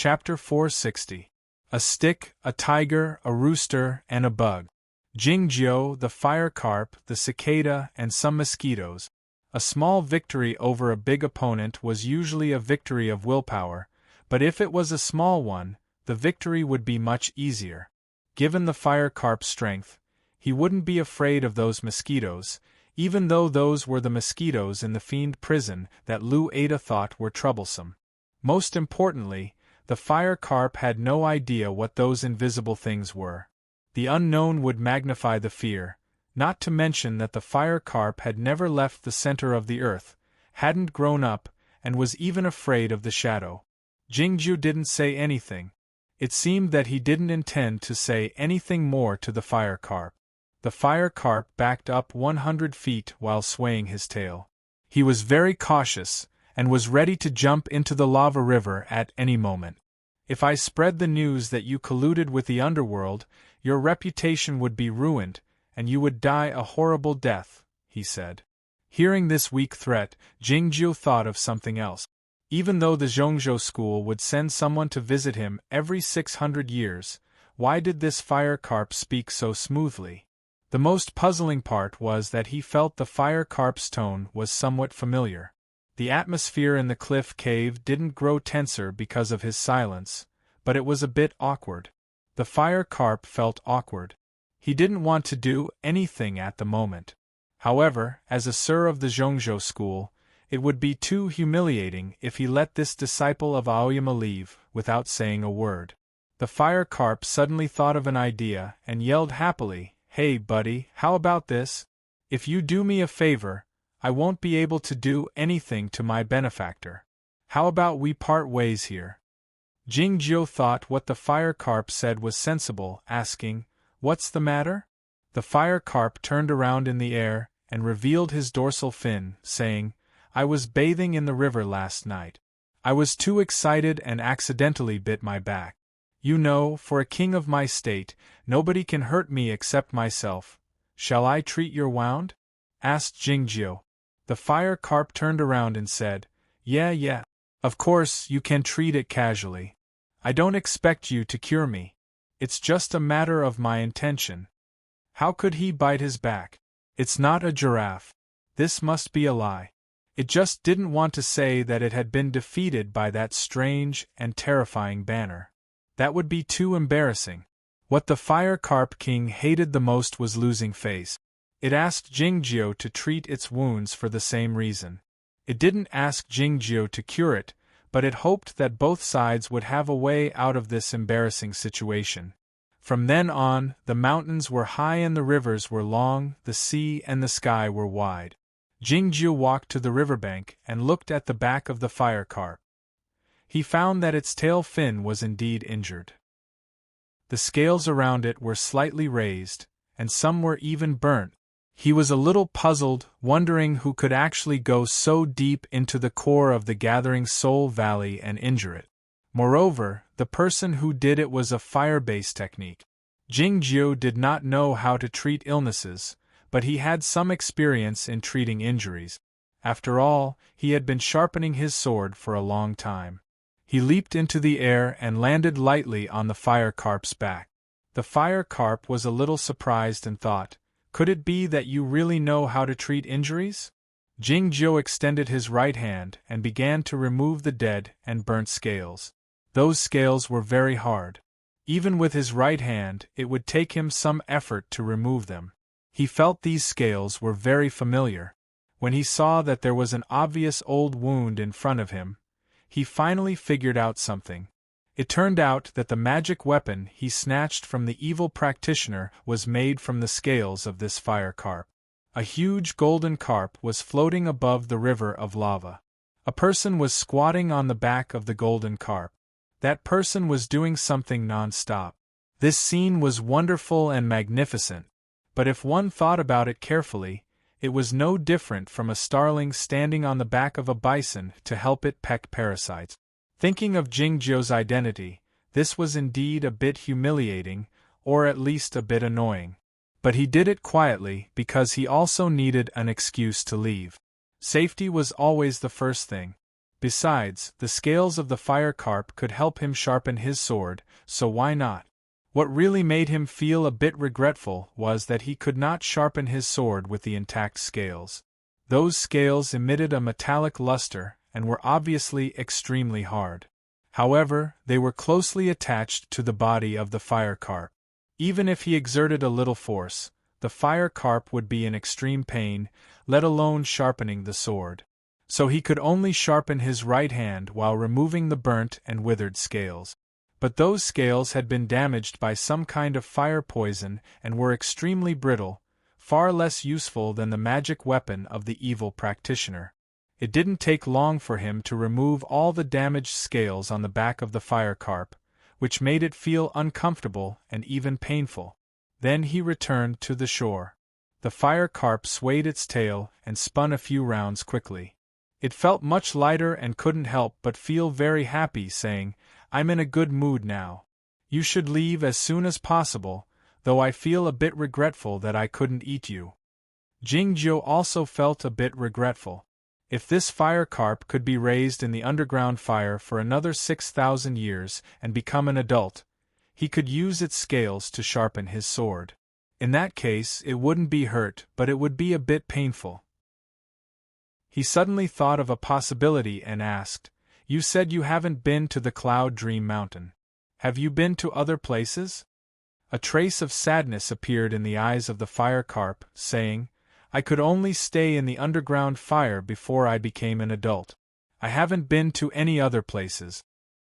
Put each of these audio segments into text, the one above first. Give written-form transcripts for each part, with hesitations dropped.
Chapter 460. A stick, a tiger, a rooster, and a bug. Jingjiu, the fire carp, the cicada, and some mosquitoes. A small victory over a big opponent was usually a victory of willpower, but if it was a small one, the victory would be much easier. Given the fire carp's strength, he wouldn't be afraid of those mosquitoes, even though those were the mosquitoes in the fiend prison that Lu Ada thought were troublesome. Most importantly, the fire carp had no idea what those invisible things were. The unknown would magnify the fear, not to mention that the fire carp had never left the center of the earth, hadn't grown up, and was even afraid of the shadow. Jingjiu didn't say anything. It seemed that he didn't intend to say anything more to the fire carp. The fire carp backed up 100 feet while swaying his tail. He was very cautious, and was ready to jump into the lava river at any moment. If I spread the news that you colluded with the underworld, your reputation would be ruined, and you would die a horrible death, he said. Hearing this weak threat, Jingjiu thought of something else. Even though the Zhongzhou school would send someone to visit him every 600 years, why did this fire carp speak so smoothly? The most puzzling part was that he felt the fire carp's tone was somewhat familiar. The atmosphere in the cliff cave didn't grow tenser because of his silence, but it was a bit awkward. The fire carp felt awkward. He didn't want to do anything at the moment. However, as a sir of the Zhongzhou school, it would be too humiliating if he let this disciple of Aoyama leave without saying a word. The fire carp suddenly thought of an idea and yelled happily, "Hey buddy, how about this? If you do me a favor, I won't be able to do anything to my benefactor. How about we part ways here?" Jingjiu thought what the fire carp said was sensible, asking, "What's the matter?" The fire carp turned around in the air and revealed his dorsal fin, saying, "I was bathing in the river last night. I was too excited and accidentally bit my back. You know, for a king of my state, nobody can hurt me except myself. Shall I treat your wound?" asked Jingjiu. The fire carp turned around and said, Yeah. Of course, you can treat it casually. I don't expect you to cure me. It's just a matter of my intention." How could he bite his back? It's not a giraffe. This must be a lie. It just didn't want to say that it had been defeated by that strange and terrifying banner. That would be too embarrassing. What the fire carp king hated the most was losing face. It asked Jingjiu to treat its wounds for the same reason. It didn't ask Jingjiu to cure it, but it hoped that both sides would have a way out of this embarrassing situation. From then on, the mountains were high and the rivers were long, the sea and the sky were wide. Jingjiu walked to the riverbank and looked at the back of the fire carp. He found that its tail fin was indeed injured. The scales around it were slightly raised, and some were even burnt. He was a little puzzled, wondering who could actually go so deep into the core of the Gathering Soul Valley and injure it. Moreover, the person who did it was a fire-based technique. Jingjiu did not know how to treat illnesses, but he had some experience in treating injuries. After all, he had been sharpening his sword for a long time. He leaped into the air and landed lightly on the fire carp's back. The fire carp was a little surprised and thought, "Could it be that you really know how to treat injuries?" Jingjiu extended his right hand and began to remove the dead and burnt scales. Those scales were very hard. Even with his right hand, it would take him some effort to remove them. He felt these scales were very familiar. When he saw that there was an obvious old wound in front of him, he finally figured out something. It turned out that the magic weapon he snatched from the evil practitioner was made from the scales of this fire carp. A huge golden carp was floating above the river of lava. A person was squatting on the back of the golden carp. That person was doing something non-stop. This scene was wonderful and magnificent, but if one thought about it carefully, it was no different from a starling standing on the back of a bison to help it peck parasites. Thinking of Jingjiu's identity, this was indeed a bit humiliating, or at least a bit annoying. But he did it quietly because he also needed an excuse to leave. Safety was always the first thing. Besides, the scales of the fire carp could help him sharpen his sword, so why not? What really made him feel a bit regretful was that he could not sharpen his sword with the intact scales. Those scales emitted a metallic luster and were obviously extremely hard. However, they were closely attached to the body of the fire carp. Even if he exerted a little force, the fire carp would be in extreme pain, let alone sharpening the sword. So he could only sharpen his right hand while removing the burnt and withered scales. But those scales had been damaged by some kind of fire poison and were extremely brittle, far less useful than the magic weapon of the evil practitioner. It didn't take long for him to remove all the damaged scales on the back of the fire carp, which made it feel uncomfortable and even painful. Then he returned to the shore. The fire carp swayed its tail and spun a few rounds quickly. It felt much lighter and couldn't help but feel very happy, saying, "I'm in a good mood now. You should leave as soon as possible, though I feel a bit regretful that I couldn't eat you." Jingjiu also felt a bit regretful. If this fire carp could be raised in the underground fire for another 6,000 years and become an adult, he could use its scales to sharpen his sword. In that case, it wouldn't be hurt, but it would be a bit painful. He suddenly thought of a possibility and asked, "You said you haven't been to the Cloud Dream Mountain. Have you been to other places?" A trace of sadness appeared in the eyes of the fire carp, saying, "I could only stay in the underground fire before I became an adult. I haven't been to any other places."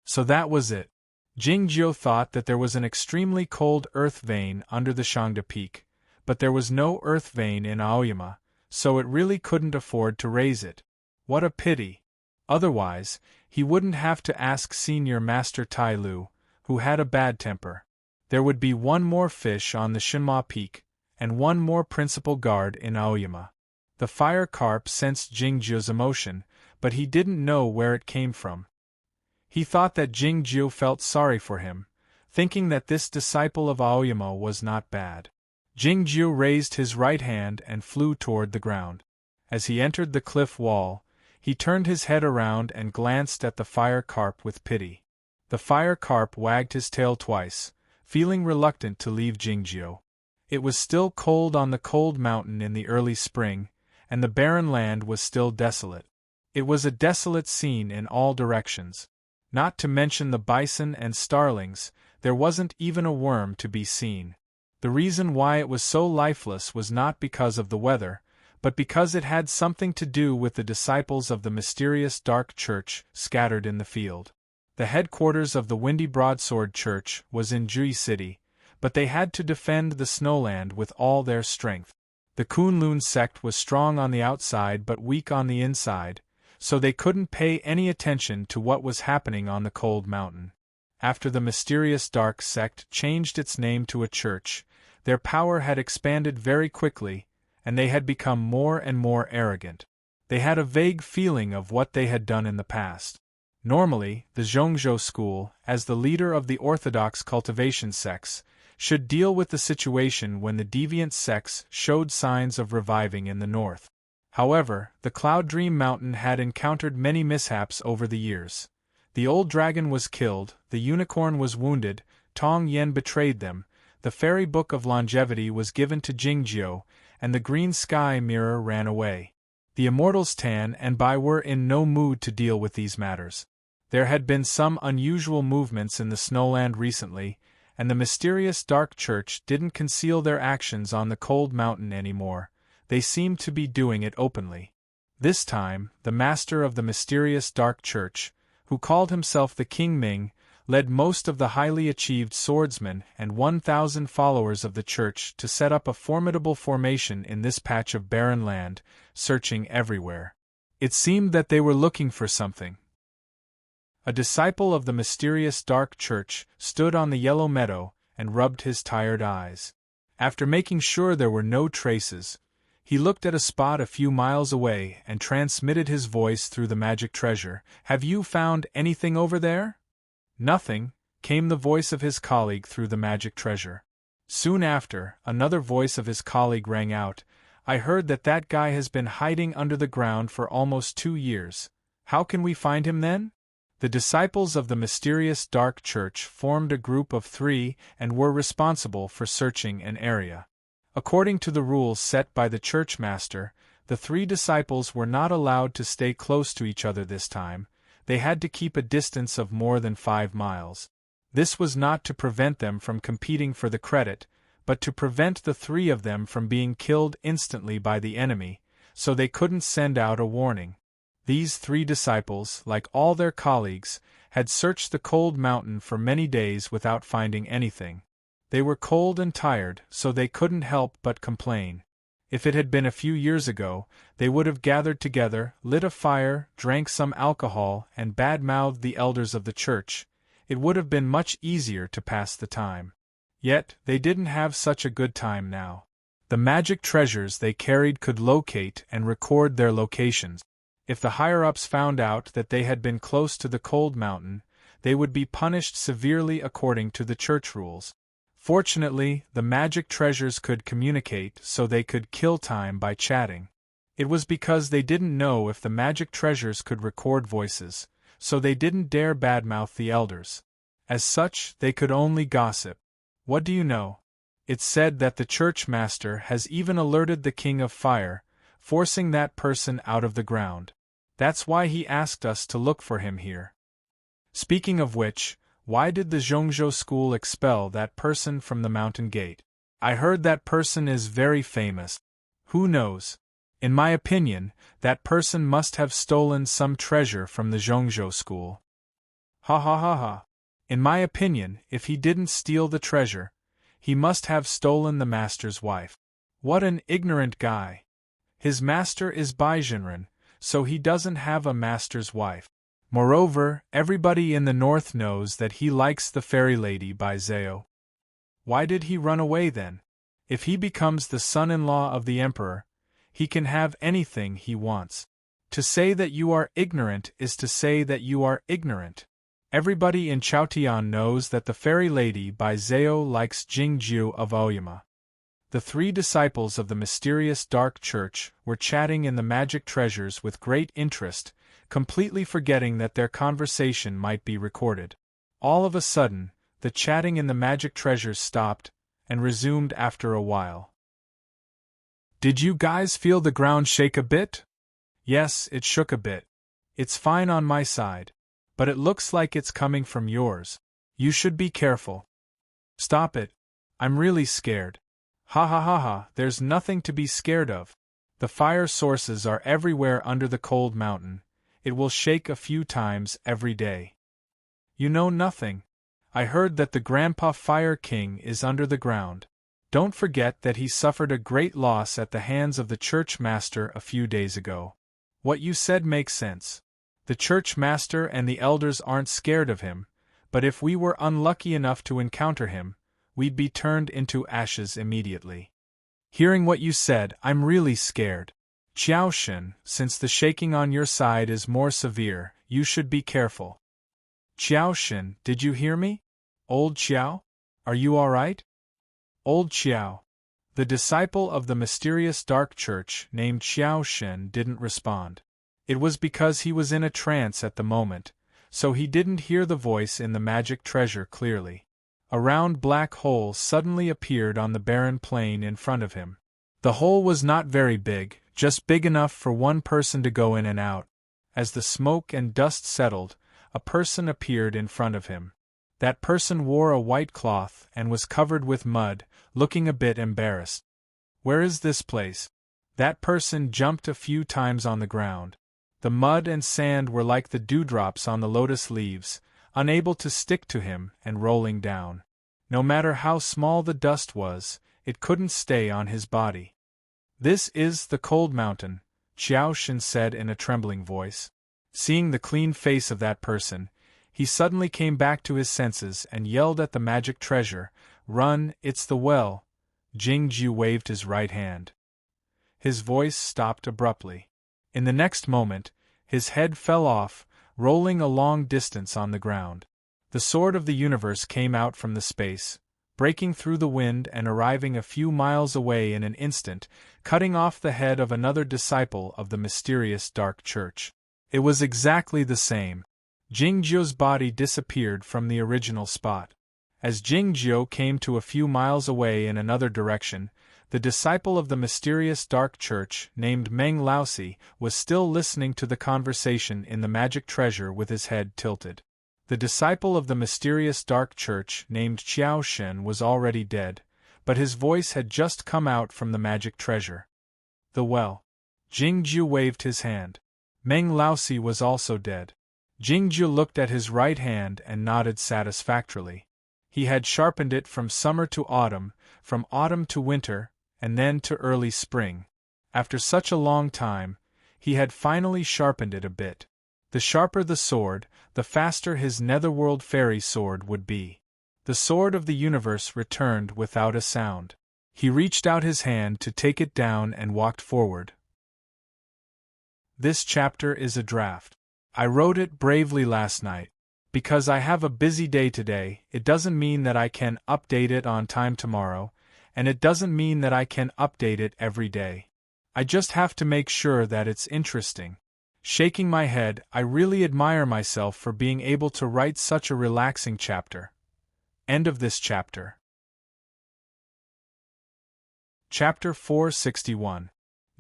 So that was it. Jingjiu thought that there was an extremely cold earth vein under the Shangda Peak, but there was no earth vein in Aoyama, so it really couldn't afford to raise it. What a pity! Otherwise, he wouldn't have to ask Senior Master Tai Lu, who had a bad temper. There would be one more fish on the Shinma Peak, and one more principal guard in Aoyama. The fire carp sensed Jingjiu's emotion, but he didn't know where it came from. He thought that Jingjiu felt sorry for him, thinking that this disciple of Aoyama was not bad. Jingjiu raised his right hand and flew toward the ground. As he entered the cliff wall, he turned his head around and glanced at the fire carp with pity. The fire carp wagged his tail twice, feeling reluctant to leave Jingjiu. It was still cold on the cold mountain in the early spring, and the barren land was still desolate. It was a desolate scene in all directions. Not to mention the bison and starlings, there wasn't even a worm to be seen. The reason why it was so lifeless was not because of the weather, but because it had something to do with the disciples of the mysterious dark church scattered in the field. The headquarters of the Windy Broadsword Church was in Jui City, but they had to defend the snowland with all their strength. The Kunlun sect was strong on the outside but weak on the inside, so they couldn't pay any attention to what was happening on the cold mountain. After the mysterious dark sect changed its name to a church, their power had expanded very quickly, and they had become more and more arrogant. They had a vague feeling of what they had done in the past. Normally, the Zhongzhou school, as the leader of the orthodox cultivation sects, should deal with the situation when the deviant sects showed signs of reviving in the north. However, the Cloud Dream Mountain had encountered many mishaps over the years. The old dragon was killed, the unicorn was wounded, Tong Yen betrayed them, the fairy book of longevity was given to Jingjiu, and the green sky mirror ran away. The immortals Tan and Bai were in no mood to deal with these matters. There had been some unusual movements in the snowland recently, and the mysterious dark church didn't conceal their actions on the cold mountain anymore. They seemed to be doing it openly. This time, the master of the mysterious dark church, who called himself the King Ming, led most of the highly achieved swordsmen and 1,000 followers of the church to set up a formidable formation in this patch of barren land, searching everywhere. It seemed that they were looking for something. A disciple of the mysterious dark church stood on the yellow meadow and rubbed his tired eyes. After making sure there were no traces, he looked at a spot a few miles away and transmitted his voice through the magic treasure. "Have you found anything over there?" "Nothing," came the voice of his colleague through the magic treasure. Soon after, another voice of his colleague rang out, "I heard that guy has been hiding under the ground for almost 2 years. How can we find him then? The disciples of the mysterious dark church formed a group of 3 and were responsible for searching an area. According to the rules set by the church master, the 3 disciples were not allowed to stay close to each other this time. They had to keep a distance of more than 5 miles. This was not to prevent them from competing for the credit, but to prevent the 3 of them from being killed instantly by the enemy, so they couldn't send out a warning. These 3 disciples, like all their colleagues, had searched the cold mountain for many days without finding anything. They were cold and tired, so they couldn't help but complain. If it had been a few years ago, they would have gathered together, lit a fire, drank some alcohol, and bad-mouthed the elders of the church. It would have been much easier to pass the time. Yet, they didn't have such a good time now. The magic treasures they carried could locate and record their locations. If the higher-ups found out that they had been close to the cold mountain, they would be punished severely according to the church rules. Fortunately, the magic treasures could communicate, so they could kill time by chatting. It was because they didn't know if the magic treasures could record voices, so they didn't dare badmouth the elders. As such, they could only gossip. What do you know? It's said that the church master has even alerted the King of Fire, forcing that person out of the ground. That's why he asked us to look for him here. Speaking of which, why did the Zhongzhou school expel that person from the mountain gate? I heard that person is very famous. Who knows? In my opinion, that person must have stolen some treasure from the Zhongzhou school. Ha ha ha ha. In my opinion, if he didn't steal the treasure, he must have stolen the master's wife. What an ignorant guy. His master is Baizhenren, so he doesn't have a master's wife. Moreover, everybody in the north knows that he likes the fairy lady Bai Zhao. Why did he run away then? If he becomes the son-in-law of the emperor, he can have anything he wants. To say that you are ignorant is to say that you are ignorant. Everybody in Chaotian knows that the fairy lady Bai Zhao likes Jingjiu of Oyama. The 3 disciples of the mysterious dark church were chatting in the magic treasures with great interest, completely forgetting that their conversation might be recorded. All of a sudden, the chatting in the magic treasures stopped, and resumed after a while. Did you guys feel the ground shake a bit? Yes, it shook a bit. It's fine on my side. But it looks like it's coming from yours. You should be careful. Stop it. I'm really scared. Ha ha ha ha, there's nothing to be scared of. The fire sources are everywhere under the cold mountain. It will shake a few times every day. You know nothing. I heard that the Grandpa Fire King is under the ground. Don't forget that he suffered a great loss at the hands of the church master a few days ago. What you said makes sense. The church master and the elders aren't scared of him, but if we were unlucky enough to encounter him, we'd be turned into ashes immediately. Hearing what you said, I'm really scared. Qiaoshen, since the shaking on your side is more severe, you should be careful. Qiaoshen, did you hear me? Old Qiao? Are you all right? Old Qiao. The disciple of the mysterious dark church named Qiaoshen didn't respond. It was because he was in a trance at the moment, so he didn't hear the voice in the magic treasure clearly. A round black hole suddenly appeared on the barren plain in front of him. The hole was not very big, just big enough for one person to go in and out. As the smoke and dust settled, a person appeared in front of him. That person wore a white cloth and was covered with mud, looking a bit embarrassed. Where is this place? That person jumped a few times on the ground. The mud and sand were like the dewdrops on the lotus leaves, unable to stick to him and rolling down. No matter how small the dust was, it couldn't stay on his body. This is the cold mountain, Qiaoshen said in a trembling voice. Seeing the clean face of that person, he suddenly came back to his senses and yelled at the magic treasure, "Run, it's the well!" Jingjiu waved his right hand. His voice stopped abruptly. In the next moment, his head fell off, rolling a long distance on the ground. The sword of the universe came out from the space, breaking through the wind and arriving a few miles away in an instant, cutting off the head of another disciple of the mysterious dark church. It was exactly the same. Jingjiu's body disappeared from the original spot. As Jingjiu came to a few miles away in another direction, the disciple of the mysterious dark church, named Meng Laosi, was still listening to the conversation in the magic treasure with his head tilted. The disciple of the mysterious dark church, named Qiao Shen, was already dead, but his voice had just come out from the magic treasure. The well. Jingjiu waved his hand. Meng Laosi was also dead. Jingjiu looked at his right hand and nodded satisfactorily. He had sharpened it from summer to autumn, from autumn to winter, and then to early spring. After such a long time, he had finally sharpened it a bit. The sharper the sword, the faster his netherworld fairy sword would be. The sword of the universe returned without a sound. He reached out his hand to take it down and walked forward. This chapter is a draft. I wrote it bravely last night. Because I have a busy day today, it doesn't mean that I can update it on time tomorrow, and it doesn't mean that I can update it every day. I just have to make sure that it's interesting. Shaking my head, I really admire myself for being able to write such a relaxing chapter. End of this chapter. Chapter 461.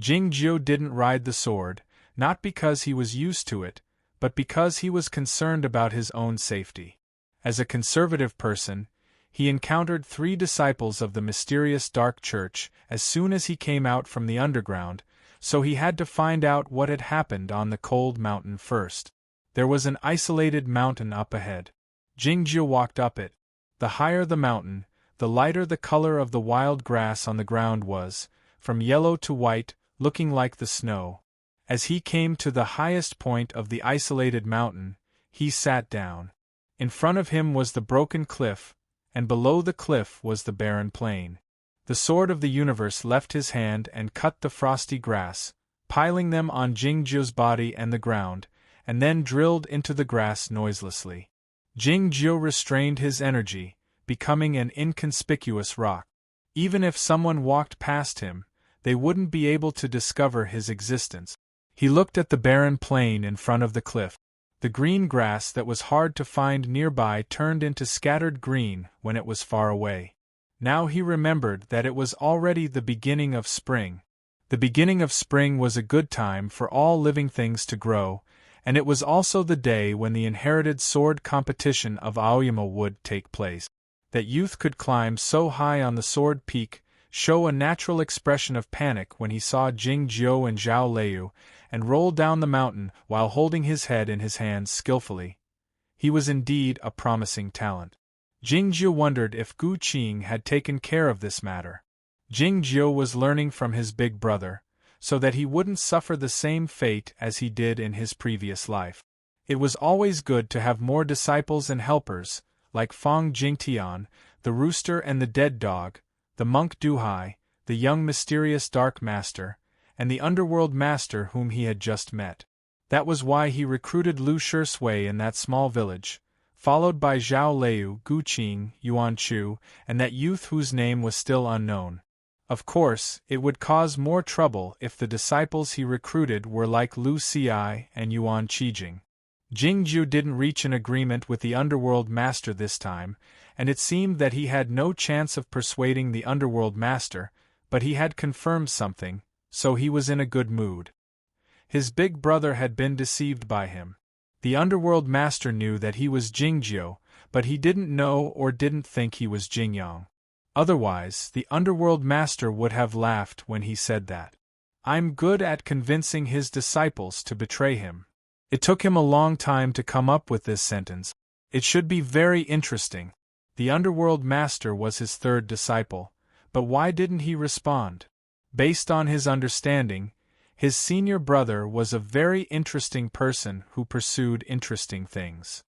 Jingjiu didn't ride the sword, not because he was used to it, but because he was concerned about his own safety. As a conservative person, he encountered 3 disciples of the mysterious dark church as soon as he came out from the underground, so he had to find out what had happened on the cold mountain first. There was an isolated mountain up ahead. Jingjiu walked up it. The higher the mountain, the lighter the color of the wild grass on the ground was, from yellow to white, looking like the snow. As he came to the highest point of the isolated mountain, he sat down. In front of him was the broken cliff, and below the cliff was the barren plain. The sword of the universe left his hand and cut the frosty grass, piling them on Jingjiu's body and the ground, and then drilled into the grass noiselessly. Jingjiu restrained his energy, becoming an inconspicuous rock. Even if someone walked past him, they wouldn't be able to discover his existence. He looked at the barren plain in front of the cliff. The green grass that was hard to find nearby turned into scattered green when it was far away. Now he remembered that it was already the beginning of spring. The beginning of spring was a good time for all living things to grow, and it was also the day when the inherited sword competition of Aoyama would take place. That youth could climb so high on the sword peak, show a natural expression of panic when he saw Jingjiu and Zhao Leiyu, and roll down the mountain while holding his head in his hands skillfully. He was indeed a promising talent. Jingjiu wondered if Gu Qing had taken care of this matter. Jingjiu was learning from his big brother, so that he wouldn't suffer the same fate as he did in his previous life. It was always good to have more disciples and helpers, like Feng Jingtian, the rooster and the dead dog, the monk Duhai, the young mysterious dark master, and the underworld master whom he had just met. That was why he recruited Lu Shui in that small village, followed by Zhao Leiyu, Gu Qing, Yuan Chu, and that youth whose name was still unknown. Of course, it would cause more trouble if the disciples he recruited were like Lu Xi and Yuan Qijing. Jingjiu didn't reach an agreement with the underworld master this time, and it seemed that he had no chance of persuading the underworld master, but he had confirmed something, so he was in a good mood. His big brother had been deceived by him. The underworld master knew that he was Jingjiu, but he didn't know or didn't think he was Jingyang. Otherwise, the underworld master would have laughed when he said that. I'm good at convincing his disciples to betray him. It took him a long time to come up with this sentence. It should be very interesting. The underworld master was his 3rd disciple, but why didn't he respond? Based on his understanding, his senior brother was a very interesting person who pursued interesting things.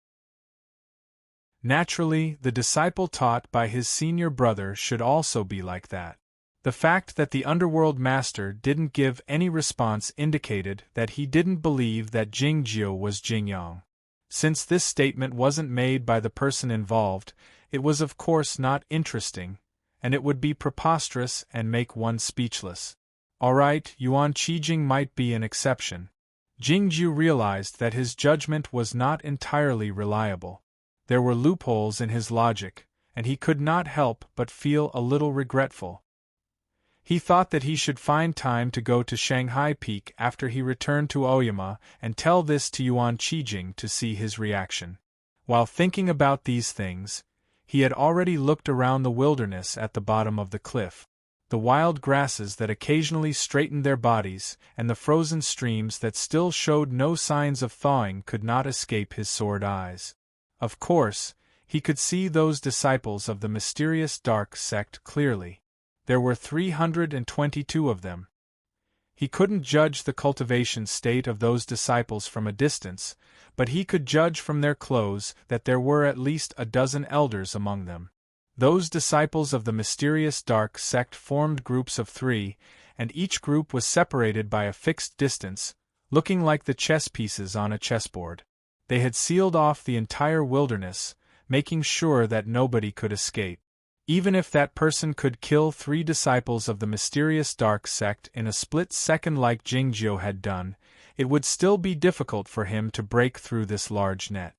Naturally, the disciple taught by his senior brother should also be like that. The fact that the underworld master didn't give any response indicated that he didn't believe that Jingjiu was Jingyang. Since this statement wasn't made by the person involved, it was of course not interesting, and it would be preposterous and make one speechless. Alright, Yuan Qijing might be an exception. Jingju realized that his judgment was not entirely reliable. There were loopholes in his logic, and he could not help but feel a little regretful. He thought that he should find time to go to Shanghai Peak after he returned to Aoyama and tell this to Yuan Qijing to see his reaction. While thinking about these things, he had already looked around the wilderness at the bottom of the cliff. The wild grasses that occasionally straightened their bodies and the frozen streams that still showed no signs of thawing could not escape his sword eyes. Of course, he could see those disciples of the mysterious dark sect clearly. There were 322 of them. He couldn't judge the cultivation state of those disciples from a distance, but he could judge from their clothes that there were at least a dozen elders among them. Those disciples of the mysterious dark sect formed groups of 3, and each group was separated by a fixed distance, looking like the chess pieces on a chessboard. They had sealed off the entire wilderness, making sure that nobody could escape. Even if that person could kill 3 disciples of the mysterious dark sect in a split second like Jingjiu had done, it would still be difficult for him to break through this large net.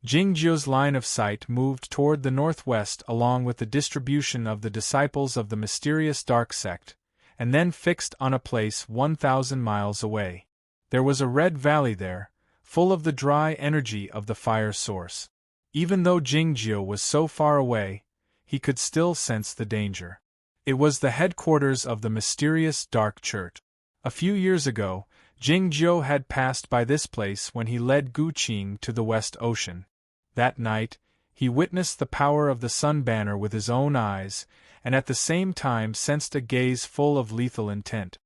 Jingjiu's line of sight moved toward the northwest along with the distribution of the disciples of the mysterious dark sect, and then fixed on a place 1,000 miles away. There was a red valley there, full of the dry energy of the fire source. Even though Jingjiu was so far away, he could still sense the danger. It was the headquarters of the mysterious dark church. A few years ago, Jingjiu had passed by this place when he led Gu Qing to the West Ocean. That night, he witnessed the power of the sun banner with his own eyes, and at the same time sensed a gaze full of lethal intent.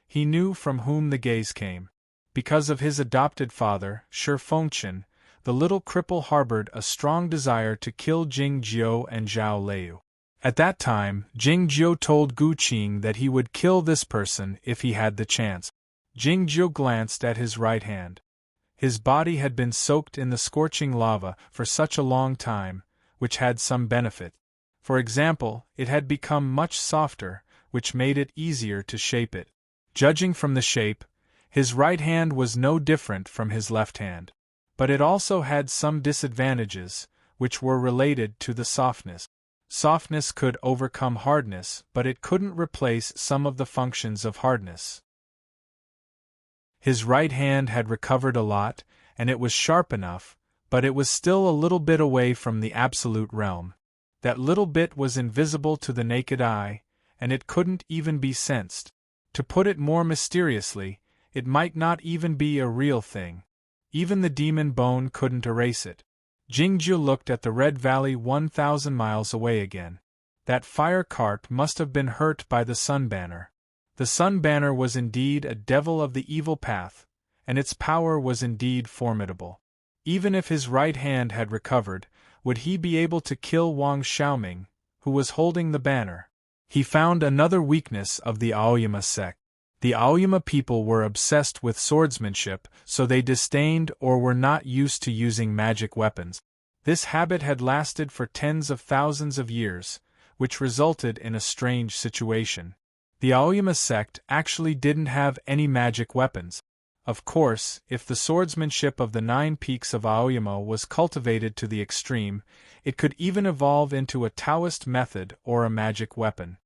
He knew from whom the gaze came. Because of his adopted father, Shi Fengqian, the little cripple harbored a strong desire to kill Jingjiu and Zhao Liu. At that time, Jingjiu told Gu Qing that he would kill this person if he had the chance. Jingjiu glanced at his right hand. His body had been soaked in the scorching lava for such a long time, which had some benefit. For example, it had become much softer, which made it easier to shape it. Judging from the shape, his right hand was no different from his left hand. But it also had some disadvantages, which were related to the softness. Softness could overcome hardness, but it couldn't replace some of the functions of hardness. His right hand had recovered a lot, and it was sharp enough, but it was still a little bit away from the absolute realm. That little bit was invisible to the naked eye, and it couldn't even be sensed. To put it more mysteriously, it might not even be a real thing. Even the demon bone couldn't erase it. Jingjiu looked at the red valley 1,000 miles away again. That fire carp must have been hurt by the sun banner. The sun banner was indeed a devil of the evil path, and its power was indeed formidable. Even if his right hand had recovered, would he be able to kill Wang Xiaoming, who was holding the banner? He found another weakness of the Aoyama sect. The Aoyama people were obsessed with swordsmanship, so they disdained or were not used to using magic weapons. This habit had lasted for tens of thousands of years, which resulted in a strange situation. The Aoyama sect actually didn't have any magic weapons. Of course, if the swordsmanship of the 9 peaks of Aoyama was cultivated to the extreme, it could even evolve into a Taoist method or a magic weapon.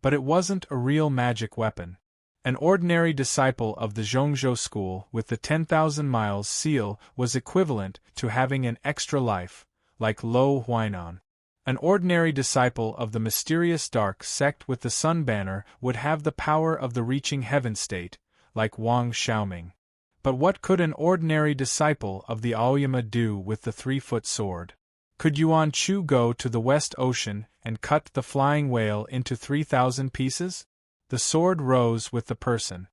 But it wasn't a real magic weapon. An ordinary disciple of the Zhongzhou school with the 10,000 miles seal was equivalent to having an extra life, like Lo Huainan. An ordinary disciple of the mysterious dark sect with the sun banner would have the power of the reaching heaven state, like Wang Xiaoming. But what could an ordinary disciple of the Aoyama do with the 3-foot sword? Could Yuan Chu go to the West Ocean and cut the flying whale into 3,000 pieces? The sword rose with the person.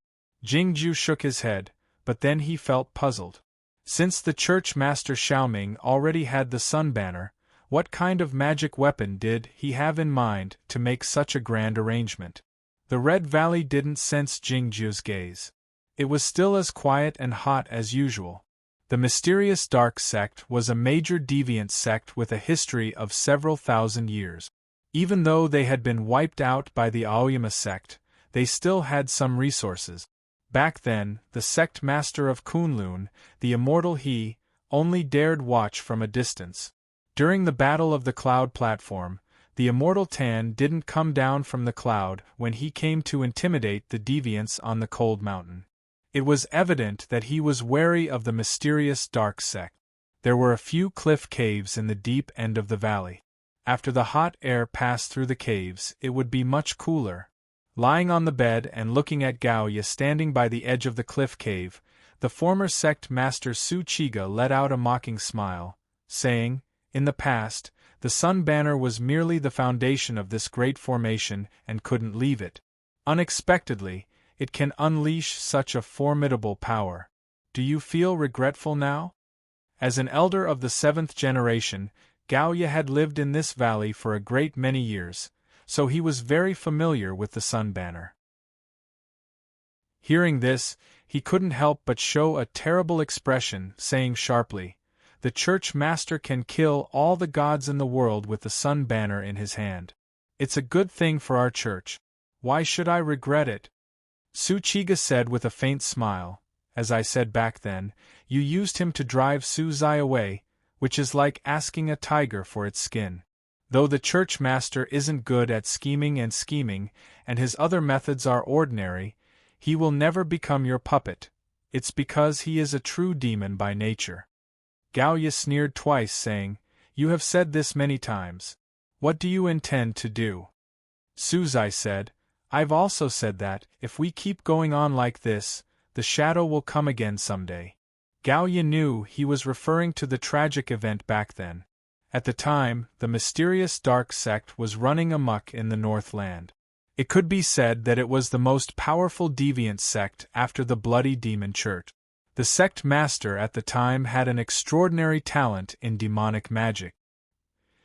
Jingjiu shook his head, but then he felt puzzled. Since the church master Xiaoming already had the sun banner, what kind of magic weapon did he have in mind to make such a grand arrangement? The Red Valley didn't sense Jingjiu's gaze. It was still as quiet and hot as usual. The mysterious dark sect was a major deviant sect with a history of several thousand years. Even though they had been wiped out by the Aoyama sect, they still had some resources. Back then, the sect master of Kunlun, the immortal he, only dared watch from a distance. During the Battle of the Cloud platform, the immortal Tan didn't come down from the cloud when he came to intimidate the deviants on the cold mountain. It was evident that he was wary of the mysterious dark sect. There were a few cliff caves in the deep end of the valley. After the hot air passed through the caves, it would be much cooler. Lying on the bed and looking at Gao Ye standing by the edge of the cliff cave, the former sect master Su Chiga let out a mocking smile, saying, "In the past, the Sun Banner was merely the foundation of this great formation and couldn't leave it. Unexpectedly, it can unleash such a formidable power. Do you feel regretful now?" As an elder of the 7th generation, Gao Ye had lived in this valley for a great many years, so he was very familiar with the Sun Banner. Hearing this, he couldn't help but show a terrible expression, saying sharply, "The Church Master can kill all the gods in the world with the Sun Banner in his hand. It's a good thing for our church. Why should I regret it?" Su Chiga said with a faint smile, "As I said back then, you used him to drive Su Zai away, which is like asking a tiger for its skin. Though the Church Master isn't good at scheming and his other methods are ordinary, he will never become your puppet. It's because he is a true demon by nature." Gao Ye sneered twice, saying, "You have said this many times. What do you intend to do?" Su Zai said, "I've also said that, if we keep going on like this, the shadow will come again someday." Gao Ye knew he was referring to the tragic event back then. At the time, the mysterious dark sect was running amok in the Northland. It could be said that it was the most powerful deviant sect after the Bloody Demon Church. The sect master at the time had an extraordinary talent in demonic magic.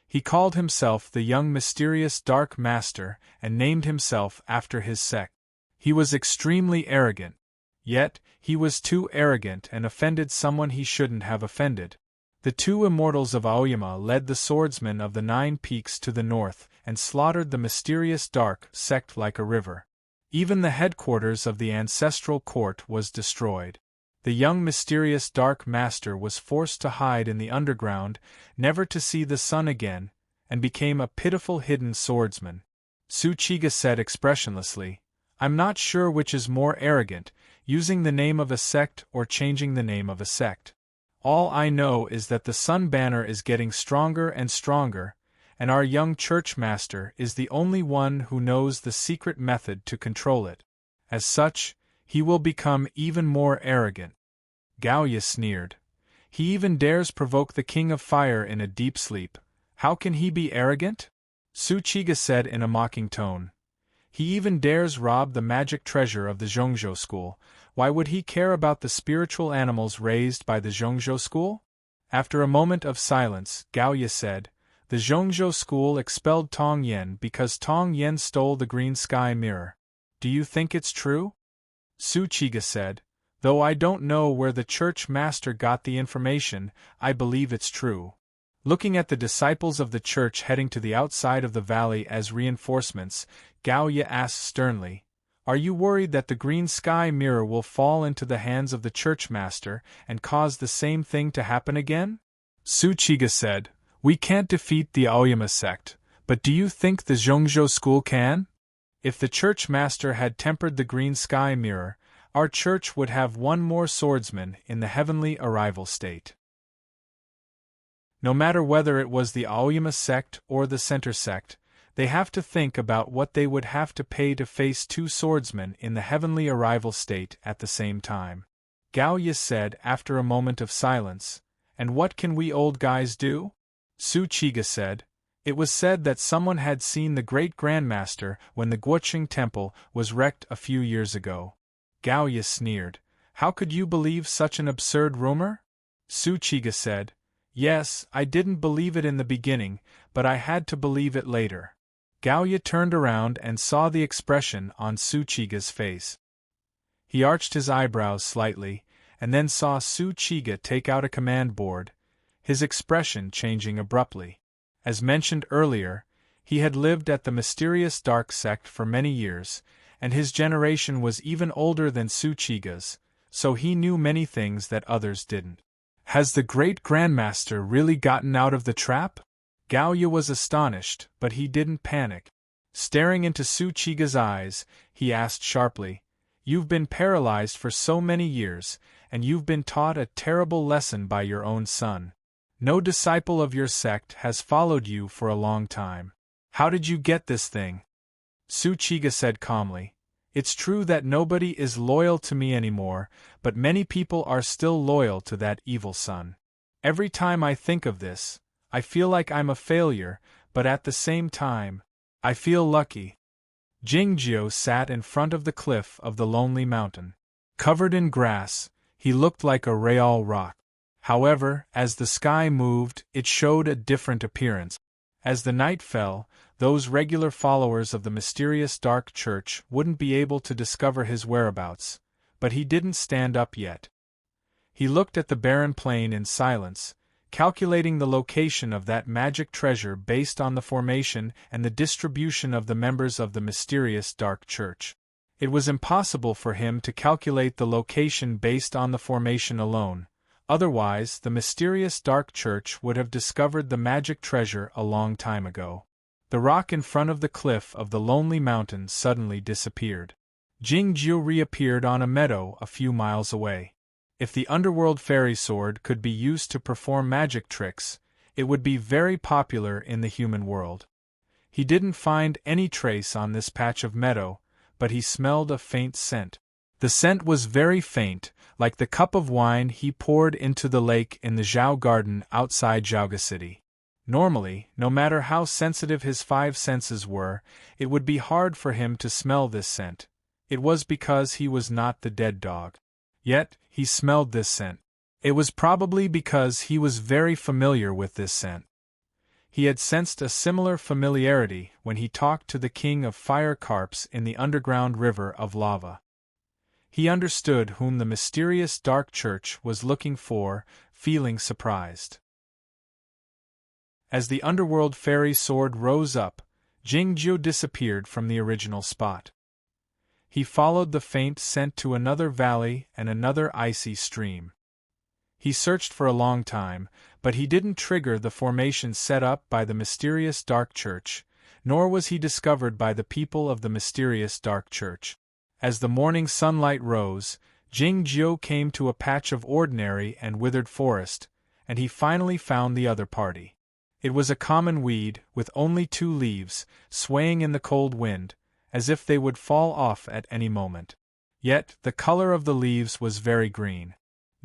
He called himself the Young Mysterious Dark Master and named himself after his sect. He was extremely arrogant. Yet, he was too arrogant and offended someone he shouldn't have offended. The two immortals of Aoyama led the swordsmen of the 9 peaks to the north and slaughtered the mysterious dark sect like a river. Even the headquarters of the ancestral court was destroyed. The young mysterious dark master was forced to hide in the underground, never to see the sun again, and became a pitiful hidden swordsman. Su Chiga said expressionlessly, "I'm not sure which is more arrogant, using the name of a sect or changing the name of a sect. All I know is that the Sun Banner is getting stronger and stronger, and our young church master is the only one who knows the secret method to control it. As such, he will become even more arrogant." Gao Ye sneered. "He even dares provoke the King of Fire in a deep sleep. How can he be arrogant?" Su Chiga said in a mocking tone. "He even dares rob the magic treasure of the Zhongzhou school. Why would he care about the spiritual animals raised by the Zhongzhou school?" After a moment of silence, Gao Ye said, "The Zhongzhou school expelled Tong Yen because Tong Yen stole the green sky mirror. Do you think it's true?" Su Chiga said, "Though I don't know where the church master got the information, I believe it's true." Looking at the disciples of the church heading to the outside of the valley as reinforcements, Gao Ye asked sternly, "Are you worried that the green sky mirror will fall into the hands of the church master and cause the same thing to happen again?" Su Chiga said, "We can't defeat the Aoyama sect, but do you think the Zhongzhou school can? If the church master had tempered the green sky mirror, our church would have one more swordsman in the heavenly arrival state." No matter whether it was the Aoyama sect or the Center sect, they have to think about what they would have to pay to face 2 swordsmen in the heavenly arrival state at the same time. Gao Ye said after a moment of silence, "And what can we old guys do?" Su Chiga said, "It was said that someone had seen the great grandmaster when the Guoqing temple was wrecked a few years ago." Gao Ye sneered, "How could you believe such an absurd rumor?" Su Chiga said, "Yes, I didn't believe it in the beginning, but I had to believe it later." Gao Ye turned around and saw the expression on Su Chiga's face. He arched his eyebrows slightly, and then saw Su Chiga take out a command board, his expression changing abruptly. As mentioned earlier, he had lived at the mysterious dark sect for many years, and his generation was even older than Su Chiga's, so he knew many things that others didn't. Has the great grandmaster really gotten out of the trap? Gao Yu was astonished, but he didn't panic. Staring into Su Chiga's eyes, he asked sharply, "You've been paralyzed for so many years, and you've been taught a terrible lesson by your own son. No disciple of your sect has followed you for a long time. How did you get this thing?" Su Chiga said calmly, "It's true that nobody is loyal to me anymore, but many people are still loyal to that evil son. Every time I think of this, I feel like I'm a failure, but at the same time, I feel lucky." Jingjiu sat in front of the cliff of the lonely mountain. Covered in grass, he looked like a real rock. However, as the sky moved, it showed a different appearance. As the night fell, those regular followers of the mysterious dark church wouldn't be able to discover his whereabouts, but he didn't stand up yet. He looked at the barren plain in silence, calculating the location of that magic treasure based on the formation and the distribution of the members of the mysterious dark church. It was impossible for him to calculate the location based on the formation alone. Otherwise, the mysterious dark church would have discovered the magic treasure a long time ago. The rock in front of the cliff of the lonely mountain suddenly disappeared. Jingjiu reappeared on a meadow a few miles away. If the underworld fairy sword could be used to perform magic tricks, it would be very popular in the human world. He didn't find any trace on this patch of meadow, but he smelled a faint scent. The scent was very faint, like the cup of wine he poured into the lake in the Zhao Garden outside Zhaoga City. Normally, no matter how sensitive his five senses were, it would be hard for him to smell this scent. It was because he was not the dead dog. Yet, he smelled this scent. It was probably because he was very familiar with this scent. He had sensed a similar familiarity when he talked to the king of fire carps in the underground river of lava. He understood whom the mysterious dark church was looking for, feeling surprised. As the underworld fairy sword rose up, Jingjiu disappeared from the original spot. He followed the faint scent to another valley and another icy stream. He searched for a long time, but he didn't trigger the formation set up by the mysterious dark church, nor was he discovered by the people of the mysterious dark church. As the morning sunlight rose, Jingjiu came to a patch of ordinary and withered forest, and he finally found the other party. It was a common weed, with only 2 leaves, swaying in the cold wind, as if they would fall off at any moment. Yet, the color of the leaves was very green.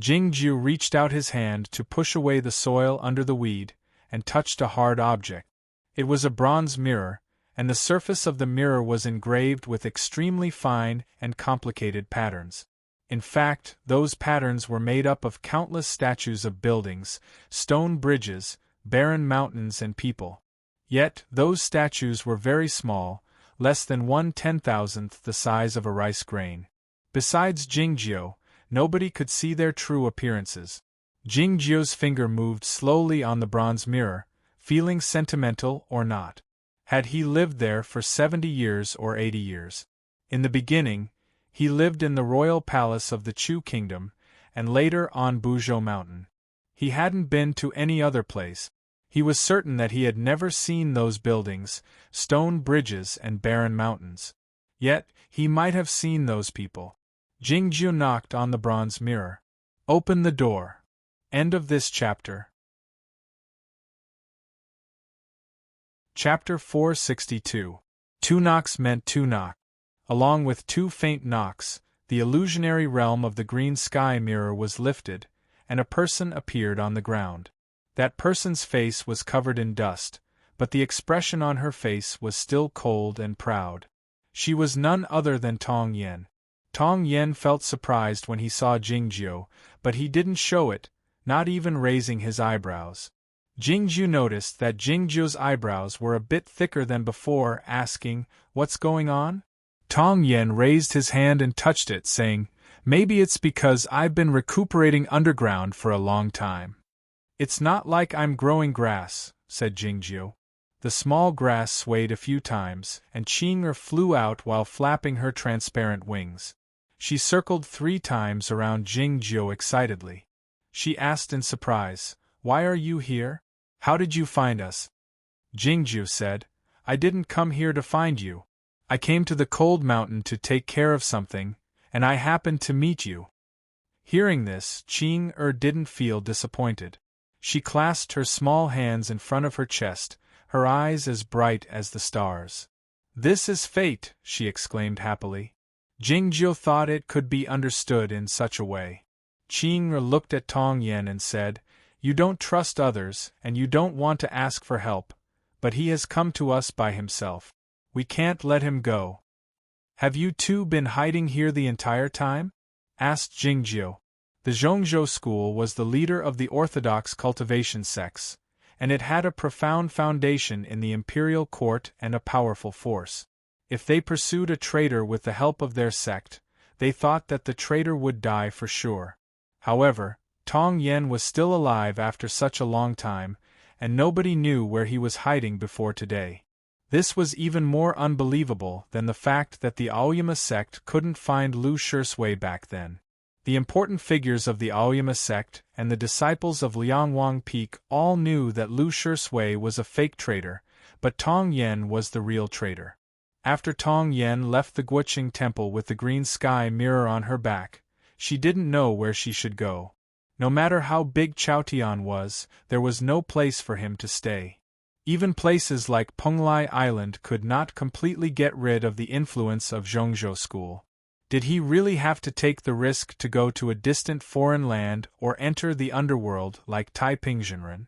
Jingjiu reached out his hand to push away the soil under the weed, and touched a hard object. It was a bronze mirror, and the surface of the mirror was engraved with extremely fine and complicated patterns. In fact, those patterns were made up of countless statues of buildings, stone bridges, barren mountains and people. Yet, those statues were very small, less than 1/10,000th the size of a rice grain. Besides Jingjiu, nobody could see their true appearances. Jingjiu's finger moved slowly on the bronze mirror, feeling sentimental or not. Had he lived there for 70 years or 80 years? In the beginning, he lived in the royal palace of the Chu kingdom, and later on Buzhou Mountain. He hadn't been to any other place. He was certain that he had never seen those buildings, stone bridges and barren mountains. Yet, he might have seen those people. Jingjiu knocked on the bronze mirror. "Open the door." End of this chapter. Chapter 462. 2 knocks meant 2 knock. Along with 2 faint knocks, the illusionary realm of the green sky mirror was lifted, and a person appeared on the ground. That person's face was covered in dust, but the expression on her face was still cold and proud. She was none other than Tong Yen. Tong Yen felt surprised when he saw Jingjiu, but he didn't show it, not even raising his eyebrows. Jingjiu noticed that Jingjiu's eyebrows were a bit thicker than before, asking, "What's going on?" Tong Yen raised his hand and touched it, saying, "Maybe it's because I've been recuperating underground for a long time." "It's not like I'm growing grass," said Jingjiu. The small grass swayed a few times, and Qing flew out while flapping her transparent wings. She circled 3 times around Jingjiu excitedly. She asked in surprise, "Why are you here? How did you find us?" Jingjiu said, "I didn't come here to find you. I came to the cold mountain to take care of something, and I happened to meet you." Hearing this, Qing didn't feel disappointed. She clasped her small hands in front of her chest, her eyes as bright as the stars. "This is fate," she exclaimed happily. Jingjiu thought it could be understood in such a way. Qing looked at Tong Yen and said, "You don't trust others, and you don't want to ask for help, but he has come to us by himself. We can't let him go." "Have you two been hiding here the entire time?" asked Jingjiu. The Zhongzhou school was the leader of the orthodox cultivation sects, and it had a profound foundation in the imperial court and a powerful force. If they pursued a traitor with the help of their sect, they thought that the traitor would die for sure. However, Tong Yen was still alive after such a long time, and nobody knew where he was hiding before today. This was even more unbelievable than the fact that the Aoyama sect couldn't find Lu Shisui back then. The important figures of the Aoyama sect and the disciples of Liangwang Peak all knew that Lu Shisui was a fake traitor, but Tong Yen was the real traitor. After Tong Yen left the Guoqing temple with the green sky mirror on her back, she didn't know where she should go. No matter how big Chaotian was, there was no place for him to stay. Even places like Penglai Island could not completely get rid of the influence of Zhongzhou school. Did he really have to take the risk to go to a distant foreign land or enter the underworld like Taipingzhenren?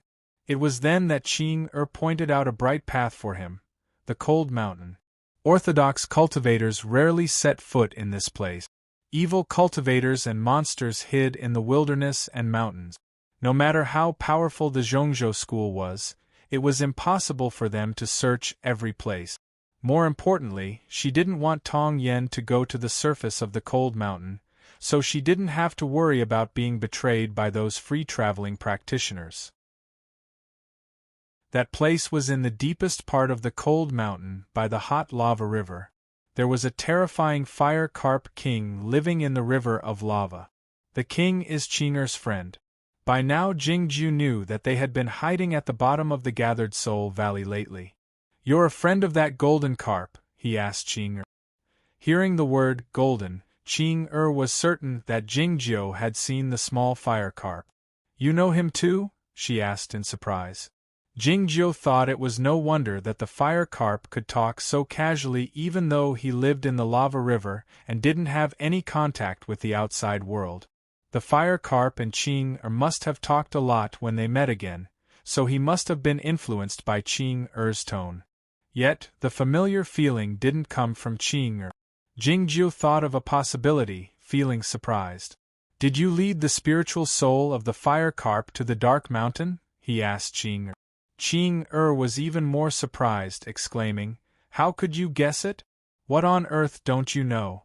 It was then that Qing pointed out a bright path for him, the cold mountain. Orthodox cultivators rarely set foot in this place. Evil cultivators and monsters hid in the wilderness and mountains. No matter how powerful the Zhongzhou school was, it was impossible for them to search every place. More importantly, she didn't want Tong Yen to go to the surface of the cold mountain, so she didn't have to worry about being betrayed by those free-traveling practitioners. That place was in the deepest part of the cold mountain, by the hot lava river. There was a terrifying fire carp king living in the river of lava. The king is Qing's friend. By now Jingjiu knew that they had been hiding at the bottom of the Gathered Soul Valley lately. "You're a friend of that golden carp?" he asked Qing. Hearing the word golden, Qing was certain that Jingjiu had seen the small fire carp. "You know him too?" she asked in surprise. Jingjiu thought it was no wonder that the fire carp could talk so casually even though he lived in the lava river and didn't have any contact with the outside world. The fire carp and Qing must have talked a lot when they met again, so he must have been influenced by Qing's tone. Yet, the familiar feeling didn't come from Qing. Jingjiu thought of a possibility, feeling surprised. "Did you lead the spiritual soul of the fire carp to the dark mountain?" he asked Qing. Qing was even more surprised, exclaiming, "How could you guess it? What on earth don't you know?"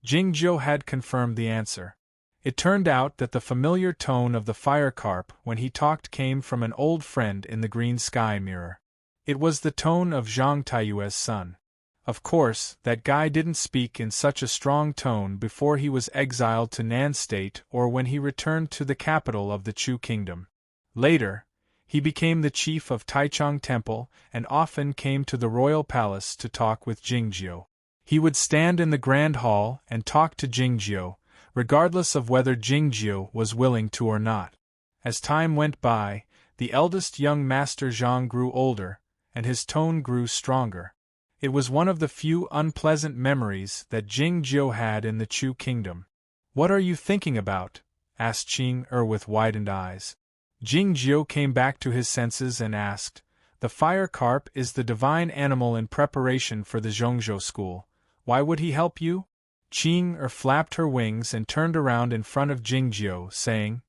Jingjiu had confirmed the answer. It turned out that the familiar tone of the fire carp when he talked came from an old friend in the green sky mirror. It was the tone of Zhang Taiyue's son. Of course, that guy didn't speak in such a strong tone before he was exiled to Nan State or when he returned to the capital of the Chu Kingdom. Later, he became the chief of Taichung Temple and often came to the royal palace to talk with Jingjiu. He would stand in the grand hall and talk to Jingjiu, regardless of whether Jingjiu was willing to or not. As time went by, the eldest young master Zhang grew older, and his tone grew stronger. It was one of the few unpleasant memories that Jingjiu had in the Chu Kingdom. "What are you thinking about?" asked Qing with widened eyes. Jingjiu came back to his senses and asked, "The fire carp is the divine animal in preparation for the Zhongzhou school. Why would he help you?" Qing flapped her wings and turned around in front of Jingjiu, saying,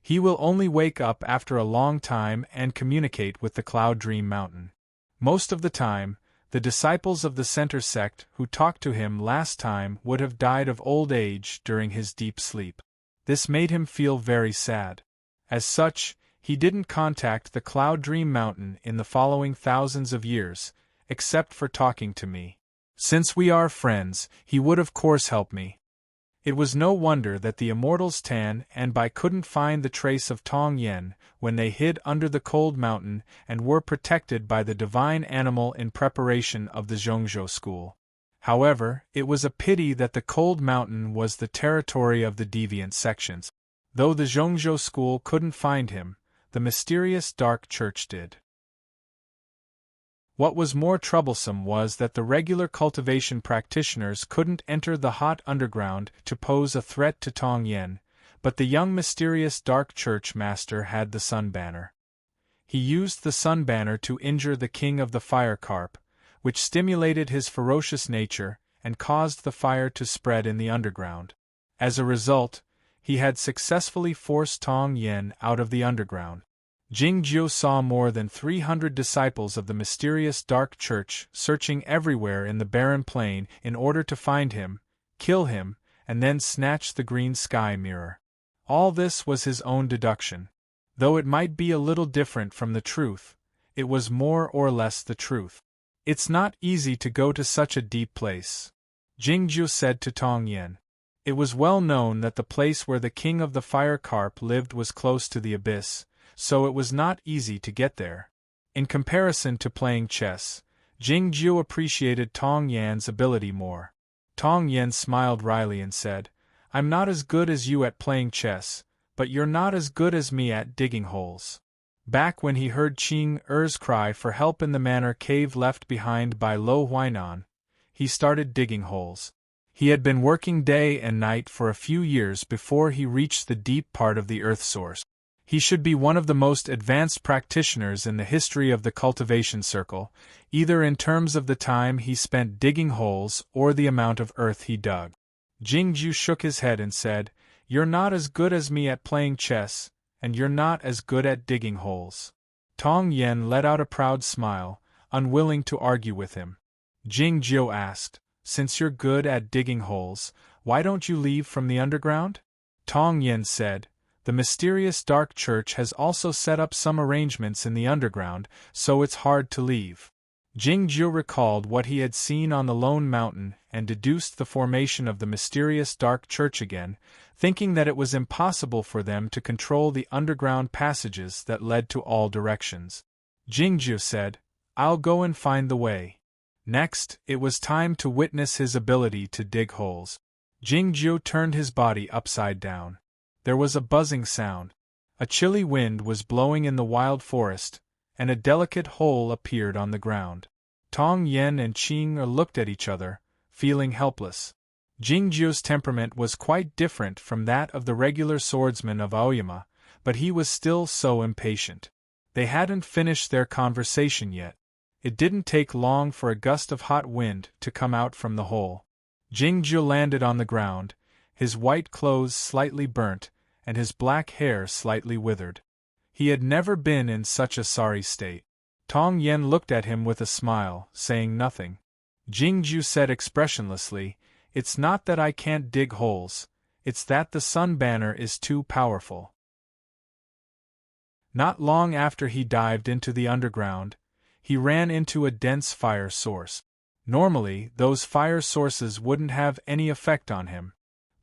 "He will only wake up after a long time and communicate with the Cloud Dream Mountain. Most of the time, the disciples of the Center sect who talked to him last time would have died of old age during his deep sleep. This made him feel very sad. As such, He didn't contact the Cloud Dream Mountain in the following thousands of years, except for talking to me. Since we are friends, he would of course help me. It was no wonder that the immortals Tan and Bai couldn't find the trace of Tong Yen when they hid under the cold mountain and were protected by the divine animal in preparation of the Zhongzhou school. However, it was a pity that the cold mountain was the territory of the deviant sections. Though the Zhongzhou school couldn't find him, the mysterious dark church did. What was more troublesome was that the regular cultivation practitioners couldn't enter the hot underground to pose a threat to Tong Yen, but the young mysterious dark church master had the sun banner. He used the sun banner to injure the king of the fire carp, which stimulated his ferocious nature and caused the fire to spread in the underground. As a result, he had successfully forced Tong Yen out of the underground. Jingjiu saw more than 300 disciples of the mysterious dark church searching everywhere in the barren plain in order to find him, kill him, and then snatch the green sky mirror. All this was his own deduction. Though it might be a little different from the truth, it was more or less the truth. It's not easy to go to such a deep place, Jingjiu said to Tong Yen. It was well known that the place where the king of the fire carp lived was close to the abyss, so it was not easy to get there. In comparison to playing chess, Jingjiu appreciated Tong Yan's ability more. Tong Yan smiled wryly and said, "I'm not as good as you at playing chess, but you're not as good as me at digging holes." Back when he heard Qing Er's cry for help in the manor cave left behind by Lo Huainan, he started digging holes. He had been working day and night for a few years before he reached the deep part of the earth source. He should be one of the most advanced practitioners in the history of the cultivation circle, either in terms of the time he spent digging holes or the amount of earth he dug. Jingjiu shook his head and said, "You're not as good as me at playing chess, and you're not as good at digging holes." Tong Yen let out a proud smile, unwilling to argue with him. Jingjiu asked, "Since you're good at digging holes, why don't you leave from the underground?" Tong Yen said, "The mysterious dark church has also set up some arrangements in the underground, so it's hard to leave." Jingjiu recalled what he had seen on the lone mountain and deduced the formation of the mysterious dark church again, thinking that it was impossible for them to control the underground passages that led to all directions. Jingjiu said, "I'll go and find the way." Next, it was time to witness his ability to dig holes. Jingjiu turned his body upside down. There was a buzzing sound. A chilly wind was blowing in the wild forest, and a delicate hole appeared on the ground. Tong Yen and Qing looked at each other, feeling helpless. Jingjiu's temperament was quite different from that of the regular swordsman of Aoyama, but he was still so impatient. They hadn't finished their conversation yet. It didn't take long for a gust of hot wind to come out from the hole. Jingjiu landed on the ground, his white clothes slightly burnt, and his black hair slightly withered. He had never been in such a sorry state. Tong Yen looked at him with a smile, saying nothing. Jingjiu said expressionlessly, "It's not that I can't dig holes, it's that the sun banner is too powerful." Not long after he dived into the underground, he ran into a dense fire source. Normally, those fire sources wouldn't have any effect on him.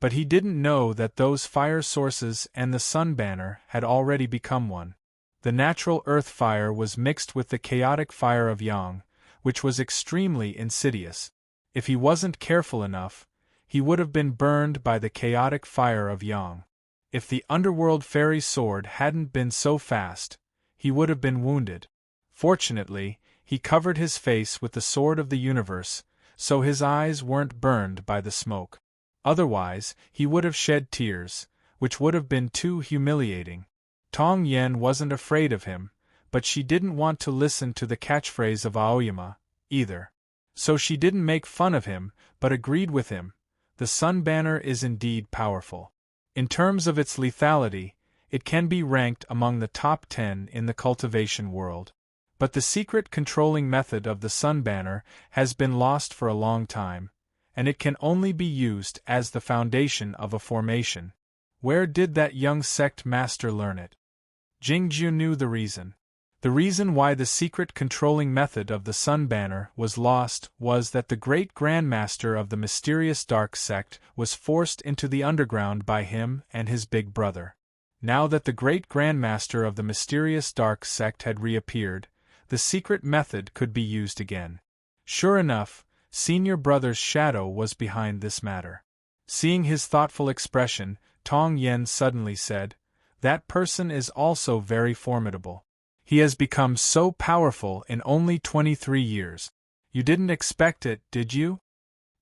But he didn't know that those fire sources and the sun banner had already become one. The natural earth fire was mixed with the chaotic fire of Yang, which was extremely insidious. If he wasn't careful enough, he would have been burned by the chaotic fire of Yang. If the underworld fairy sword hadn't been so fast, he would have been wounded. Fortunately, he covered his face with the sword of the universe, so his eyes weren't burned by the smoke. Otherwise, he would have shed tears, which would have been too humiliating. Tong Yen wasn't afraid of him, but she didn't want to listen to the catchphrase of Aoyama, either. So she didn't make fun of him, but agreed with him. The sun banner is indeed powerful. In terms of its lethality, it can be ranked among the top 10 in the cultivation world. But the secret controlling method of the sun banner has been lost for a long time, and it can only be used as the foundation of a formation. Where did that young sect master learn it? Jingju knew the reason. The reason why the secret controlling method of the Sun Banner was lost was that the great Grandmaster of the mysterious dark sect was forced into the underground by him and his big brother. Now that the great Grandmaster of the mysterious dark sect had reappeared, the secret method could be used again. Sure enough, Senior Brother's shadow was behind this matter. Seeing his thoughtful expression, Tong Yen suddenly said, "That person is also very formidable. He has become so powerful in only 23 years. You didn't expect it, did you?"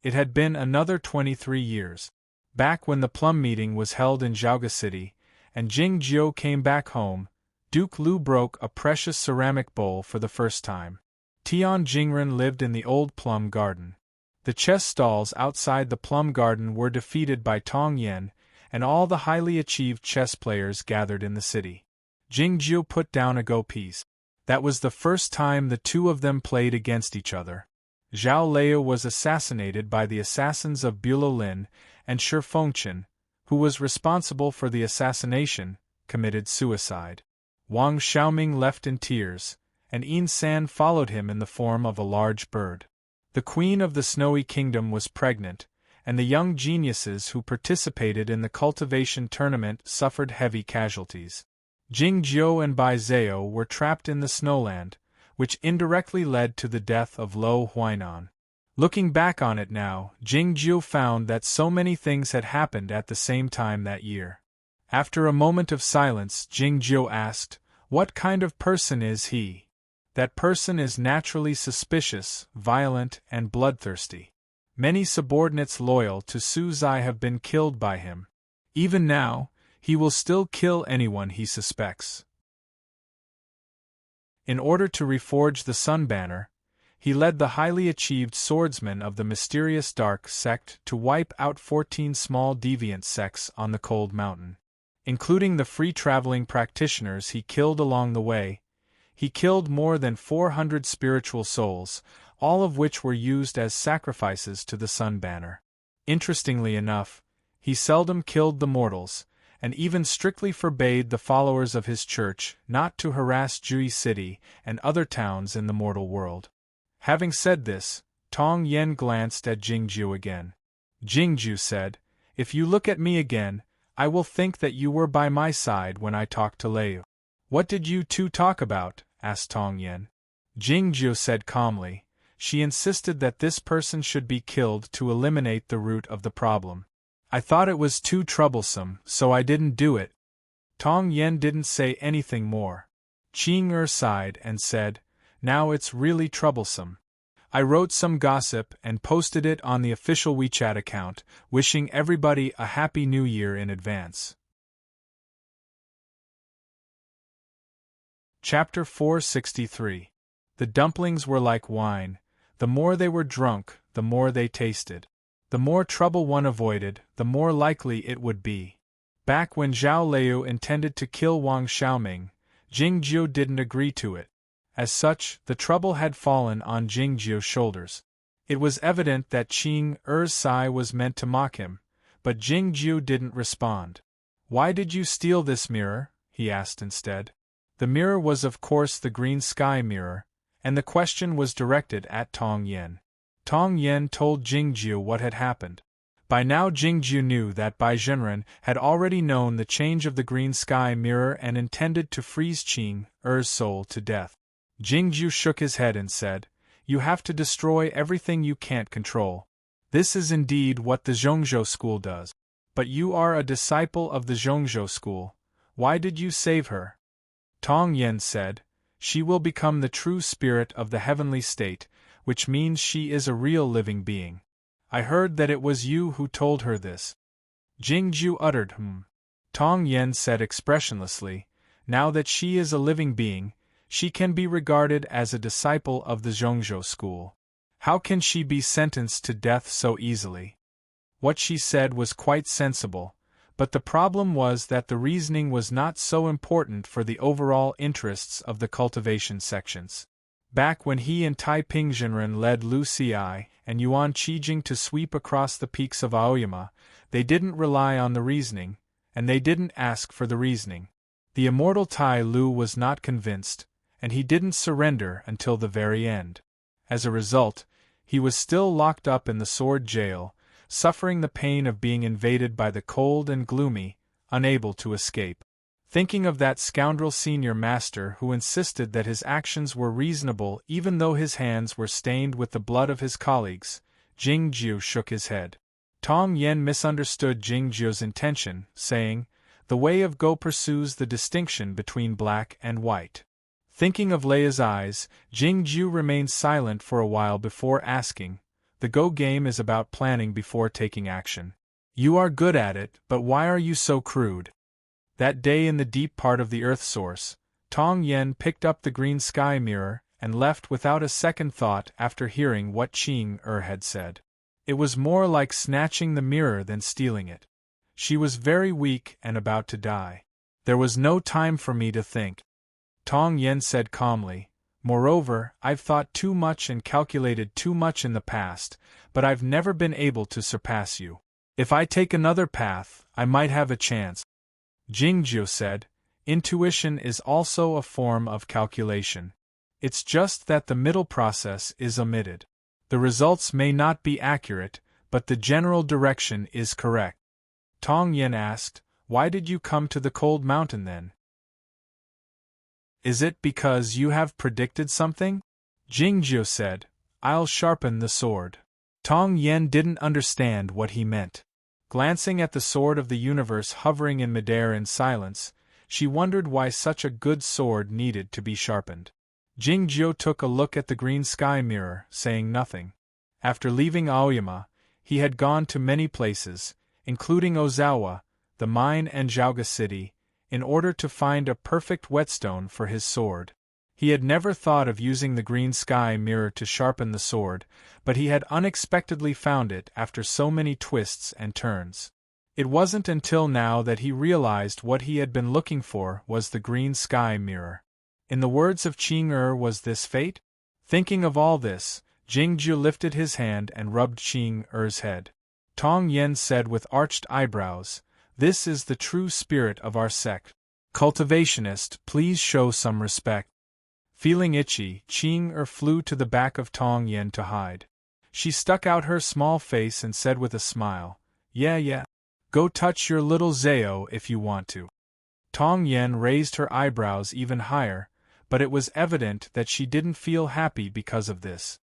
It had been another 23 years. Back when the plum meeting was held in Zhaoga City, and Jing Jiu came back home, Duke Lu broke a precious ceramic bowl for the first time. Tian Jingren lived in the old plum garden. The chess stalls outside the plum garden were defeated by Tong Yen, and all the highly achieved chess players gathered in the city. Jing Jiu put down a go piece. That was the first time the two of them played against each other. Zhao Lei was assassinated by the assassins of Bulo Lin, and Shi Fengchen, who was responsible for the assassination, committed suicide. Wang Xiaoming left in tears, and Yin San followed him in the form of a large bird. The Queen of the Snowy Kingdom was pregnant, and the young geniuses who participated in the cultivation tournament suffered heavy casualties. Jing Jiu and Bai Zhao were trapped in the snowland, which indirectly led to the death of Lo Huainan. Looking back on it now, Jing Jiu found that so many things had happened at the same time that year. After a moment of silence, Jing Jiu asked, "What kind of person is he?" "That person is naturally suspicious, violent, and bloodthirsty. Many subordinates loyal to Su Zai have been killed by him. Even now, he will still kill anyone he suspects." In order to reforge the Sun Banner, he led the highly achieved swordsmen of the mysterious dark sect to wipe out 14 small deviant sects on the cold mountain. Including the free-traveling practitioners he killed along the way, he killed more than 400 spiritual souls, all of which were used as sacrifices to the Sun Banner. Interestingly enough, he seldom killed the mortals, and even strictly forbade the followers of his church not to harass Jui City and other towns in the mortal world. Having said this, Tong Yen glanced at Jingju again. Jingju said, "If you look at me again, I will think that you were by my side when I talked to Lei." "What did you two talk about?" asked Tong Yen. Jingju said calmly, "She insisted that this person should be killed to eliminate the root of the problem. I thought it was too troublesome, so I didn't do it." Tong Yen didn't say anything more. Qing sighed and said, "Now it's really troublesome. I wrote some gossip and posted it on the official WeChat account, wishing everybody a Happy New Year in advance." Chapter 463. The dumplings were like wine. The more they were drunk, the more they tasted. The more trouble one avoided, the more likely it would be. Back when Zhao Lei intended to kill Wang Xiaoming, Jing Jiu didn't agree to it. As such, the trouble had fallen on Jing Jiu's shoulders. It was evident that Qing Sai was meant to mock him, but Jing Jiu didn't respond. "Why did you steal this mirror?" he asked instead. The mirror was of course the green sky mirror, and the question was directed at Tong Yen. Tong Yen told Jing Jiu what had happened. By now Jing Jiu knew that Bai Zhenren had already known the change of the green sky mirror and intended to freeze Qing soul to death. Jing Jiu shook his head and said, "You have to destroy everything you can't control. This is indeed what the Zhongzhou school does. But you are a disciple of the Zhongzhou school. Why did you save her?" Tong Yen said, "She will become the true spirit of the heavenly state, which means she is a real living being. I heard that it was you who told her this." Jing Jiu uttered Tong Yen said expressionlessly, "Now that she is a living being, she can be regarded as a disciple of the Zhongzhou school. How can she be sentenced to death so easily?" What she said was quite sensible, but the problem was that the reasoning was not so important for the overall interests of the cultivation sections. Back when he and Tai Pingzhenren led Lu Xi and Yuan Qijing to sweep across the peaks of Aoyama, they didn't rely on the reasoning, and they didn't ask for the reasoning. The immortal Tai Lu was not convinced, and he didn't surrender until the very end. As a result, he was still locked up in the sword jail, suffering the pain of being invaded by the cold and gloomy, unable to escape. Thinking of that scoundrel senior master who insisted that his actions were reasonable even though his hands were stained with the blood of his colleagues, Jing Jiu shook his head. Tong Yen misunderstood Jing Jiu's intention, saying, "The way of Go pursues the distinction between black and white." Thinking of Leia's eyes, Jing Jiu remained silent for a while before asking, "The Go game is about planning before taking action. You are good at it, but why are you so crude?" That day in the deep part of the Earth Source, Tong Yen picked up the green sky mirror and left without a second thought after hearing what Qing had said. It was more like snatching the mirror than stealing it. She was very weak and about to die. "There was no time for me to think," Tong Yen said calmly. "Moreover, I've thought too much and calculated too much in the past, but I've never been able to surpass you. If I take another path, I might have a chance." Jing Jiu said, "Intuition is also a form of calculation. It's just that the middle process is omitted. The results may not be accurate, but the general direction is correct." Tong Yen asked, "Why did you come to the cold mountain then? Is it because you have predicted something?" Jing Jiu said, "I'll sharpen the sword." Tong Yen didn't understand what he meant. Glancing at the sword of the universe hovering in midair in silence, she wondered why such a good sword needed to be sharpened. Jing Jiu took a look at the green sky mirror, saying nothing. After leaving Aoyama, he had gone to many places, including Ozawa, the mine and Zhaoga City, in order to find a perfect whetstone for his sword. He had never thought of using the green sky mirror to sharpen the sword, but he had unexpectedly found it after so many twists and turns. It wasn't until now that he realized what he had been looking for was the green sky mirror. In the words of Qing was this fate? Thinking of all this, Jing Jiu lifted his hand and rubbed Qing head. Tong Yen said with arched eyebrows, "This is the true spirit of our sect. Cultivationist, please show some respect." Feeling itchy, Qing flew to the back of Tong Yen to hide. She stuck out her small face and said with a smile, Yeah, go touch your little Zao if you want to." Tong Yen raised her eyebrows even higher, but it was evident that she didn't feel happy because of this.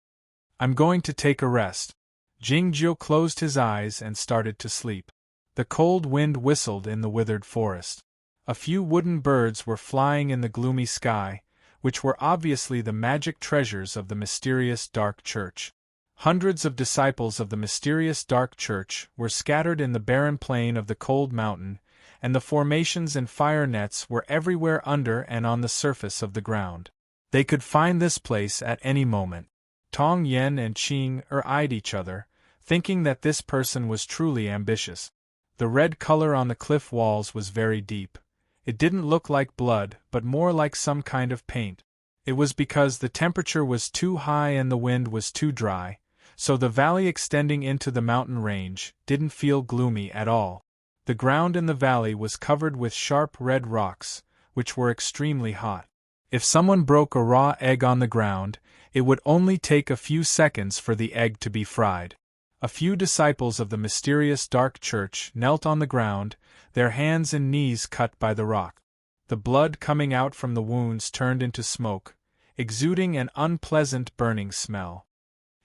"I'm going to take a rest." Jing Jiu closed his eyes and started to sleep. The cold wind whistled in the withered forest. A few wooden birds were flying in the gloomy sky, which were obviously the magic treasures of the mysterious Dark Church. Hundreds of disciples of the mysterious Dark Church were scattered in the barren plain of the cold mountain, and the formations and fire nets were everywhere under and on the surface of the ground. They could find this place at any moment. Tong Yen and Qing eyed each other, thinking that this person was truly ambitious. The red color on the cliff walls was very deep. It didn't look like blood, but more like some kind of paint. It was because the temperature was too high and the wind was too dry, so the valley extending into the mountain range didn't feel gloomy at all. The ground in the valley was covered with sharp red rocks, which were extremely hot. If someone broke a raw egg on the ground, it would only take a few seconds for the egg to be fried. A few disciples of the mysterious Dark Church knelt on the ground, their hands and knees cut by the rock. The blood coming out from the wounds turned into smoke, exuding an unpleasant burning smell.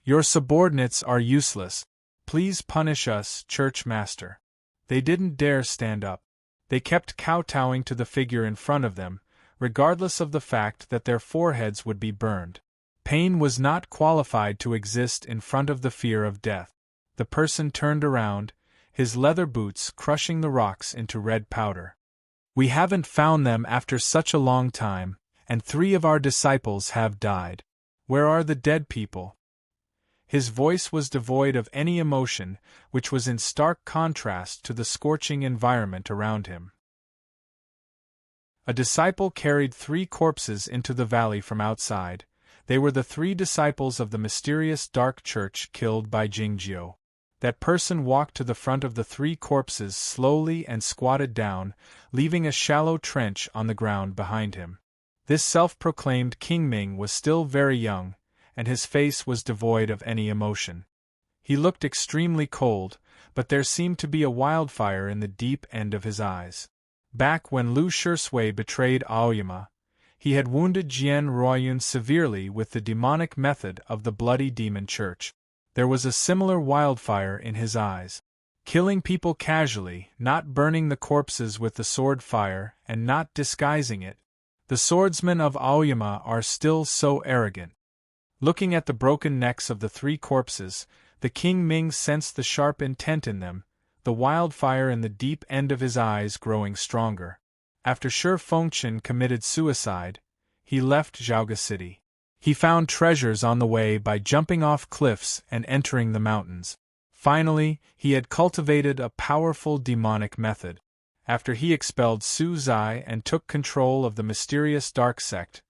"Your subordinates are useless. Please punish us, Church Master." They didn't dare stand up. They kept kowtowing to the figure in front of them, regardless of the fact that their foreheads would be burned. Pain was not qualified to exist in front of the fear of death. The person turned around, his leather boots crushing the rocks into red powder. "We haven't found them after such a long time, and 3 of our disciples have died. Where are the dead people?" His voice was devoid of any emotion, which was in stark contrast to the scorching environment around him. A disciple carried 3 corpses into the valley from outside. They were the 3 disciples of the mysterious Dark Church killed by Jing Jiu. That person walked to the front of the three corpses slowly and squatted down, leaving a shallow trench on the ground behind him. This self-proclaimed King Ming was still very young, and his face was devoid of any emotion. He looked extremely cold, but there seemed to be a wildfire in the deep end of his eyes. Back when Lu Shisui betrayed Aoyama, he had wounded Jian Ruoyun severely with the demonic method of the Bloody Demon Church. There was a similar wildfire in his eyes. Killing people casually, not burning the corpses with the sword fire, and not disguising it. The swordsmen of Aoyama are still so arrogant. Looking at the broken necks of the three corpses, the King Ming sensed the sharp intent in them, the wildfire in the deep end of his eyes growing stronger. After Shi Fengqian committed suicide, he left Zhaoga City. He found treasures on the way by jumping off cliffs and entering the mountains. Finally, he had cultivated a powerful demonic method. After he expelled Su Zai and took control of the mysterious dark sect,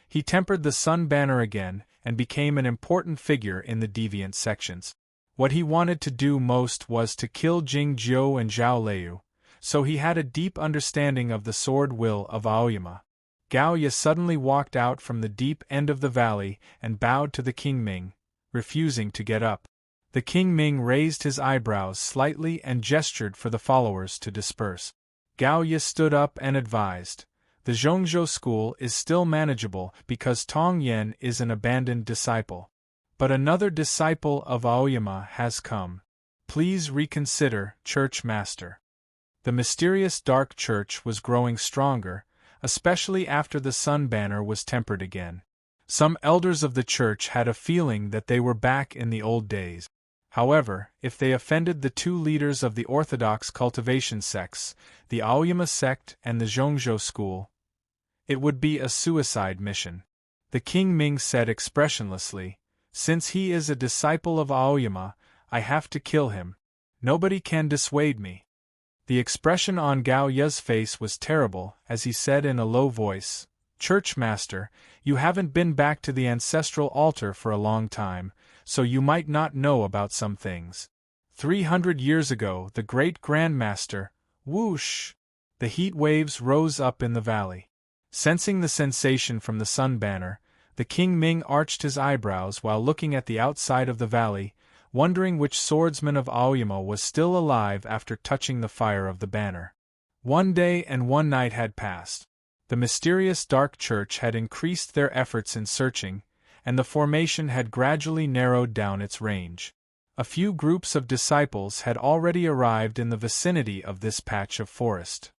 he tempered the Sun Banner again and became an important figure in the deviant sections. What he wanted to do most was to kill Jing Jiu and Zhao Liu, so he had a deep understanding of the sword will of Aoyama. Gao Ye suddenly walked out from the deep end of the valley and bowed to the King Ming, refusing to get up. The King Ming raised his eyebrows slightly and gestured for the followers to disperse. Gao Ye stood up and advised, "The Zhongzhou school is still manageable because Tong Yen is an abandoned disciple. But another disciple of Aoyama has come. Please reconsider, Church Master." The mysterious dark church was growing stronger, especially after the Sun Banner was tempered again. Some elders of the church had a feeling that they were back in the old days. However, if they offended the two leaders of the orthodox cultivation sects, the Aoyama sect and the Zhongzhou school, it would be a suicide mission. The King Ming said expressionlessly, "Since he is a disciple of Aoyama, I have to kill him. Nobody can dissuade me." The expression on Gao Ye's face was terrible as he said in a low voice, "Church Master, you haven't been back to the ancestral altar for a long time, so you might not know about some things. 300 years ago, the great Grandmaster, whoosh!" The heat waves rose up in the valley. Sensing the sensation from the Sun Banner, the King Ming arched his eyebrows while looking at the outside of the valley, wondering which swordsman of Aoyama was still alive after touching the fire of the banner. 1 day and 1 night had passed. The mysterious dark church had increased their efforts in searching, and the formation had gradually narrowed down its range. A few groups of disciples had already arrived in the vicinity of this patch of forest.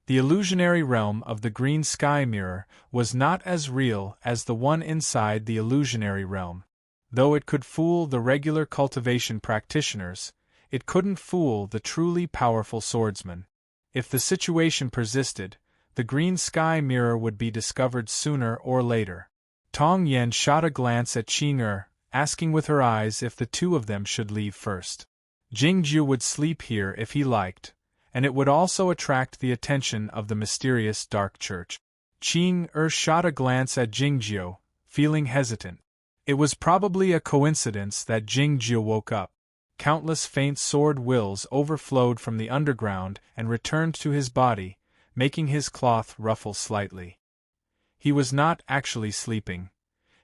The illusionary realm of the green sky mirror was not as real as the one inside the illusionary realm. Though it could fool the regular cultivation practitioners, it couldn't fool the truly powerful swordsman. If the situation persisted, the green sky mirror would be discovered sooner or later. Tong Yen shot a glance at Qing asking with her eyes if the two of them should leave first. Jingjiu would sleep here if he liked, and it would also attract the attention of the mysterious dark church. Qing shot a glance at Jingjiu, feeling hesitant. It was probably a coincidence that Jingjiu woke up. Countless faint sword wills overflowed from the underground and returned to his body, making his cloth ruffle slightly. He was not actually sleeping.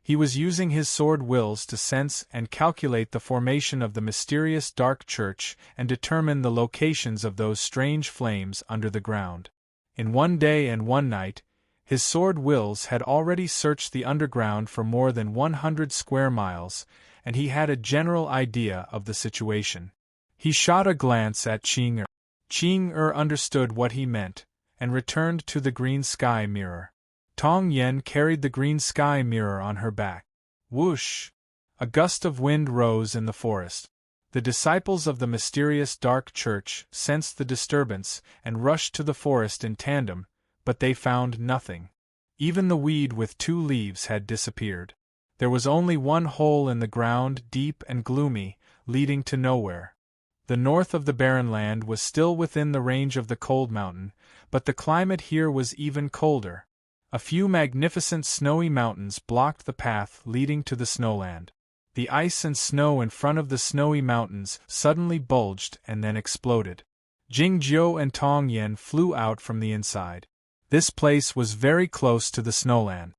He was using his sword wills to sense and calculate the formation of the mysterious dark church and determine the locations of those strange flames under the ground. In 1 day and 1 night, his sword wills had already searched the underground for more than 100 square miles, and he had a general idea of the situation. He shot a glance at Qing. Qing understood what he meant, and returned to the green sky mirror. Tong Yen carried the green sky mirror on her back. Whoosh! A gust of wind rose in the forest. The disciples of the mysterious dark church sensed the disturbance and rushed to the forest in tandem, but they found nothing. Even the weed with 2 leaves had disappeared. There was only one hole in the ground, deep and gloomy, leading to nowhere. The north of the barren land was still within the range of the cold mountain, but the climate here was even colder. A few magnificent snowy mountains blocked the path leading to the snowland. The ice and snow in front of the snowy mountains suddenly bulged and then exploded. Jingjiu and Tong Yen flew out from the inside. This place was very close to the snowland.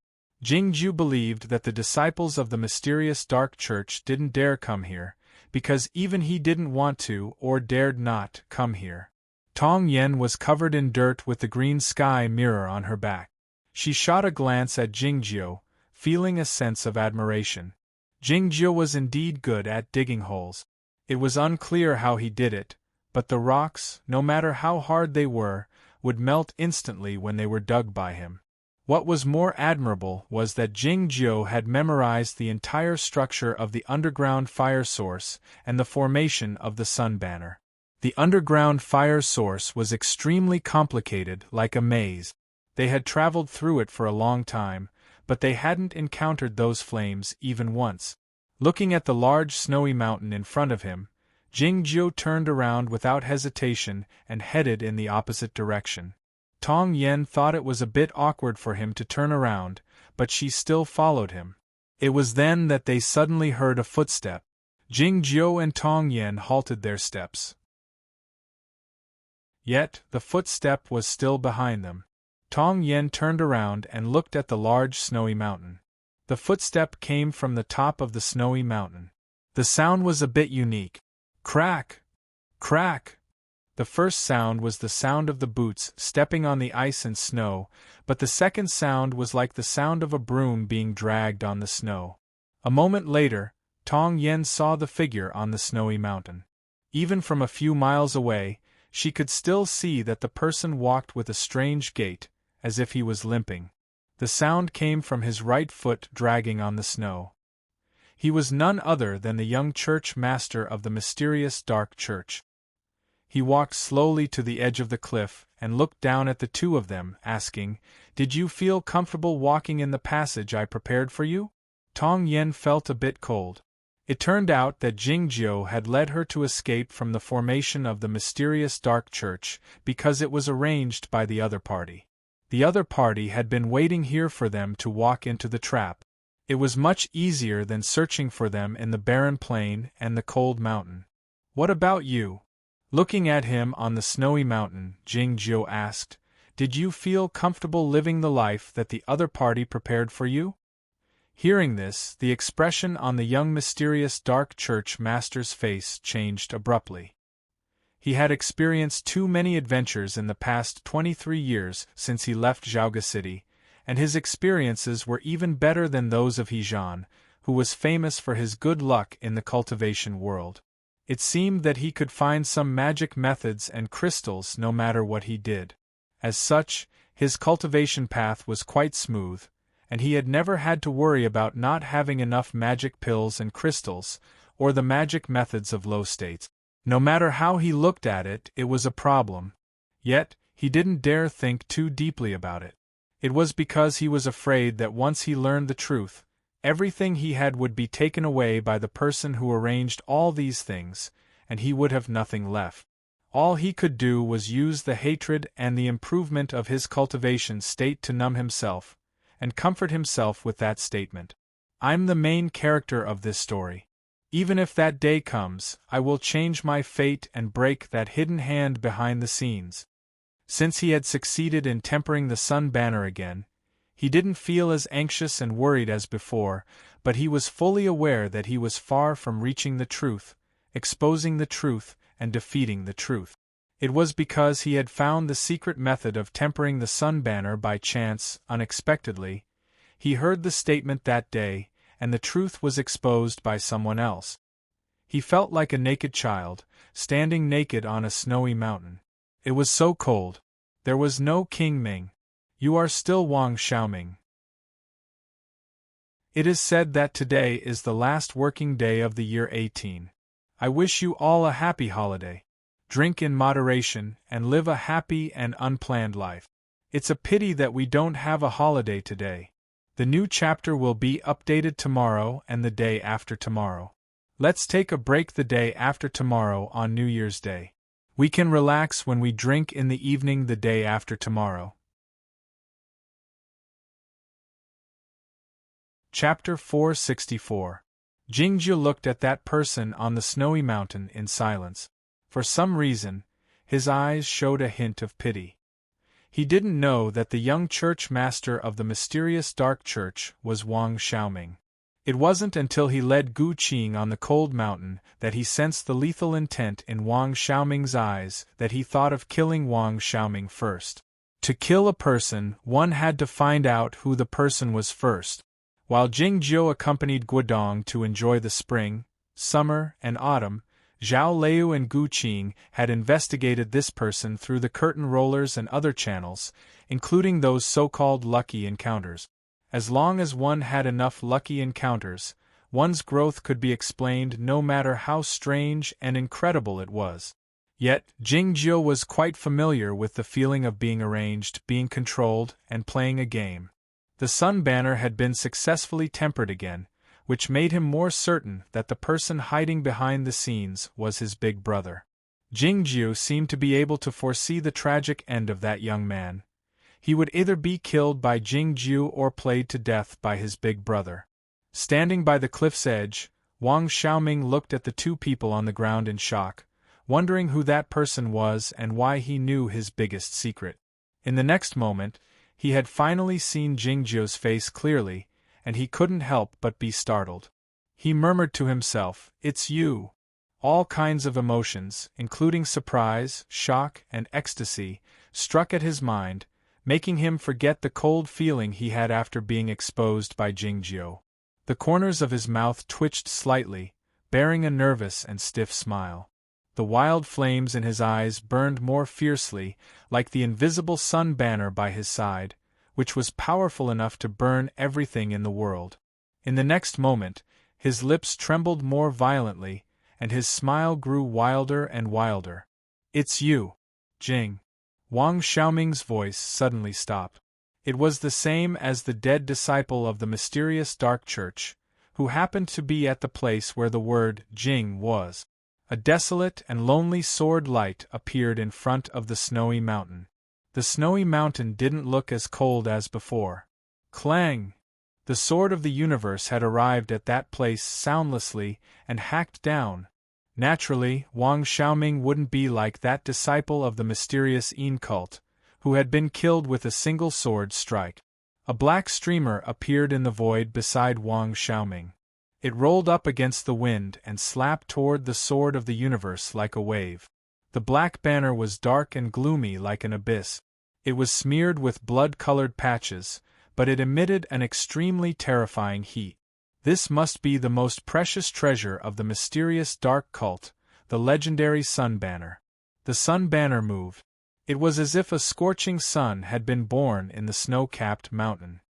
Jingjiu believed that the disciples of the mysterious dark church didn't dare come here, because even he didn't want to or dared not come here. Tong Yen was covered in dirt with the green sky mirror on her back. She shot a glance at Jingjiu, feeling a sense of admiration. Jingjiu was indeed good at digging holes. It was unclear how he did it, but the rocks, no matter how hard they were, would melt instantly when they were dug by him. What was more admirable was that Jingjiu had memorized the entire structure of the underground fire source and the formation of the sun banner. The underground fire source was extremely complicated, like a maze. They had traveled through it for a long time, but they hadn't encountered those flames even once. Looking at the large snowy mountain in front of him, Jingjiu turned around without hesitation and headed in the opposite direction. Tong Yen thought it was a bit awkward for him to turn around, but she still followed him. It was then that they suddenly heard a footstep. Jingjiu and Tong Yen halted their steps. Yet, the footstep was still behind them. Tong Yen turned around and looked at the large snowy mountain. The footstep came from the top of the snowy mountain. The sound was a bit unique. Crack! Crack! The first sound was the sound of the boots stepping on the ice and snow, but the second sound was like the sound of a broom being dragged on the snow. A moment later, Tong Yen saw the figure on the snowy mountain. Even from a few miles away, she could still see that the person walked with a strange gait, as if he was limping. The sound came from his right foot dragging on the snow. He was none other than the young church master of the mysterious dark church. He walked slowly to the edge of the cliff and looked down at the two of them, asking, "Did you feel comfortable walking in the passage I prepared for you?" Tong Yen felt a bit cold. It turned out that Jingjiu had led her to escape from the formation of the mysterious dark church because it was arranged by the other party. The other party had been waiting here for them to walk into the trap. It was much easier than searching for them in the barren plain and the cold mountain. "What about you?" Looking at him on the snowy mountain, Jingjiu asked, "Did you feel comfortable living the life that the other party prepared for you?" Hearing this, the expression on the young mysterious dark church master's face changed abruptly. He had experienced too many adventures in the past 23 years since he left Zhaoga City, and his experiences were even better than those of Hejan, who was famous for his good luck in the cultivation world. It seemed that he could find some magic methods and crystals no matter what he did. As such, his cultivation path was quite smooth, and he had never had to worry about not having enough magic pills and crystals, or the magic methods of low states. No matter how he looked at it, it was a problem. Yet, he didn't dare think too deeply about it. It was because he was afraid that once he learned the truth, everything he had would be taken away by the person who arranged all these things, and he would have nothing left. All he could do was use the hatred and the improvement of his cultivation state to numb himself, and comfort himself with that statement. "I'm the main character of this story. Even if that day comes, I will change my fate and break that hidden hand behind the scenes." Since he had succeeded in tempering the sun banner again, he didn't feel as anxious and worried as before, but he was fully aware that he was far from reaching the truth, exposing the truth, and defeating the truth. It was because he had found the secret method of tempering the sun banner by chance, unexpectedly. He heard the statement that day, and the truth was exposed by someone else. He felt like a naked child, standing naked on a snowy mountain. It was so cold. There was no King Ming. You are still Wang Xiaoming. It is said that today is the last working day of the year 18. I wish you all a happy holiday. Drink in moderation and live a happy and unplanned life. It's a pity that we don't have a holiday today. The new chapter will be updated tomorrow and the day after tomorrow. Let's take a break the day after tomorrow on New Year's Day. We can relax when we drink in the evening the day after tomorrow. Chapter 464. Jingjiu looked at that person on the snowy mountain in silence. For some reason, his eyes showed a hint of pity. He didn't know that the young church master of the mysterious dark church was Wang Xiaoming. It wasn't until he led Gu Qing on the cold mountain that he sensed the lethal intent in Wang Xiaoming's eyes that he thought of killing Wang Xiaoming first. To kill a person, one had to find out who the person was first. While Jingjiu accompanied Guodong to enjoy the spring, summer, and autumn, Zhao Liu and Gu Qing had investigated this person through the curtain rollers and other channels, including those so-called lucky encounters. As long as one had enough lucky encounters, one's growth could be explained no matter how strange and incredible it was. Yet, Jingjiu was quite familiar with the feeling of being arranged, being controlled, and playing a game. The sun banner had been successfully tempered again, which made him more certain that the person hiding behind the scenes was his big brother. Jingjiu seemed to be able to foresee the tragic end of that young man. He would either be killed by Jingjiu or played to death by his big brother. Standing by the cliff's edge, Wang Xiaoming looked at the two people on the ground in shock, wondering who that person was and why he knew his biggest secret. In the next moment, he had finally seen Jingjiu's face clearly, and he couldn't help but be startled. He murmured to himself, "It's you." All kinds of emotions, including surprise, shock, and ecstasy, struck at his mind, making him forget the cold feeling he had after being exposed by Jingjiu. The corners of his mouth twitched slightly, bearing a nervous and stiff smile. The wild flames in his eyes burned more fiercely, like the invisible sun banner by his side, which was powerful enough to burn everything in the world. In the next moment, his lips trembled more violently, and his smile grew wilder and wilder. "It's you, Jing." Wang Xiaoming's voice suddenly stopped. It was the same as the dead disciple of the mysterious dark church, who happened to be at the place where the word Jing was. A desolate and lonely sword light appeared in front of the snowy mountain. The snowy mountain didn't look as cold as before. Clang! The sword of the universe had arrived at that place soundlessly and hacked down. Naturally, Wang Xiaoming wouldn't be like that disciple of the mysterious Yin cult, who had been killed with a single sword strike. A black streamer appeared in the void beside Wang Xiaoming. It rolled up against the wind and slapped toward the sword of the universe like a wave. The black banner was dark and gloomy like an abyss. It was smeared with blood-colored patches, but it emitted an extremely terrifying heat. This must be the most precious treasure of the mysterious dark cult, the legendary sun banner. The sun banner moved. It was as if a scorching sun had been born in the snow-capped mountain.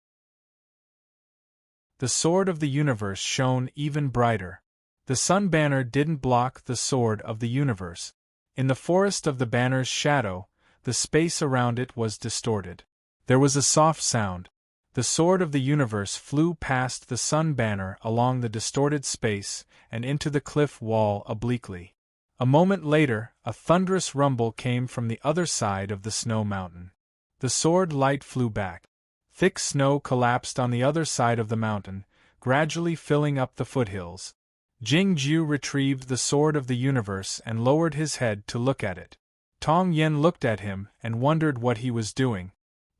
The sword of the universe shone even brighter. The sun banner didn't block the sword of the universe. In the forest of the banner's shadow, the space around it was distorted. There was a soft sound. The sword of the universe flew past the sun banner along the distorted space and into the cliff wall obliquely. A moment later, a thunderous rumble came from the other side of the snow mountain. The sword light flew back. Thick snow collapsed on the other side of the mountain, gradually filling up the foothills. Jingjiu retrieved the sword of the universe and lowered his head to look at it. Tong Yen looked at him and wondered what he was doing.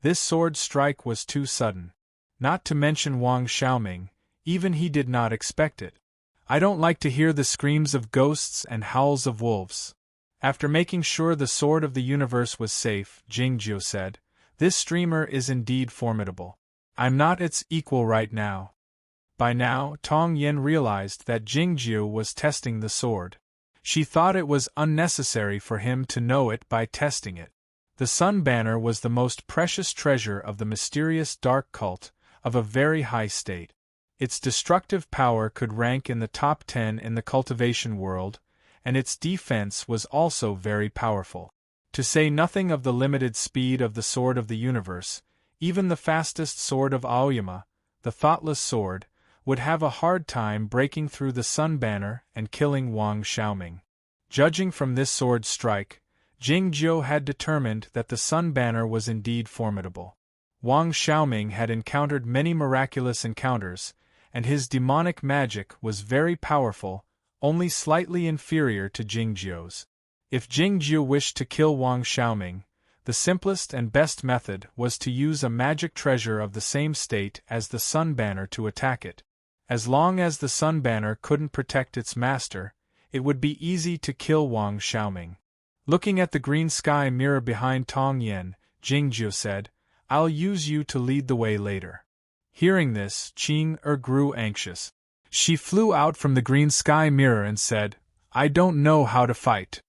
This sword strike was too sudden. Not to mention Wang Xiaoming, even he did not expect it. "I don't like to hear the screams of ghosts and howls of wolves." After making sure the sword of the universe was safe, Jingjiu said, "This streamer is indeed formidable. I'm not its equal right now." By now, Tong Yen realized that Jingjiu was testing the sword. She thought it was unnecessary for him to know it by testing it. The sun banner was the most precious treasure of the mysterious dark cult, of a very high state. Its destructive power could rank in the top 10 in the cultivation world, and its defense was also very powerful. To say nothing of the limited speed of the sword of the universe, even the fastest sword of Aoyama, the thoughtless sword, would have a hard time breaking through the sun banner and killing Wang Xiaoming. Judging from this sword strike, Jingjiu had determined that the sun banner was indeed formidable. Wang Xiaoming had encountered many miraculous encounters, and his demonic magic was very powerful, only slightly inferior to Jingjiu's. If Jingjiu wished to kill Wang Xiaoming, the simplest and best method was to use a magic treasure of the same state as the Sun Banner to attack it. As long as the Sun Banner couldn't protect its master, it would be easy to kill Wang Xiaoming. Looking at the green sky mirror behind Tong Yen, Jingjiu said, "I'll use you to lead the way later." Hearing this, Qing grew anxious. She flew out from the green sky mirror and said, "I don't know how to fight."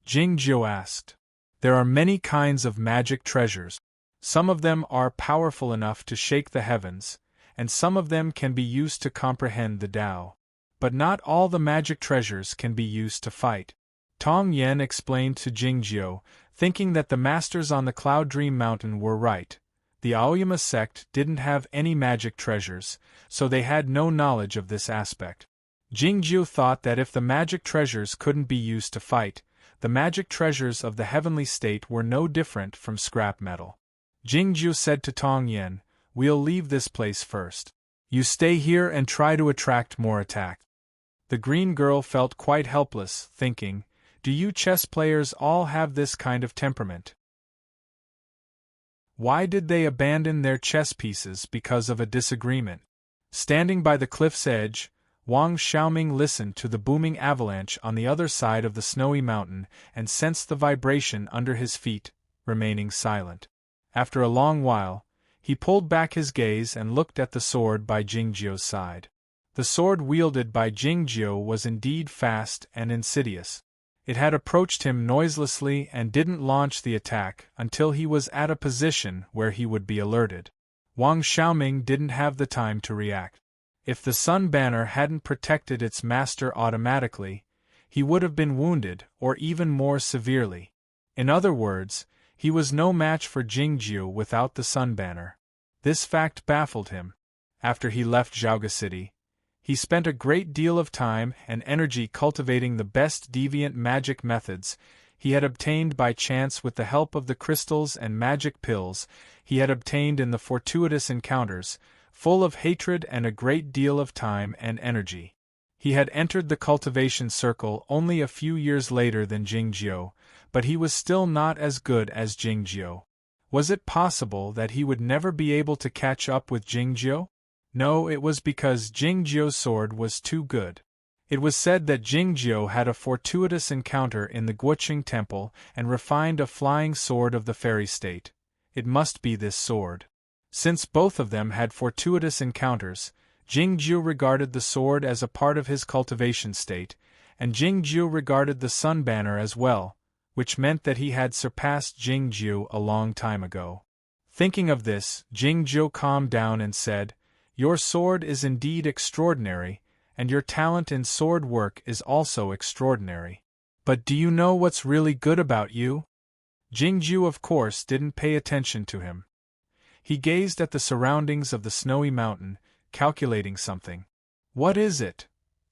Jingjiu asked. "There are many kinds of magic treasures. Some of them are powerful enough to shake the heavens, and some of them can be used to comprehend the Tao. But not all the magic treasures can be used to fight." Tong Yen explained to Jingjiu, thinking that the masters on the Cloud Dream Mountain were right. The Aoyama sect didn't have any magic treasures, so they had no knowledge of this aspect. Jingjiu thought that if the magic treasures couldn't be used to fight, the magic treasures of the heavenly state were no different from scrap metal. Jingjiu said to Tong Yen, "We'll leave this place first. You stay here and try to attract more attack." The green girl felt quite helpless, thinking, "Do you chess players all have this kind of temperament? Why did they abandon their chess pieces because of a disagreement?" Standing by the cliff's edge, Wang Xiaoming listened to the booming avalanche on the other side of the snowy mountain and sensed the vibration under his feet, remaining silent. After a long while, he pulled back his gaze and looked at the sword by Jingjiu's side. The sword wielded by Jingjiu was indeed fast and insidious. It had approached him noiselessly and didn't launch the attack until he was at a position where he would be alerted. Wang Xiaoming didn't have the time to react. If the Sun Banner hadn't protected its master automatically, he would have been wounded, or even more severely. In other words, he was no match for Jingjiu without the Sun Banner. This fact baffled him. After he left Zhaoga City, he spent a great deal of time and energy cultivating the best deviant magic methods he had obtained by chance with the help of the crystals and magic pills he had obtained in the fortuitous encounters, full of hatred and a great deal of time and energy. He had entered the cultivation circle only a few years later than Jingjiu, but he was still not as good as Jingjiu. Was it possible that he would never be able to catch up with Jingjiu? No, it was because Jingjiu's sword was too good. It was said that Jingjiu had a fortuitous encounter in the Guoqing Temple and refined a flying sword of the fairy state. It must be this sword. Since both of them had fortuitous encounters, Jingjiu regarded the sword as a part of his cultivation state, and Jingjiu regarded the Sun Banner as well, which meant that he had surpassed Jingjiu a long time ago. Thinking of this, Jingjiu calmed down and said, "Your sword is indeed extraordinary, and your talent in sword work is also extraordinary. But do you know what's really good about you?" Jingjiu of course didn't pay attention to him. He gazed at the surroundings of the snowy mountain, calculating something. "What is it?"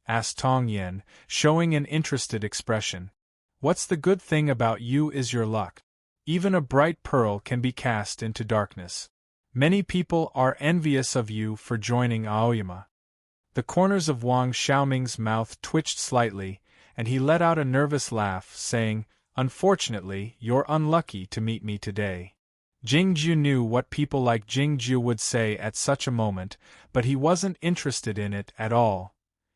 asked Tong Yen, showing an interested expression. "What's the good thing about you is your luck. Even a bright pearl can be cast into darkness. Many people are envious of you for joining Aoyama." The corners of Wang Xiaoming's mouth twitched slightly, and he let out a nervous laugh, saying, "Unfortunately, you're unlucky to meet me today." Jingjiu knew what people like Jingjiu would say at such a moment, but he wasn't interested in it at all.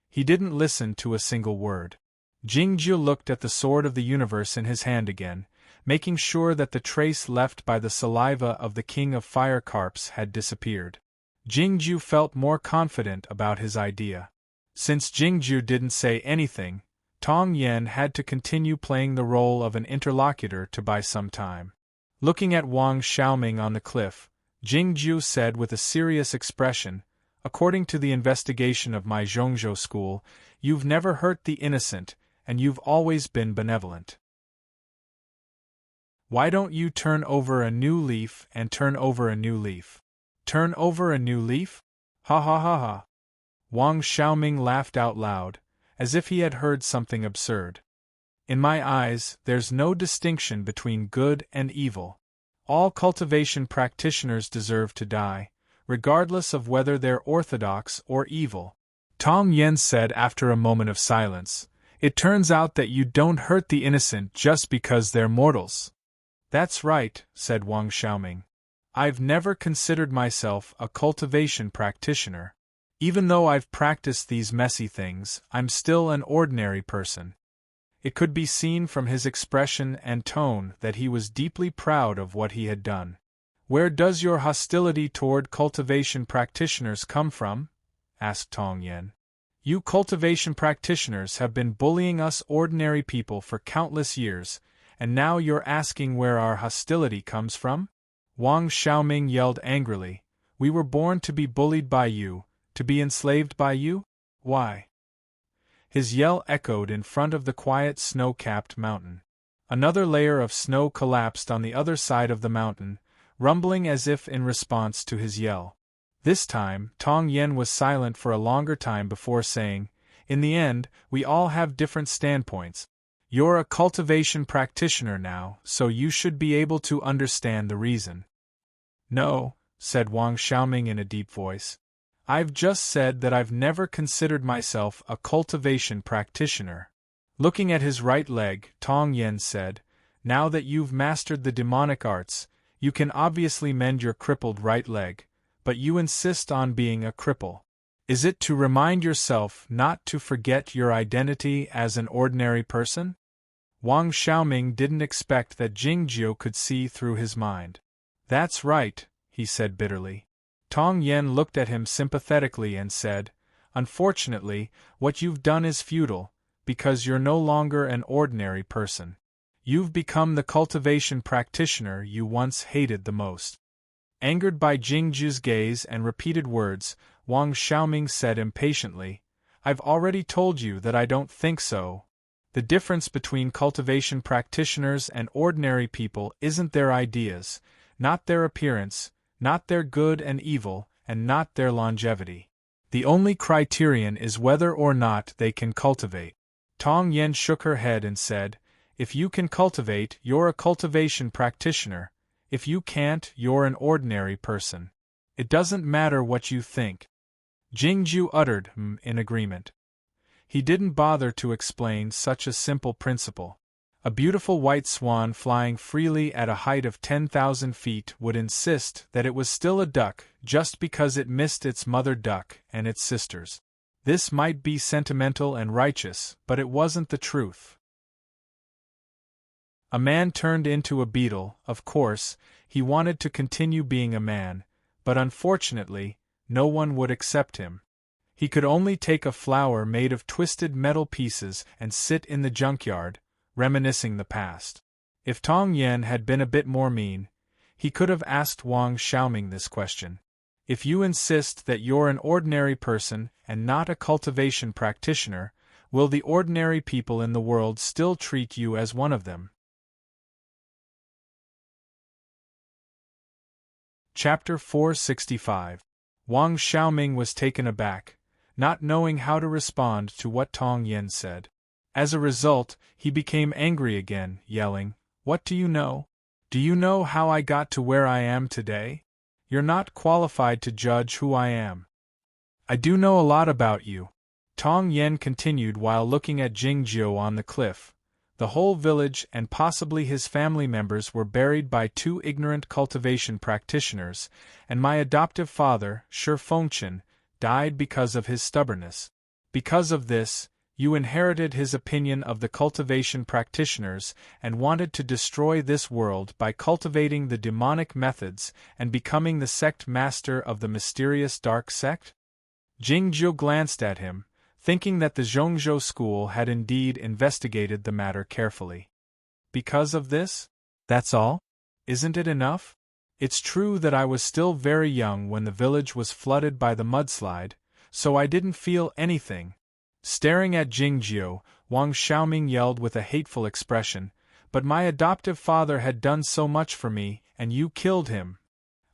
He didn't listen to a single word. Jingjiu looked at the sword of the universe in his hand again, making sure that the trace left by the saliva of the king of fire carps had disappeared. Jingjiu felt more confident about his idea. Since Jingjiu didn't say anything, Tong Yen had to continue playing the role of an interlocutor to buy some time. Looking at Wang Xiaoming on the cliff, Jingjiu said with a serious expression, "According to the investigation of my Zhongzhou school, you've never hurt the innocent, and you've always been benevolent. Why don't you turn over a new leaf and turn over a new leaf?" "Turn over a new leaf? Ha ha ha ha!" Wang Xiaoming laughed out loud, as if he had heard something absurd. "In my eyes, there's no distinction between good and evil. All cultivation practitioners deserve to die, regardless of whether they're orthodox or evil. Tong Yen said after a moment of silence, "It turns out that you don't hurt the innocent just because they're mortals." "That's right," said Wang Xiaoming. "I've never considered myself a cultivation practitioner. Even though I've practiced these messy things, I'm still an ordinary person." It could be seen from his expression and tone that he was deeply proud of what he had done. "Where does your hostility toward cultivation practitioners come from?" asked Tong Yen. "You cultivation practitioners have been bullying us ordinary people for countless years, and now you're asking where our hostility comes from?" Wang Xiaoming yelled angrily. "We were born to be bullied by you, to be enslaved by you? Why?" His yell echoed in front of the quiet snow-capped mountain. Another layer of snow collapsed on the other side of the mountain, rumbling as if in response to his yell. This time, Tong Yen was silent for a longer time before saying, "In the end, we all have different standpoints. You're a cultivation practitioner now, so you should be able to understand the reason." "No," said Wang Xiaoming in a deep voice. "I've just said that I've never considered myself a cultivation practitioner." Looking at his right leg, Tong Yen said, "Now that you've mastered the demonic arts, you can obviously mend your crippled right leg, but you insist on being a cripple. Is it to remind yourself not to forget your identity as an ordinary person?" Wang Xiaoming didn't expect that Jingjiu could see through his mind. "That's right," he said bitterly. Tong Yen looked at him sympathetically and said, "Unfortunately, what you've done is futile, because you're no longer an ordinary person. You've become the cultivation practitioner you once hated the most." Angered by Jingju's gaze and repeated words, Wang Xiaoming said impatiently, "I've already told you that I don't think so. The difference between cultivation practitioners and ordinary people isn't their ideas, not their appearance, not their good and evil, and not their longevity. The only criterion is whether or not they can cultivate." Tong Yen shook her head and said, "If you can cultivate, you're a cultivation practitioner. If you can't, you're an ordinary person. It doesn't matter what you think." Jingju uttered in agreement. He didn't bother to explain such a simple principle. A beautiful white swan flying freely at a height of 10,000 feet would insist that it was still a duck just because it missed its mother duck and its sisters. This might be sentimental and righteous, but it wasn't the truth. A man turned into a beetle. Of course, he wanted to continue being a man, but unfortunately, no one would accept him. He could only take a flower made of twisted metal pieces and sit in the junkyard, reminiscing the past. If Tong Yen had been a bit more mean, he could have asked Wang Xiaoming this question. "If you insist that you're an ordinary person and not a cultivation practitioner, will the ordinary people in the world still treat you as one of them?" Chapter 465. Wang Xiaoming was taken aback, not knowing how to respond to what Tong Yen said. As a result, he became angry again, yelling, "What do you know? Do you know how I got to where I am today? You're not qualified to judge who I am." "I do know a lot about you," Tong Yen continued while looking at Jingjiu on the cliff. "The whole village and possibly his family members were buried by two ignorant cultivation practitioners, and my adoptive father, Shi Fengchen, died because of his stubbornness. Because of this, you inherited his opinion of the cultivation practitioners and wanted to destroy this world by cultivating the demonic methods and becoming the sect master of the mysterious dark sect?" Jingjiu glanced at him, thinking that the Zhongzhou school had indeed investigated the matter carefully. "Because of this? That's all? Isn't it enough? It's true that I was still very young when the village was flooded by the mudslide, so I didn't feel anything." Staring at Jingjiu, Wang Xiaoming yelled with a hateful expression, "But my adoptive father had done so much for me, and you killed him."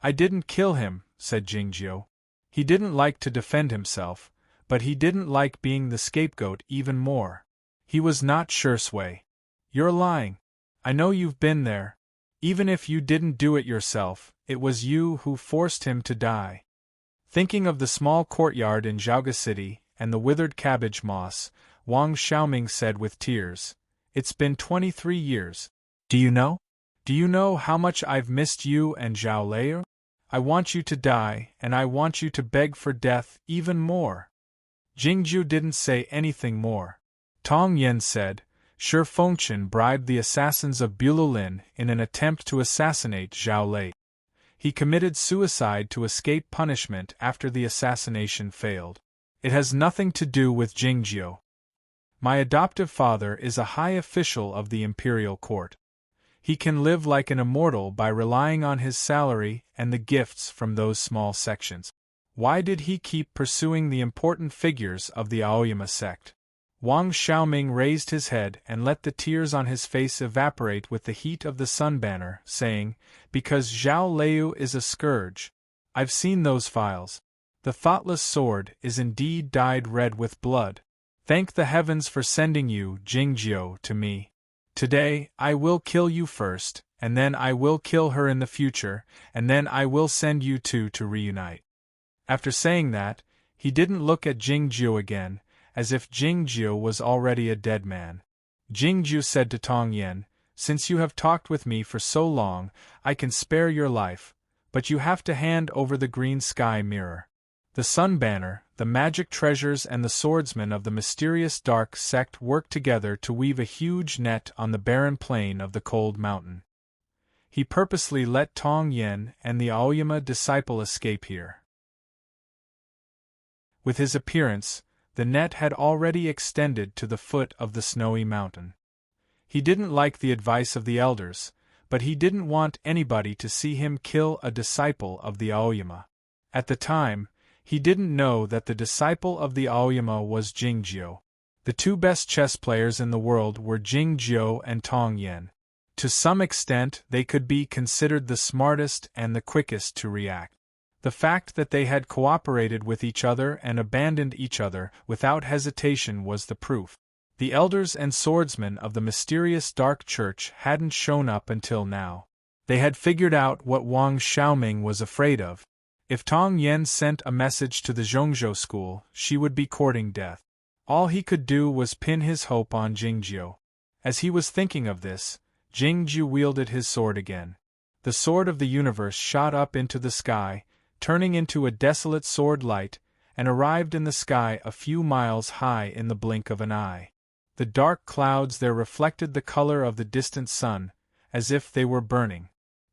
"I didn't kill him," said Jingjiu. He didn't like to defend himself, but he didn't like being the scapegoat even more. He was not Shui. "You're lying. I know you've been there. Even if you didn't do it yourself, it was you who forced him to die." Thinking of the small courtyard in Zhaoga City and the withered cabbage moss, Wang Xiaoming said with tears, "It's been 23 years. Do you know? Do you know how much I've missed you and Zhao Lei? I want you to die, and I want you to beg for death even more." Jingju didn't say anything more. Tong Yen said, Shi Fengchen bribed the assassins of Bululin in an attempt to assassinate Zhao Lei. He committed suicide to escape punishment after the assassination failed. It has nothing to do with Jingjiu. My adoptive father is a high official of the imperial court. He can live like an immortal by relying on his salary and the gifts from those small sections. Why did he keep pursuing the important figures of the Aoyama sect? Wang Xiaoming raised his head and let the tears on his face evaporate with the heat of the sun banner, saying, "Because Zhao Lei is a scourge. I've seen those files. The thoughtless sword is indeed dyed red with blood. Thank the heavens for sending you, Jingjiu, to me. Today, I will kill you first, and then I will kill her in the future, and then I will send you two to reunite." After saying that, he didn't look at Jingjiu again, as if Jingjiu was already a dead man. Jingjiu said to Tong Yen, "Since you have talked with me for so long, I can spare your life, but you have to hand over the green sky mirror. The sun banner, the magic treasures and the swordsmen of the mysterious dark sect work together to weave a huge net on the barren plain of the cold mountain." He purposely let Tong Yen and the Aoyama disciple escape here. With his appearance, the net had already extended to the foot of the snowy mountain. He didn't like the advice of the elders, but he didn't want anybody to see him kill a disciple of the Aoyama. At the time, he didn't know that the disciple of the Aoyama was Jingjiu. The two best chess players in the world were Jingjiu and Tong Yen. To some extent, they could be considered the smartest and the quickest to react. The fact that they had cooperated with each other and abandoned each other without hesitation was the proof. The elders and swordsmen of the mysterious dark church hadn't shown up until now. They had figured out what Wang Xiaoming was afraid of. If Tong Yen sent a message to the Zhongzhou school, she would be courting death. All he could do was pin his hope on Jingjiu. As he was thinking of this, Jingjiu wielded his sword again. The sword of the universe shot up into the sky, turning into a desolate sword light, and arrived in the sky a few miles high in the blink of an eye. The dark clouds there reflected the color of the distant sun, as if they were burning.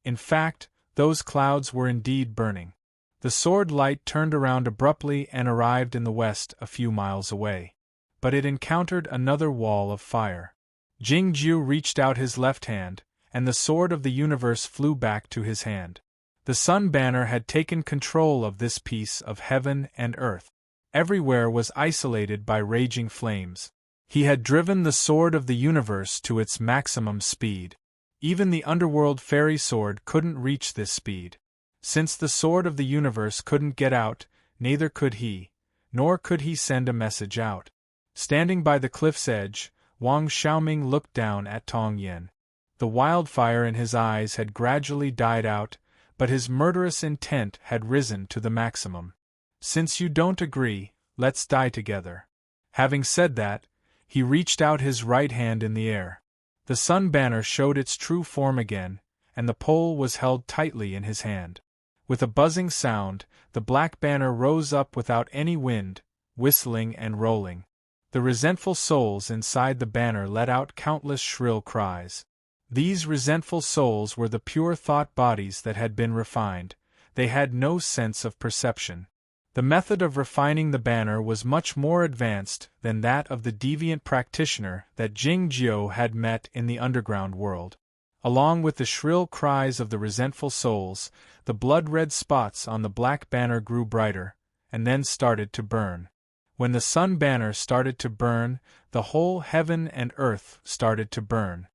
In fact, those clouds were indeed burning. The sword light turned around abruptly and arrived in the west a few miles away. But it encountered another wall of fire. Jingjiu reached out his left hand, and the sword of the universe flew back to his hand. The sun banner had taken control of this piece of heaven and earth. Everywhere was isolated by raging flames. He had driven the sword of the universe to its maximum speed. Even the underworld fairy sword couldn't reach this speed. Since the sword of the universe couldn't get out, neither could he, nor could he send a message out. Standing by the cliff's edge, Wang Xiaoming looked down at Tong Yen. The wildfire in his eyes had gradually died out, but his murderous intent had risen to the maximum. "Since you don't agree, let's die together." Having said that, he reached out his right hand in the air. The sun banner showed its true form again, and the pole was held tightly in his hand. With a buzzing sound, the black banner rose up without any wind, whistling and rolling. The resentful souls inside the banner let out countless shrill cries. These resentful souls were the pure thought bodies that had been refined. They had no sense of perception. The method of refining the banner was much more advanced than that of the deviant practitioner that Jingjiu had met in the underground world. Along with the shrill cries of the resentful souls, the blood-red spots on the black banner grew brighter, and then started to burn. When the sun banner started to burn, the whole heaven and earth started to burn.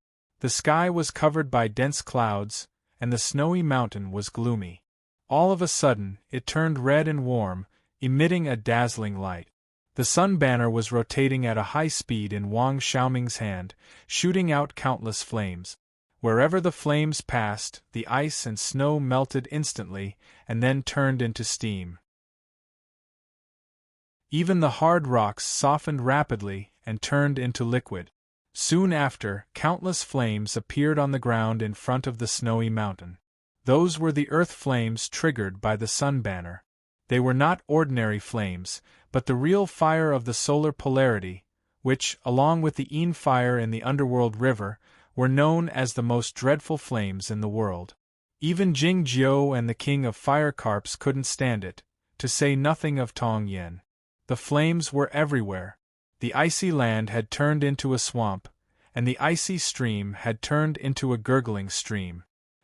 The sky was covered by dense clouds, and the snowy mountain was gloomy. All of a sudden, it turned red and warm, emitting a dazzling light. The sun banner was rotating at a high speed in Wang Xiaoming's hand, shooting out countless flames. Wherever the flames passed, the ice and snow melted instantly, and then turned into steam. Even the hard rocks softened rapidly and turned into liquid. Soon after, countless flames appeared on the ground in front of the snowy mountain. Those were the earth flames triggered by the sun banner. They were not ordinary flames, but the real fire of the solar polarity, which, along with the Een fire in the underworld river, were known as the most dreadful flames in the world. Even Jingjiu and the king of fire carps couldn't stand it, to say nothing of Tong Yen. The flames were everywhere. The icy land had turned into a swamp, and the icy stream had turned into a gurgling stream.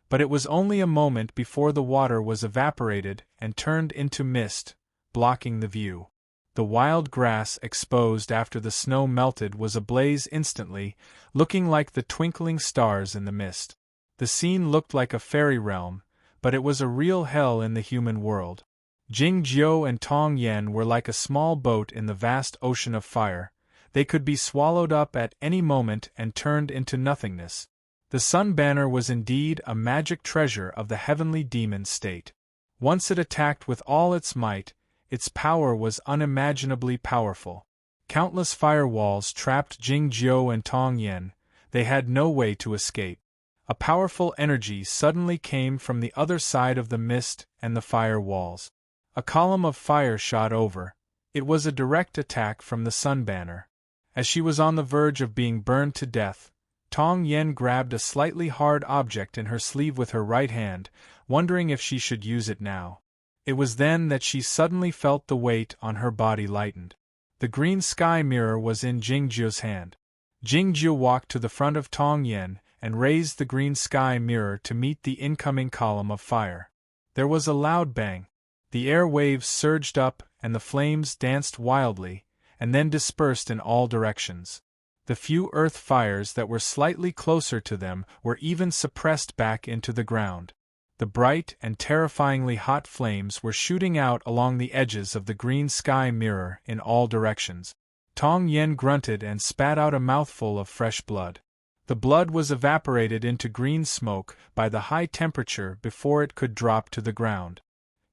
But it was only a moment before the water was evaporated and turned into mist, blocking the view. The wild grass exposed after the snow melted was ablaze instantly, looking like the twinkling stars in the mist. The scene looked like a fairy realm, but it was a real hell in the human world. Jingjiu and Tong Yen were like a small boat in the vast ocean of fire. They could be swallowed up at any moment and turned into nothingness. The sun banner was indeed a magic treasure of the heavenly demon state. Once it attacked with all its might, its power was unimaginably powerful. Countless firewalls trapped Jingjiu and Tong Yen. They had no way to escape. A powerful energy suddenly came from the other side of the mist and the firewalls. A column of fire shot over. It was a direct attack from the sun banner. As she was on the verge of being burned to death, Tong Yen grabbed a slightly hard object in her sleeve with her right hand, wondering if she should use it now. It was then that she suddenly felt the weight on her body lightened. The green sky mirror was in Jingjiu's hand. Jingjiu walked to the front of Tong Yen and raised the green sky mirror to meet the incoming column of fire. There was a loud bang. The air waves surged up and the flames danced wildly, and then dispersed in all directions. The few earth fires that were slightly closer to them were even suppressed back into the ground. The bright and terrifyingly hot flames were shooting out along the edges of the green sky mirror in all directions. Tong Yen grunted and spat out a mouthful of fresh blood. The blood was evaporated into green smoke by the high temperature before it could drop to the ground.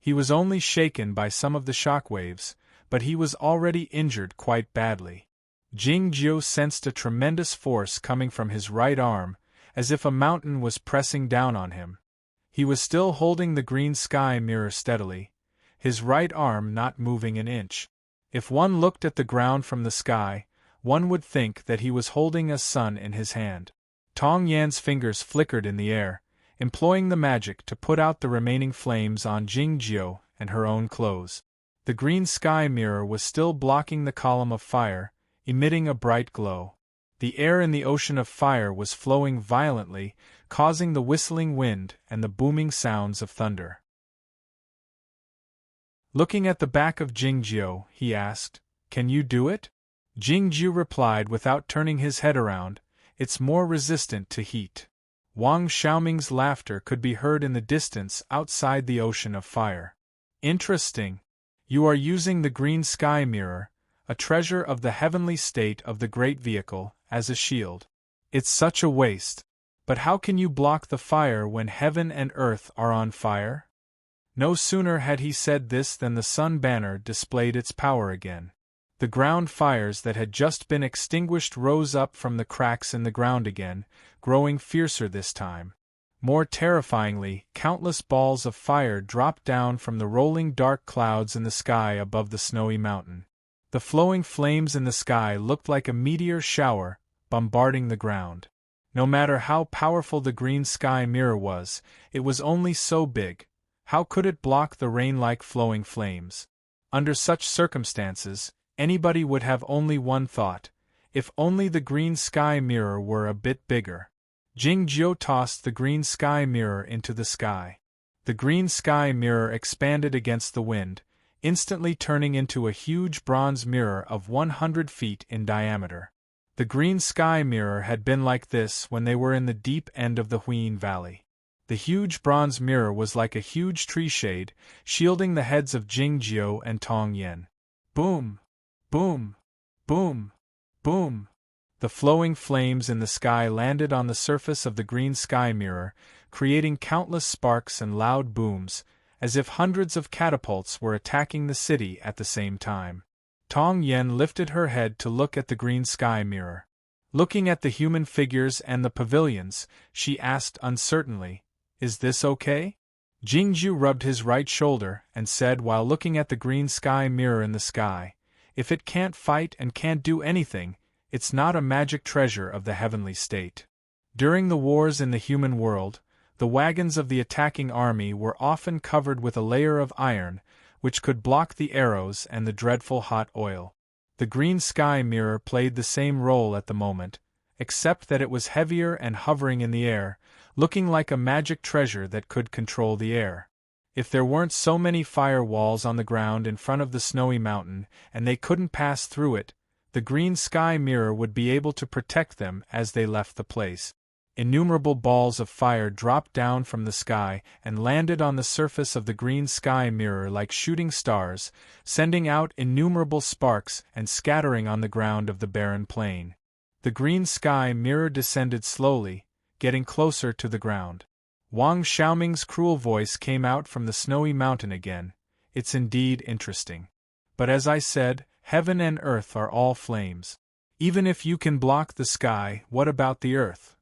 He was only shaken by some of the shock waves, but he was already injured quite badly. Jingjiu sensed a tremendous force coming from his right arm, as if a mountain was pressing down on him. He was still holding the green sky mirror steadily, his right arm not moving an inch. If one looked at the ground from the sky, one would think that he was holding a sun in his hand. Tong Yan's fingers flickered in the air, employing the magic to put out the remaining flames on Jingjiu and her own clothes. The green sky mirror was still blocking the column of fire, emitting a bright glow. The air in the ocean of fire was flowing violently, causing the whistling wind and the booming sounds of thunder. Looking at the back of Jingjiu, he asked, "Can you do it?" Jingjiu replied without turning his head around, "It's more resistant to heat." Wang Xiaoming's laughter could be heard in the distance outside the ocean of fire. "Interesting. You are using the green sky mirror, a treasure of the heavenly state of the great vehicle, as a shield. It's such a waste. But how can you block the fire when heaven and earth are on fire?" No sooner had he said this than the sun banner displayed its power again. The ground fires that had just been extinguished rose up from the cracks in the ground again, growing fiercer this time. More terrifyingly, countless balls of fire dropped down from the rolling dark clouds in the sky above the snowy mountain. The flowing flames in the sky looked like a meteor shower, bombarding the ground. No matter how powerful the green sky mirror was, it was only so big. How could it block the rain-like flowing flames? Under such circumstances, anybody would have only one thought: if only the green sky mirror were a bit bigger. Jingjiu tossed the green sky mirror into the sky. The green sky mirror expanded against the wind, instantly turning into a huge bronze mirror of 100 feet in diameter. The green sky mirror had been like this when they were in the deep end of the Huin Valley. The huge bronze mirror was like a huge tree shade, shielding the heads of Jingjiu and Tong Yen. Boom! Boom! Boom! Boom! The flowing flames in the sky landed on the surface of the green sky mirror, creating countless sparks and loud booms, as if hundreds of catapults were attacking the city at the same time. Tong Yen lifted her head to look at the green sky mirror. Looking at the human figures and the pavilions, she asked uncertainly, "Is this okay?" Jingju rubbed his right shoulder and said while looking at the green sky mirror in the sky, "If it can't fight and can't do anything, it's not a magic treasure of the heavenly state." During the wars in the human world, the wagons of the attacking army were often covered with a layer of iron, which could block the arrows and the dreadful hot oil. The green sky mirror played the same role at the moment, except that it was heavier and hovering in the air, looking like a magic treasure that could control the air. If there weren't so many fire walls on the ground in front of the snowy mountain, and they couldn't pass through it, the green sky mirror would be able to protect them as they left the place. Innumerable balls of fire dropped down from the sky and landed on the surface of the green sky mirror like shooting stars, sending out innumerable sparks and scattering on the ground of the barren plain. The green sky mirror descended slowly, getting closer to the ground. Wang Xiaoming's cruel voice came out from the snowy mountain again. "It's indeed interesting. But as I said, heaven and earth are all flames. Even if you can block the sky, what about the earth?"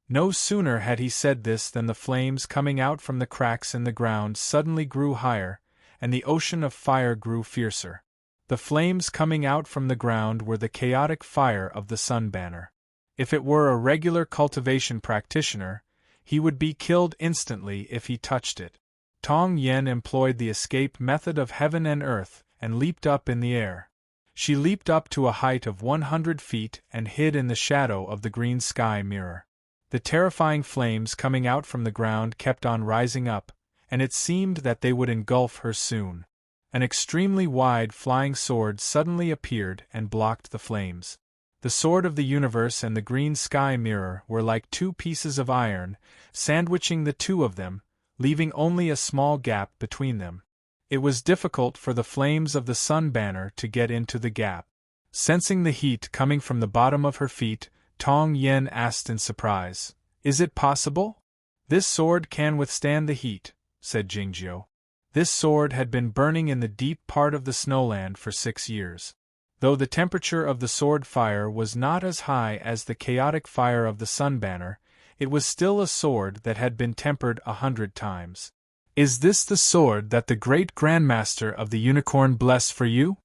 No sooner had he said this than the flames coming out from the cracks in the ground suddenly grew higher, and the ocean of fire grew fiercer. The flames coming out from the ground were the chaotic fire of the sun banner. If it were a regular cultivation practitioner, he would be killed instantly if he touched it. Tong Yen employed the escape method of heaven and earth and leaped up in the air. She leaped up to a height of 100 feet and hid in the shadow of the green sky mirror. The terrifying flames coming out from the ground kept on rising up, and it seemed that they would engulf her soon. An extremely wide flying sword suddenly appeared and blocked the flames. The sword of the universe and the green sky mirror were like two pieces of iron, sandwiching the two of them, leaving only a small gap between them. It was difficult for the flames of the sun banner to get into the gap. Sensing the heat coming from the bottom of her feet, Tong Yen asked in surprise, "Is it possible?" "This sword can withstand the heat," said Jingjiu. This sword had been burning in the deep part of the snowland for 6 years. Though the temperature of the sword fire was not as high as the chaotic fire of the sun banner, it was still a sword that had been tempered 100 times. "Is this the sword that the great grandmaster of the unicorn blessed for you?"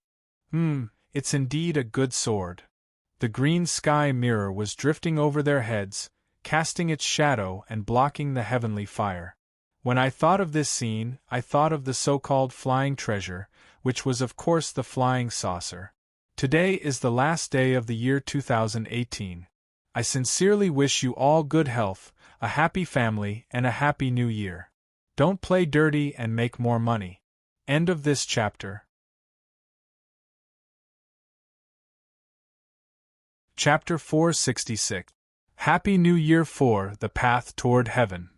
It's indeed a good sword." The green sky mirror was drifting over their heads, casting its shadow and blocking the heavenly fire. When I thought of this scene, I thought of the so-called flying treasure, which was of course the flying saucer. Today is the last day of the year 2018. I sincerely wish you all good health, a happy family, and a happy new year. Don't play dirty and make more money. End of this chapter. Chapter 466. Happy New Year 4: The Path Toward Heaven.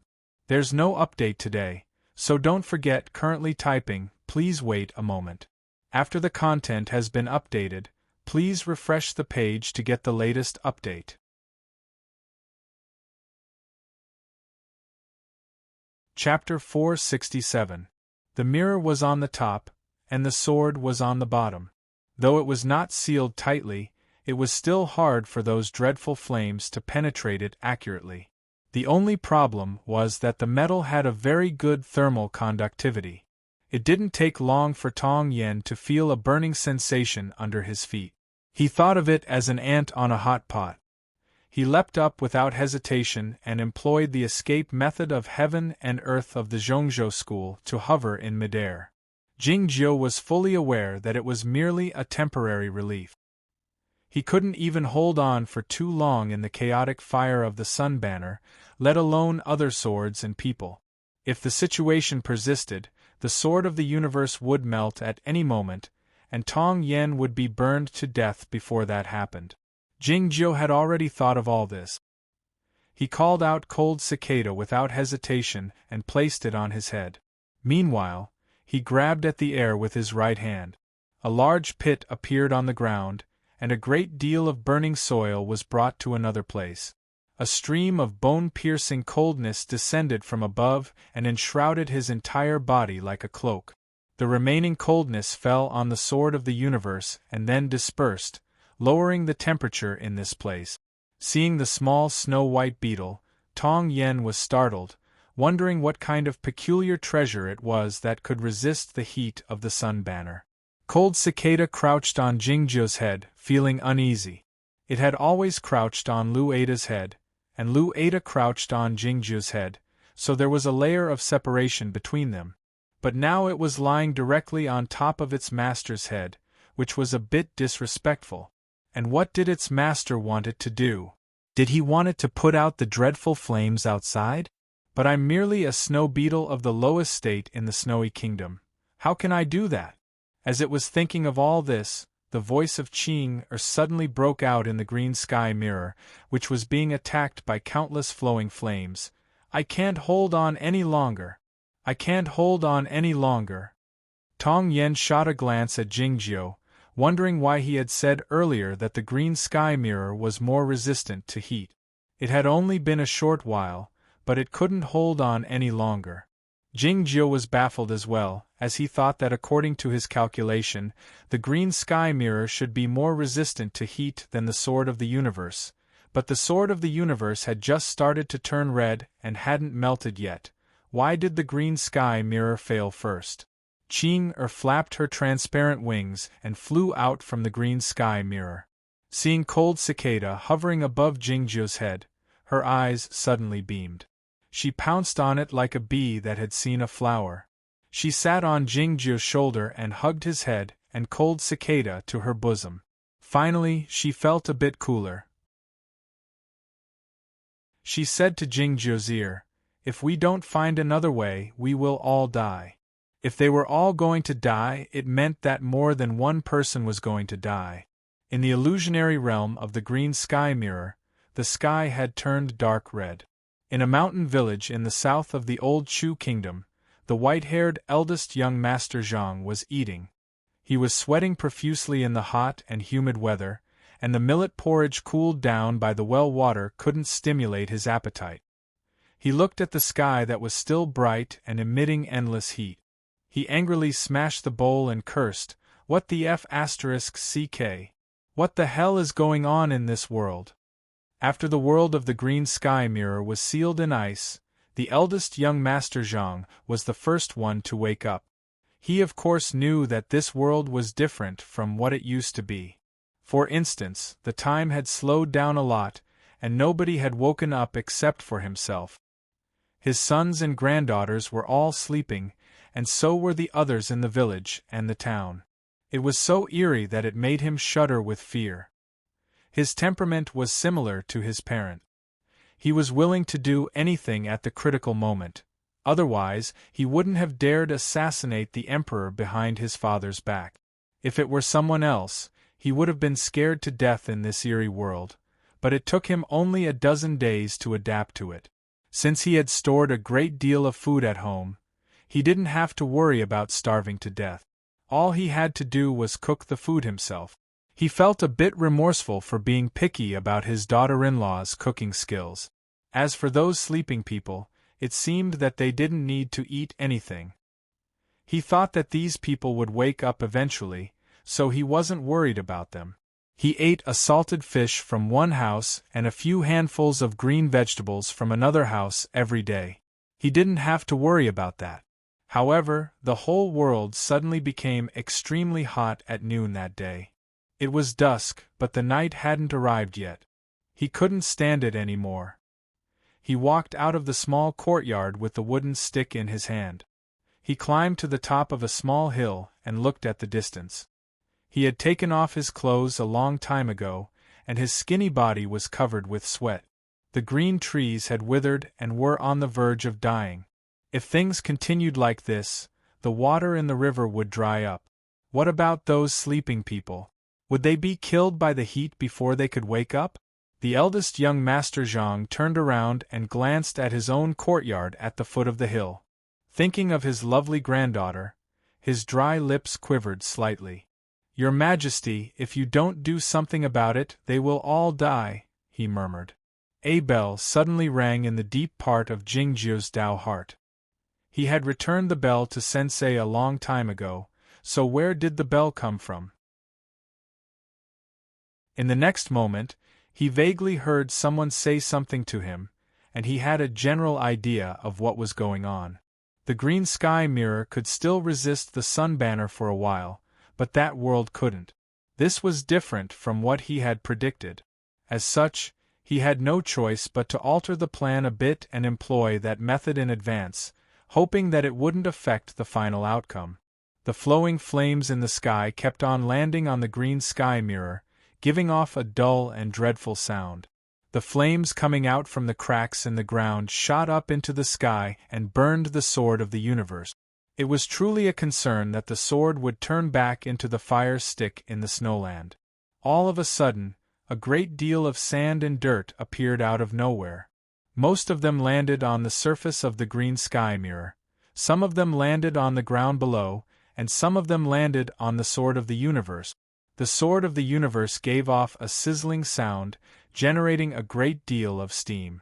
There's no update today, so don't forget currently typing, please wait a moment. After the content has been updated, please refresh the page to get the latest update. Chapter 467. The mirror was on the top, and the sword was on the bottom. Though it was not sealed tightly, it was still hard for those dreadful flames to penetrate it accurately. The only problem was that the metal had a very good thermal conductivity. It didn't take long for Tong Yen to feel a burning sensation under his feet. He thought of it as an ant on a hot pot. He leapt up without hesitation and employed the escape method of heaven and earth of the Zhongzhou school to hover in midair. Jingjiu was fully aware that it was merely a temporary relief. He couldn't even hold on for too long in the chaotic fire of the sun banner, let alone other swords and people. If the situation persisted, the sword of the universe would melt at any moment, and Tong Yen would be burned to death before that happened. Jingjiu had already thought of all this. He called out Cold Cicada without hesitation and placed it on his head. Meanwhile, he grabbed at the air with his right hand. A large pit appeared on the ground, and a great deal of burning soil was brought to another place. A stream of bone-piercing coldness descended from above and enshrouded his entire body like a cloak. The remaining coldness fell on the sword of the universe and then dispersed, lowering the temperature in this place. Seeing the small snow-white beetle, Tong Yen was startled, wondering what kind of peculiar treasure it was that could resist the heat of the sun banner. Cold Cicada crouched on Jingzhou's head, feeling uneasy. It had always crouched on Lu Ada's head, and Lu Ada crouched on Jingzhou's head, so there was a layer of separation between them. But now it was lying directly on top of its master's head, which was a bit disrespectful. And what did its master want it to do? Did he want it to put out the dreadful flames outside? But I'm merely a snow beetle of the lowest state in the snowy kingdom. How can I do that? As it was thinking of all this, the voice of Qing suddenly broke out in the green sky mirror, which was being attacked by countless flowing flames. I can't hold on any longer. I can't hold on any longer. Tong Yen shot a glance at Jingzhou, wondering why he had said earlier that the green sky mirror was more resistant to heat. It had only been a short while, but it couldn't hold on any longer. Jingzhou was baffled as well, as he thought that according to his calculation, the green sky mirror should be more resistant to heat than the sword of the universe. But the sword of the universe had just started to turn red and hadn't melted yet. Why did the green sky mirror fail first? Qing flapped her transparent wings and flew out from the green sky mirror. Seeing Cold Cicada hovering above Jingzhou's head, her eyes suddenly beamed. She pounced on it like a bee that had seen a flower. She sat on Jingzhou's shoulder and hugged his head and Cold Cicada to her bosom. Finally, she felt a bit cooler. She said to Jingzhou's ear, "If we don't find another way, we will all die." If they were all going to die, it meant that more than one person was going to die. In the illusionary realm of the green sky mirror, the sky had turned dark red. In a mountain village in the south of the old Chu kingdom, the white-haired eldest young Master Zhang was eating. He was sweating profusely in the hot and humid weather, and the millet porridge cooled down by the well water couldn't stimulate his appetite. He looked at the sky that was still bright and emitting endless heat. He angrily smashed the bowl and cursed, "What the f***ck? What the hell is going on in this world?" After the world of the green sky mirror was sealed in ice, the eldest young Master Zhang was the first one to wake up. He of course knew that this world was different from what it used to be. For instance, the time had slowed down a lot, and nobody had woken up except for himself. His sons and granddaughters were all sleeping, and so were the others in the village and the town. It was so eerie that it made him shudder with fear. His temperament was similar to his parent. He was willing to do anything at the critical moment. Otherwise, he wouldn't have dared assassinate the emperor behind his father's back. If it were someone else, he would have been scared to death in this eerie world, but it took him only a dozen days to adapt to it. Since he had stored a great deal of food at home, he didn't have to worry about starving to death. All he had to do was cook the food himself. He felt a bit remorseful for being picky about his daughter-in-law's cooking skills. As for those sleeping people, it seemed that they didn't need to eat anything. He thought that these people would wake up eventually, so he wasn't worried about them. He ate a salted fish from one house and a few handfuls of green vegetables from another house every day. He didn't have to worry about that. However, the whole world suddenly became extremely hot at noon that day. It was dusk, but the night hadn't arrived yet. He couldn't stand it anymore. He walked out of the small courtyard with the wooden stick in his hand. He climbed to the top of a small hill and looked at the distance. He had taken off his clothes a long time ago, and his skinny body was covered with sweat. The green trees had withered and were on the verge of dying. If things continued like this, the water in the river would dry up. What about those sleeping people? Would they be killed by the heat before they could wake up? The eldest young Master Zhang turned around and glanced at his own courtyard at the foot of the hill. Thinking of his lovely granddaughter, his dry lips quivered slightly. "Your Majesty, if you don't do something about it, they will all die," he murmured. A bell suddenly rang in the deep part of Jingzhou's Dao heart. He had returned the bell to Sensei a long time ago, so where did the bell come from? In the next moment, he vaguely heard someone say something to him, and he had a general idea of what was going on. The green sky mirror could still resist the sun banner for a while, but that world couldn't. This was different from what he had predicted. As such, he had no choice but to alter the plan a bit and employ that method in advance, hoping that it wouldn't affect the final outcome. The flowing flames in the sky kept on landing on the green sky mirror, giving off a dull and dreadful sound. The flames coming out from the cracks in the ground shot up into the sky and burned the sword of the universe. It was truly a concern that the sword would turn back into the fire stick in the snowland. All of a sudden, a great deal of sand and dirt appeared out of nowhere. Most of them landed on the surface of the green sky mirror, some of them landed on the ground below, and some of them landed on the sword of the universe. The sword of the universe gave off a sizzling sound, generating a great deal of steam.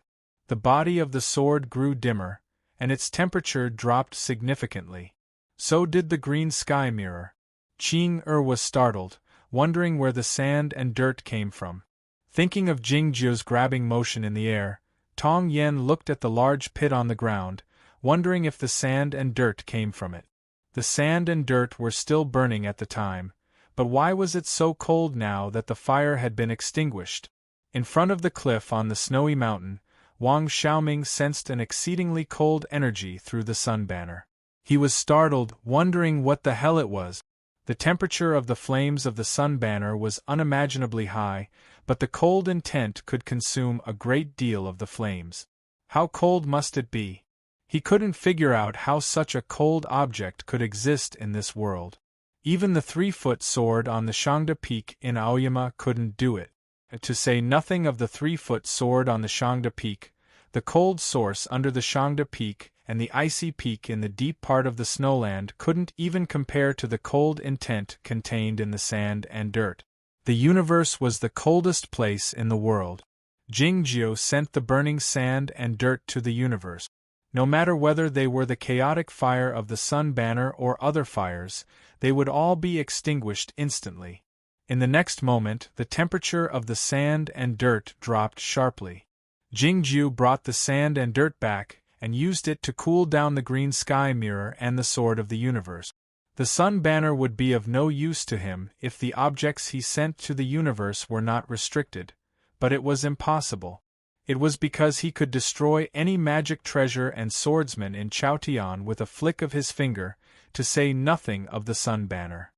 The body of the sword grew dimmer, and its temperature dropped significantly. So did the green sky mirror. Ching-er was startled, wondering where the sand and dirt came from. Thinking of Jingjiu's grabbing motion in the air, Tong Yen looked at the large pit on the ground, wondering if the sand and dirt came from it. The sand and dirt were still burning at the time, but why was it so cold now that the fire had been extinguished? In front of the cliff on the snowy mountain, Wang Xiaoming sensed an exceedingly cold energy through the sun banner. He was startled, wondering what the hell it was. The temperature of the flames of the sun banner was unimaginably high, but the cold intent could consume a great deal of the flames. How cold must it be? He couldn't figure out how such a cold object could exist in this world. Even the 3-foot sword on the Shangda Peak in Aoyama couldn't do it. To say nothing of the 3-foot sword on the Shangda Peak, the cold source under the Shangda Peak and the icy peak in the deep part of the snowland couldn't even compare to the cold intent contained in the sand and dirt. The universe was the coldest place in the world. Jingjiu sent the burning sand and dirt to the universe. No matter whether they were the chaotic fire of the sun banner or other fires, they would all be extinguished instantly. In the next moment, the temperature of the sand and dirt dropped sharply. Jingjiu brought the sand and dirt back, and used it to cool down the green sky mirror and the sword of the universe. The sun banner would be of no use to him if the objects he sent to the universe were not restricted, but it was impossible. It was because he could destroy any magic treasure and swordsman in Chaotian with a flick of his finger, to say nothing of the sun banner.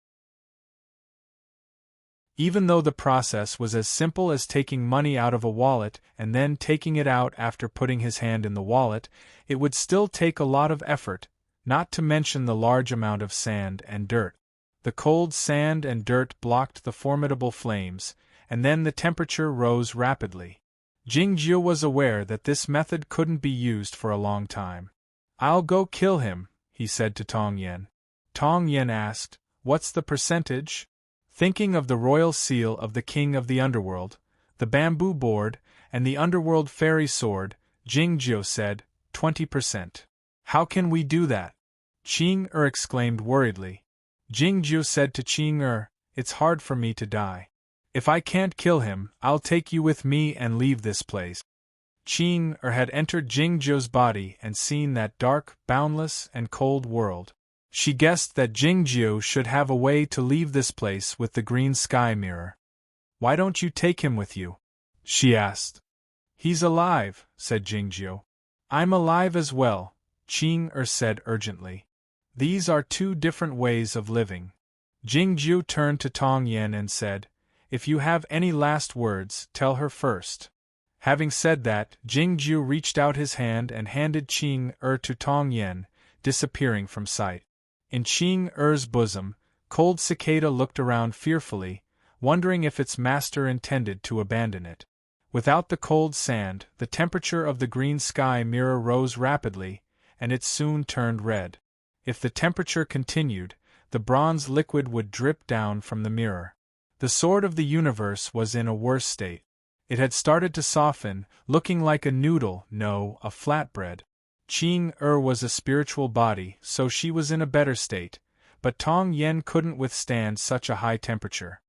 Even though the process was as simple as taking money out of a wallet and then taking it out after putting his hand in the wallet, it would still take a lot of effort, not to mention the large amount of sand and dirt. The cold sand and dirt blocked the formidable flames, and then the temperature rose rapidly. Jingjiu was aware that this method couldn't be used for a long time. "I'll go kill him," he said to Tong Yen. Tong Yen asked, "What's the percentage?" Thinking of the royal seal of the king of the underworld, the bamboo board, and the underworld fairy sword, Jingjiu said, 20%. "How can we do that?" Ching-er exclaimed worriedly. Jingjiu said to Ching-er, "It's hard for me to die. If I can't kill him, I'll take you with me and leave this place." Ching-er had entered Jingjiu's body and seen that dark, boundless, and cold world. She guessed that Jingjiu should have a way to leave this place with the green sky mirror. "Why don't you take him with you?" she asked. "He's alive," said Jingjiu. "I'm alive as well," Ching-er said urgently. "These are two different ways of living." Jingjiu turned to Tong Yen and said, "If you have any last words, tell her first." Having said that, Jingjiu reached out his hand and handed Ching-er to Tong Yen, disappearing from sight. In Ching-er's bosom, Cold Cicada looked around fearfully, wondering if its master intended to abandon it. Without the cold sand, the temperature of the green sky mirror rose rapidly, and it soon turned red. If the temperature continued, the bronze liquid would drip down from the mirror. The sword of the universe was in a worse state. It had started to soften, looking like a noodle, no, a flatbread. Ching was a spiritual body, so she was in a better state, but Tong Yen couldn't withstand such a high temperature.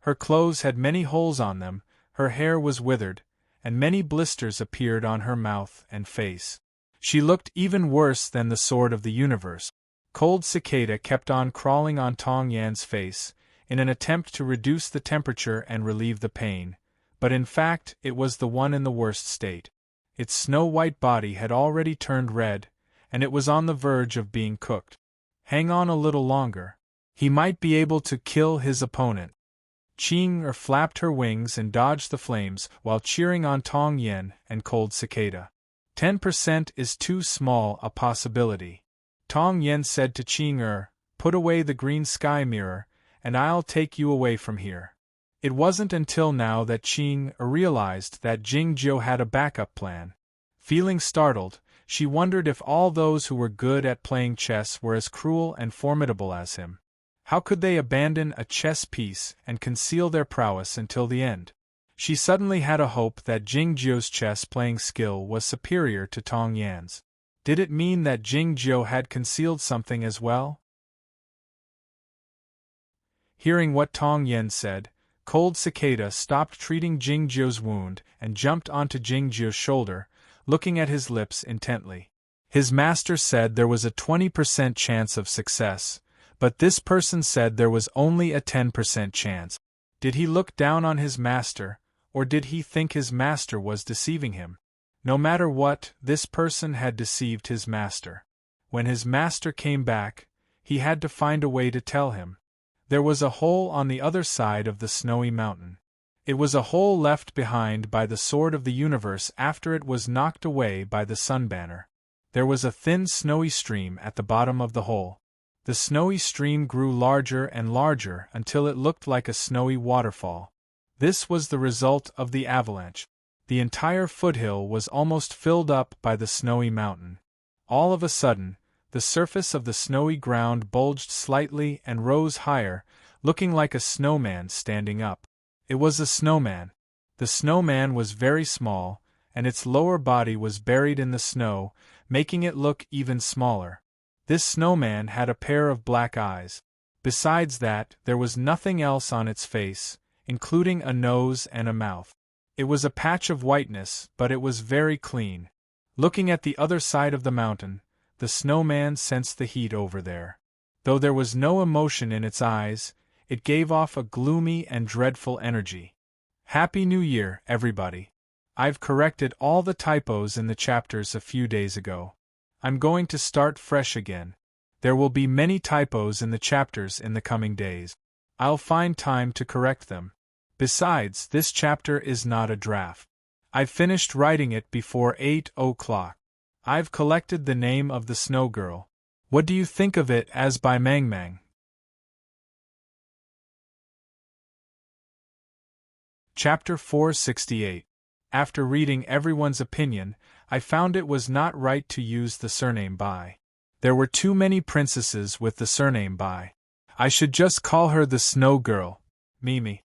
Her clothes had many holes on them, her hair was withered, and many blisters appeared on her mouth and face. She looked even worse than the Sword of the Universe. Cold cicada kept on crawling on Tong Yan's face, in an attempt to reduce the temperature and relieve the pain, but in fact it was the one in the worst state. Its snow-white body had already turned red, and it was on the verge of being cooked. Hang on a little longer. He might be able to kill his opponent. Ching flapped her wings and dodged the flames while cheering on Tong Yen and Cold Cicada. 10% is too small a possibility. Tong Yen said to Ching, "Put away the green sky mirror, and I'll take you away from here." It wasn't until now that Ching realized that Jingjiu had a backup plan. Feeling startled, she wondered if all those who were good at playing chess were as cruel and formidable as him. How could they abandon a chess piece and conceal their prowess until the end? She suddenly had a hope that Jingjiu's chess-playing skill was superior to Tong Yan's. Did it mean that Jingjiu had concealed something as well? Hearing what Tong Yen said, Cold Cicada stopped treating Jingjiu's wound and jumped onto Jingjiu's shoulder, looking at his lips intently. His master said there was a 20% chance of success, but this person said there was only a 10% chance. Did he look down on his master, or did he think his master was deceiving him? No matter what, this person had deceived his master. When his master came back, he had to find a way to tell him. There was a hole on the other side of the snowy mountain. It was a hole left behind by the Sword of the Universe after it was knocked away by the sun banner. There was a thin snowy stream at the bottom of the hole. The snowy stream grew larger and larger until it looked like a snowy waterfall. This was the result of the avalanche. The entire foothill was almost filled up by the snowy mountain. All of a sudden, the surface of the snowy ground bulged slightly and rose higher, looking like a snowman standing up. It was a snowman. The snowman was very small, and its lower body was buried in the snow, making it look even smaller. This snowman had a pair of black eyes. Besides that, there was nothing else on its face, including a nose and a mouth. It was a patch of whiteness, but it was very clean. Looking at the other side of the mountain, the snowman sensed the heat over there. Though there was no emotion in its eyes, it gave off a gloomy and dreadful energy. Happy New Year, everybody. I've corrected all the typos in the chapters a few days ago. I'm going to start fresh again. There will be many typos in the chapters in the coming days. I'll find time to correct them. Besides, this chapter is not a draft. I've finished writing it before 8 o'clock. I've collected the name of the Snow Girl. What do you think of it as by Mang Mang? Chapter 468. After reading everyone's opinion, I found it was not right to use the surname Bai. There were too many princesses with the surname Bai. I should just call her the Snow Girl, Mimi.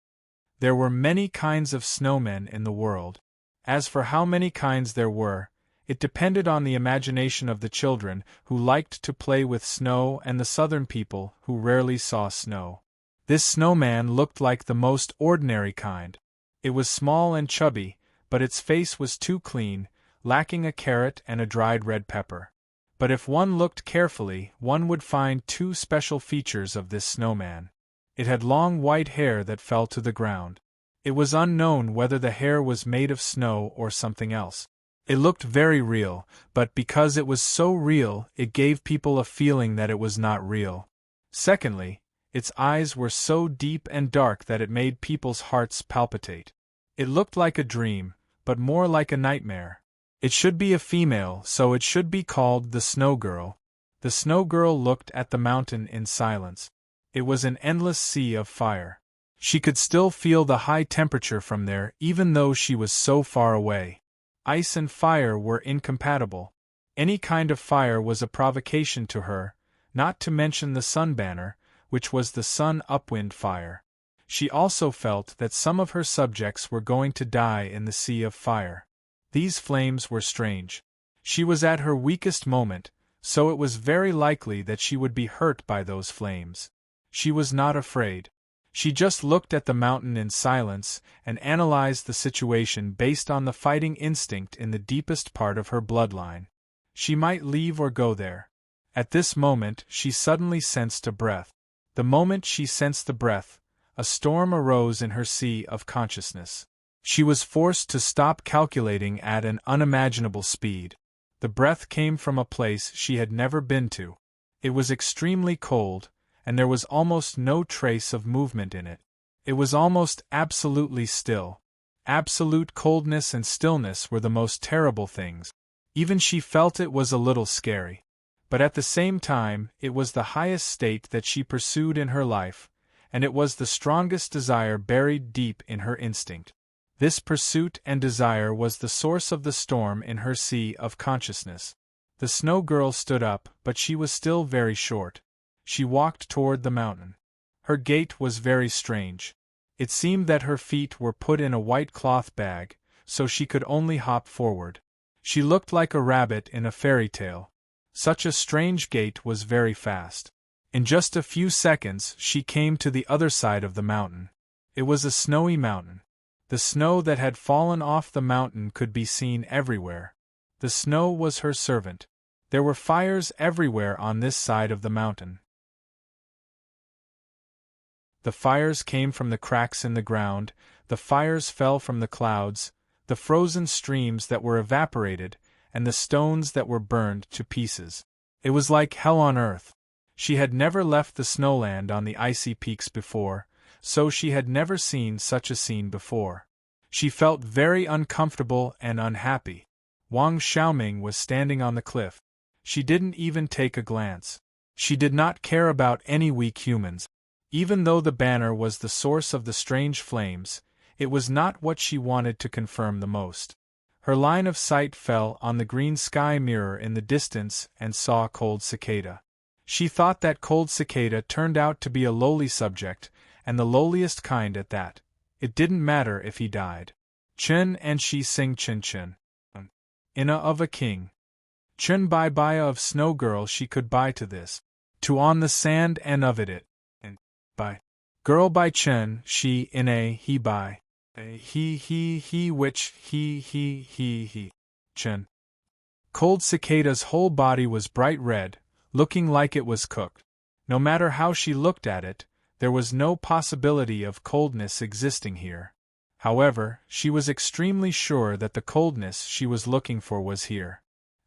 There were many kinds of snowmen in the world. As for how many kinds there were, it depended on the imagination of the children who liked to play with snow and the southern people who rarely saw snow. This snowman looked like the most ordinary kind. It was small and chubby, but its face was too clean, lacking a carrot and a dried red pepper. But if one looked carefully, one would find two special features of this snowman. It had long white hair that fell to the ground. It was unknown whether the hair was made of snow or something else. It looked very real, but because it was so real, it gave people a feeling that it was not real. Secondly, its eyes were so deep and dark that it made people's hearts palpitate. It looked like a dream, but more like a nightmare. It should be a female, so it should be called the Snow Girl. The Snow Girl looked at the mountain in silence. It was an endless sea of fire. She could still feel the high temperature from there even though she was so far away. Ice and fire were incompatible. Any kind of fire was a provocation to her, not to mention the sun banner, which was the sun upwind fire. She also felt that some of her subjects were going to die in the sea of fire. These flames were strange. She was at her weakest moment, so it was very likely that she would be hurt by those flames. She was not afraid. She just looked at the mountain in silence and analyzed the situation based on the fighting instinct in the deepest part of her bloodline. She might leave or go there. At this moment, she suddenly sensed a breath. The moment she sensed the breath, a storm arose in her sea of consciousness. She was forced to stop calculating at an unimaginable speed. The breath came from a place she had never been to. It was extremely cold, and there was almost no trace of movement in it. It was almost absolutely still. Absolute coldness and stillness were the most terrible things. Even she felt it was a little scary. But at the same time, it was the highest state that she pursued in her life, and it was the strongest desire buried deep in her instinct. This pursuit and desire was the source of the storm in her sea of consciousness. The snow girl stood up, but she was still very short. She walked toward the mountain. Her gait was very strange. It seemed that her feet were put in a white cloth bag, so she could only hop forward. She looked like a rabbit in a fairy tale. Such a strange gait was very fast. In just a few seconds she came to the other side of the mountain. It was a snowy mountain. The snow that had fallen off the mountain could be seen everywhere. The snow was her servant. There were fires everywhere on this side of the mountain. The fires came from the cracks in the ground, the fires fell from the clouds, the frozen streams that were evaporated, and the stones that were burned to pieces. It was like hell on earth. She had never left the snowland on the icy peaks before, so she had never seen such a scene before. She felt very uncomfortable and unhappy. Wang Xiaoming was standing on the cliff. She didn't even take a glance. She did not care about any weak humans. Even though the banner was the source of the strange flames, it was not what she wanted to confirm the most. Her line of sight fell on the green sky mirror in the distance and saw Cold Cicada. She thought that Cold Cicada turned out to be a lowly subject, and the lowliest kind at that. It didn't matter if he died. Chen and she sing chin chin. Inna of a king. Chen by of snow girl she could buy to this. To on the sand and of it. And by girl by Chen she in a he by. He which he. Chen. Cold Cicada's whole body was bright red, looking like it was cooked. No matter how she looked at it, there was no possibility of coldness existing here. However, she was extremely sure that the coldness she was looking for was here.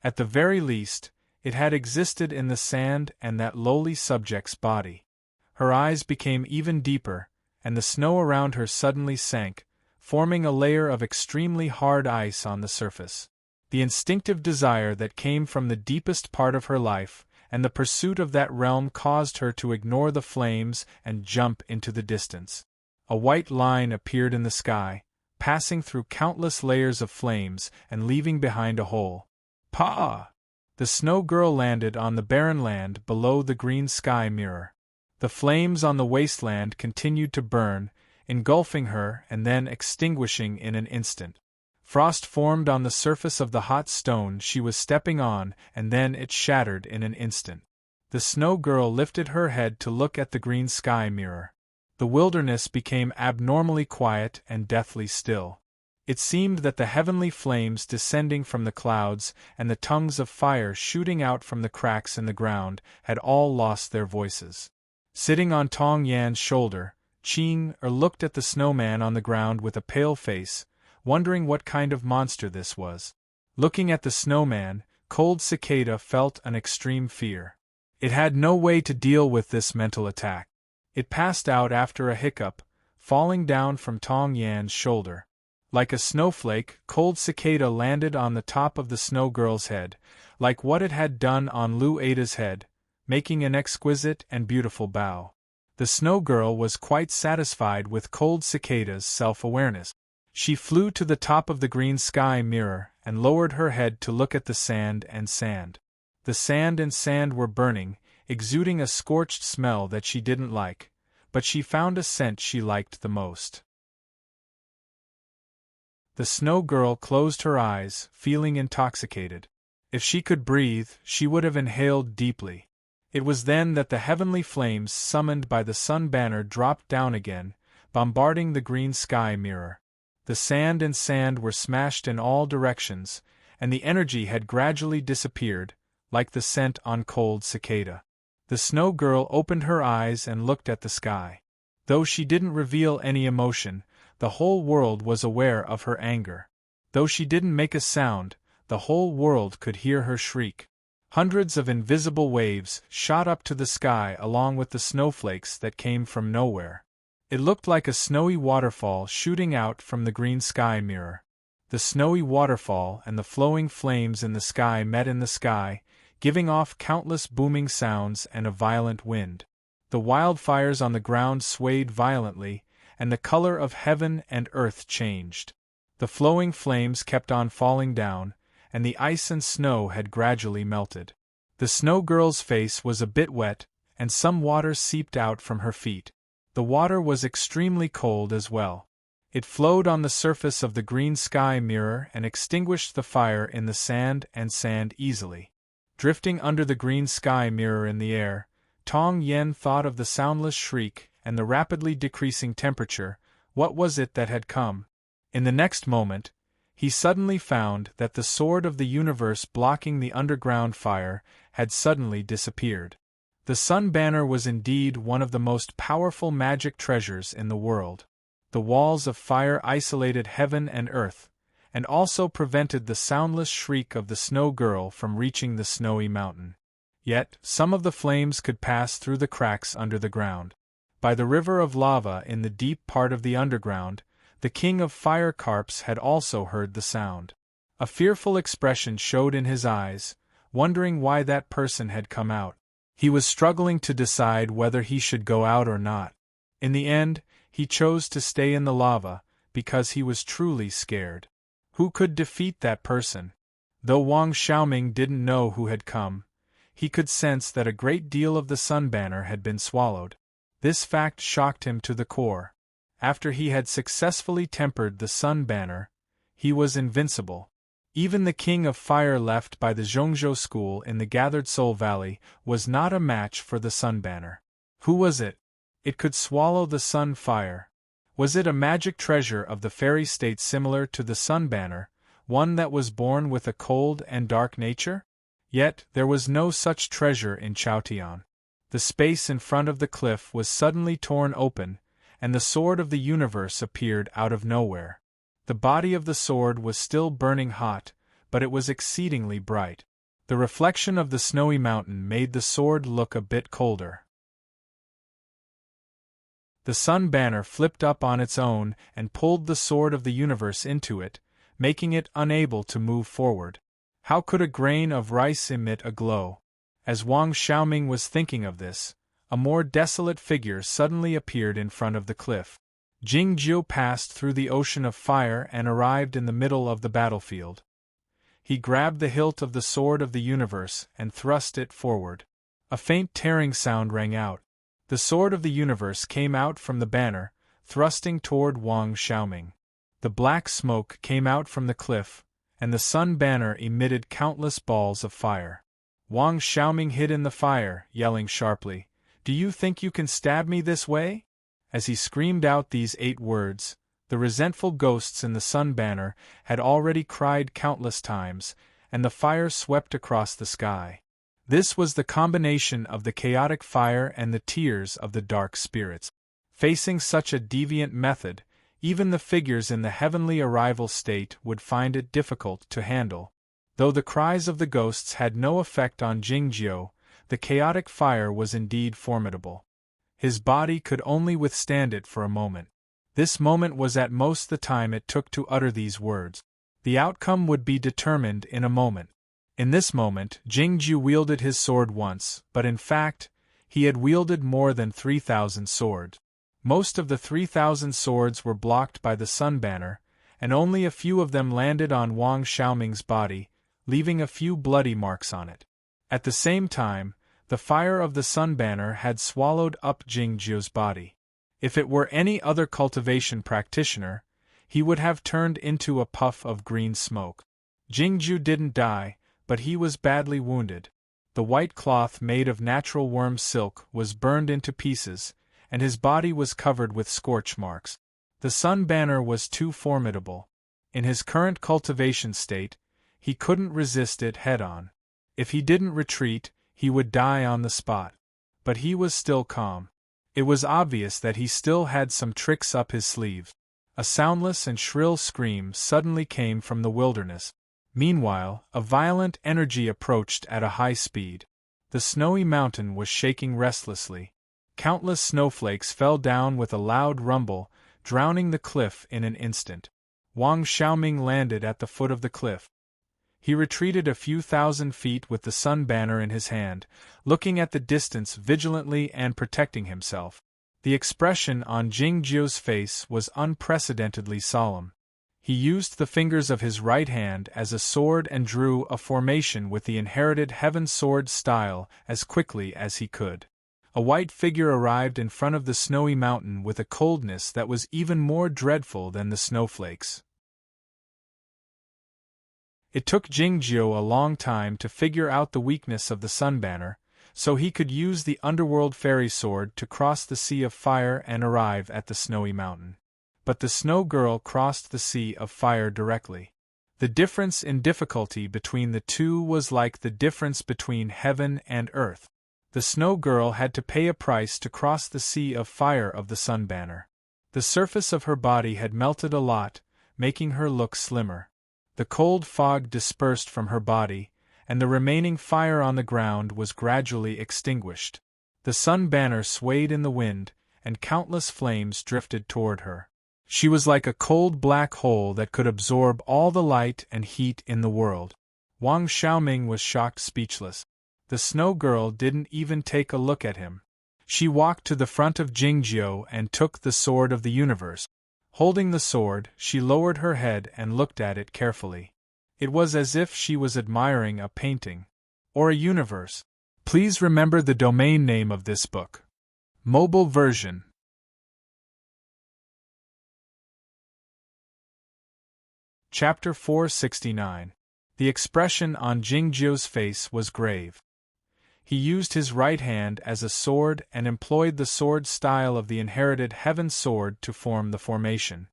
At the very least, it had existed in the sand and that lowly subject's body. Her eyes became even deeper, and the snow around her suddenly sank, forming a layer of extremely hard ice on the surface. The instinctive desire that came from the deepest part of her life, and the pursuit of that realm caused her to ignore the flames and jump into the distance. A white line appeared in the sky, passing through countless layers of flames and leaving behind a hole. Pa! The snow girl landed on the barren land below the green sky mirror. The flames on the wasteland continued to burn, engulfing her and then extinguishing in an instant. Frost formed on the surface of the hot stone she was stepping on, and then it shattered in an instant. The snow girl lifted her head to look at the green sky mirror. The wilderness became abnormally quiet and deathly still. It seemed that the heavenly flames descending from the clouds and the tongues of fire shooting out from the cracks in the ground had all lost their voices. Sitting on Tong Yan's shoulder, Qing looked at the snowman on the ground with a pale face, wondering what kind of monster this was. Looking at the snowman, Cold Cicada felt an extreme fear. It had no way to deal with this mental attack. It passed out after a hiccup, falling down from Tong Yan's shoulder. Like a snowflake, Cold Cicada landed on the top of the snow girl's head, like what it had done on Lu Ada's head, making an exquisite and beautiful bow. The snow girl was quite satisfied with Cold Cicada's self-awareness. She flew to the top of the green sky mirror and lowered her head to look at the sand and sand. The sand and sand were burning, exuding a scorched smell that she didn't like, but she found a scent she liked the most. The snow girl closed her eyes, feeling intoxicated. If she could breathe, she would have inhaled deeply. It was then that the heavenly flames summoned by the sun banner dropped down again, bombarding the green sky mirror. The sand and sand were smashed in all directions, and the energy had gradually disappeared, like the scent on cold cicada. The snow girl opened her eyes and looked at the sky. Though she didn't reveal any emotion, the whole world was aware of her anger. Though she didn't make a sound, the whole world could hear her shriek. Hundreds of invisible waves shot up to the sky along with the snowflakes that came from nowhere. It looked like a snowy waterfall shooting out from the green sky mirror. The snowy waterfall and the flowing flames in the sky met in the sky, giving off countless booming sounds and a violent wind. The wildfires on the ground swayed violently, and the color of heaven and earth changed. The flowing flames kept on falling down, and the ice and snow had gradually melted. The snow girl's face was a bit wet, and some water seeped out from her feet. The water was extremely cold as well. It flowed on the surface of the green sky mirror and extinguished the fire in the sand easily. Drifting under the green sky mirror in the air, Tong Yen thought of the soundless shriek and the rapidly decreasing temperature. What was it that had come? In the next moment, he suddenly found that the sword of the universe blocking the underground fire had suddenly disappeared. The sun banner was indeed one of the most powerful magic treasures in the world. The walls of fire isolated heaven and earth, and also prevented the soundless shriek of the snow girl from reaching the snowy mountain. Yet, some of the flames could pass through the cracks under the ground. By the river of lava in the deep part of the underground, the king of fire carps had also heard the sound. A fearful expression showed in his eyes, wondering why that person had come out. He was struggling to decide whether he should go out or not. In the end, he chose to stay in the lava, because he was truly scared. Who could defeat that person? Though Wang Xiaoming didn't know who had come, he could sense that a great deal of the sun banner had been swallowed. This fact shocked him to the core. After he had successfully tempered the sun banner, he was invincible. Even the king of fire left by the Zhongzhou school in the Gathered Soul Valley was not a match for the sun banner. Who was it? It could swallow the sun fire. Was it a magic treasure of the fairy state similar to the sun banner, one that was born with a cold and dark nature? Yet, there was no such treasure in Chaotian. The space in front of the cliff was suddenly torn open, and the sword of the universe appeared out of nowhere. The body of the sword was still burning hot, but it was exceedingly bright. The reflection of the snowy mountain made the sword look a bit colder. The sun banner flipped up on its own and pulled the sword of the universe into it, making it unable to move forward. How could a grain of rice emit a glow? As Wang Xiaoming was thinking of this, a more desolate figure suddenly appeared in front of the cliff. Jingjiu passed through the ocean of fire and arrived in the middle of the battlefield. He grabbed the hilt of the sword of the universe and thrust it forward. A faint tearing sound rang out. The sword of the universe came out from the banner, thrusting toward Wang Xiaoming. The black smoke came out from the cliff, and the sun banner emitted countless balls of fire. Wang Xiaoming hid in the fire, yelling sharply, "Do you think you can stab me this way?" As he screamed out these 8 words, the resentful ghosts in the sun banner had already cried countless times, and the fire swept across the sky. This was the combination of the chaotic fire and the tears of the dark spirits. Facing such a deviant method, even the figures in the heavenly arrival state would find it difficult to handle. Though the cries of the ghosts had no effect on Jingjiu, the chaotic fire was indeed formidable. His body could only withstand it for a moment. This moment was at most the time it took to utter these words. The outcome would be determined in a moment. In this moment, Jingjiu wielded his sword once, but in fact, he had wielded more than 3,000 swords. Most of the 3,000 swords were blocked by the sun banner, and only a few of them landed on Wang Xiaoming's body, leaving a few bloody marks on it. At the same time, the fire of the sun banner had swallowed up Jingjiu's body. If it were any other cultivation practitioner, he would have turned into a puff of green smoke. Jingjiu didn't die, but he was badly wounded. The white cloth made of natural worm silk was burned into pieces, and his body was covered with scorch marks. The sun banner was too formidable. In his current cultivation state, he couldn't resist it head-on. If he didn't retreat, he would die on the spot. But he was still calm. It was obvious that he still had some tricks up his sleeve. A soundless and shrill scream suddenly came from the wilderness. Meanwhile, a violent energy approached at a high speed. The snowy mountain was shaking restlessly. Countless snowflakes fell down with a loud rumble, drowning the cliff in an instant. Wang Xiaoming landed at the foot of the cliff. He retreated a few thousand feet with the sun banner in his hand, looking at the distance vigilantly and protecting himself. The expression on Jingjiu's face was unprecedentedly solemn. He used the fingers of his right hand as a sword and drew a formation with the inherited heaven sword style as quickly as he could. A white figure arrived in front of the snowy mountain with a coldness that was even more dreadful than the snowflakes. It took Jingjiu a long time to figure out the weakness of the sun banner, so he could use the underworld fairy sword to cross the sea of fire and arrive at the snowy mountain. But the snow girl crossed the sea of fire directly. The difference in difficulty between the two was like the difference between heaven and earth. The snow girl had to pay a price to cross the sea of fire of the sun banner. The surface of her body had melted a lot, making her look slimmer. The cold fog dispersed from her body, and the remaining fire on the ground was gradually extinguished. The sun banner swayed in the wind, and countless flames drifted toward her. She was like a cold black hole that could absorb all the light and heat in the world. Wang Xiaoming was shocked speechless. The snow girl didn't even take a look at him. She walked to the front of Jingjiu and took the sword of the universe. Holding the sword, she lowered her head and looked at it carefully. It was as if she was admiring a painting. Or a universe. Please remember the domain name of this book. Mobile version. Chapter 469. The expression on Jingjiu's face was grave. He used his right hand as a sword and employed the sword style of the inherited heaven sword to form the formation.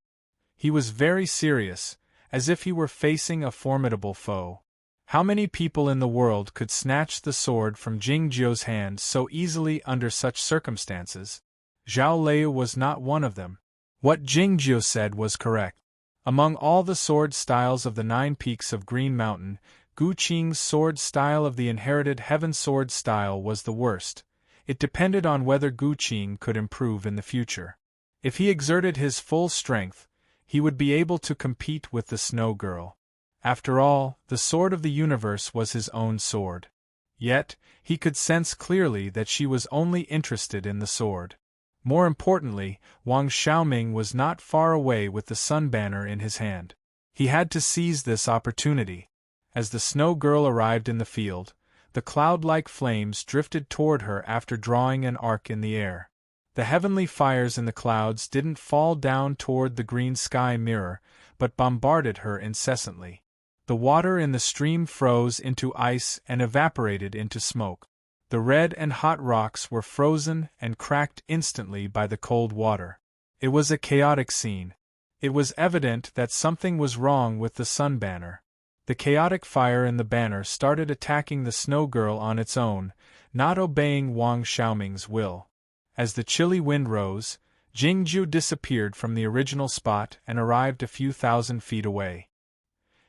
He was very serious, as if he were facing a formidable foe. How many people in the world could snatch the sword from Jingjiu's hand so easily under such circumstances? Zhao Lei was not one of them. What Jingjiu said was correct. Among all the sword styles of the 9 peaks of Green Mountain, Gu Qing's sword style of the inherited heaven sword style was the worst. It depended on whether Gu Qing could improve in the future. If he exerted his full strength, he would be able to compete with the snow girl. After all, the sword of the universe was his own sword. Yet, he could sense clearly that she was only interested in the sword. More importantly, Wang Xiaoming was not far away with the sun banner in his hand. He had to seize this opportunity. As the snow girl arrived in the field, the cloud-like flames drifted toward her after drawing an arc in the air. The heavenly fires in the clouds didn't fall down toward the green sky mirror, but bombarded her incessantly. The water in the stream froze into ice and evaporated into smoke. The red and hot rocks were frozen and cracked instantly by the cold water. It was a chaotic scene. It was evident that something was wrong with the sun banner. The chaotic fire in the banner started attacking the snow girl on its own, not obeying Wang Xiaoming's will. As the chilly wind rose, Jingjiu disappeared from the original spot and arrived a few thousand feet away.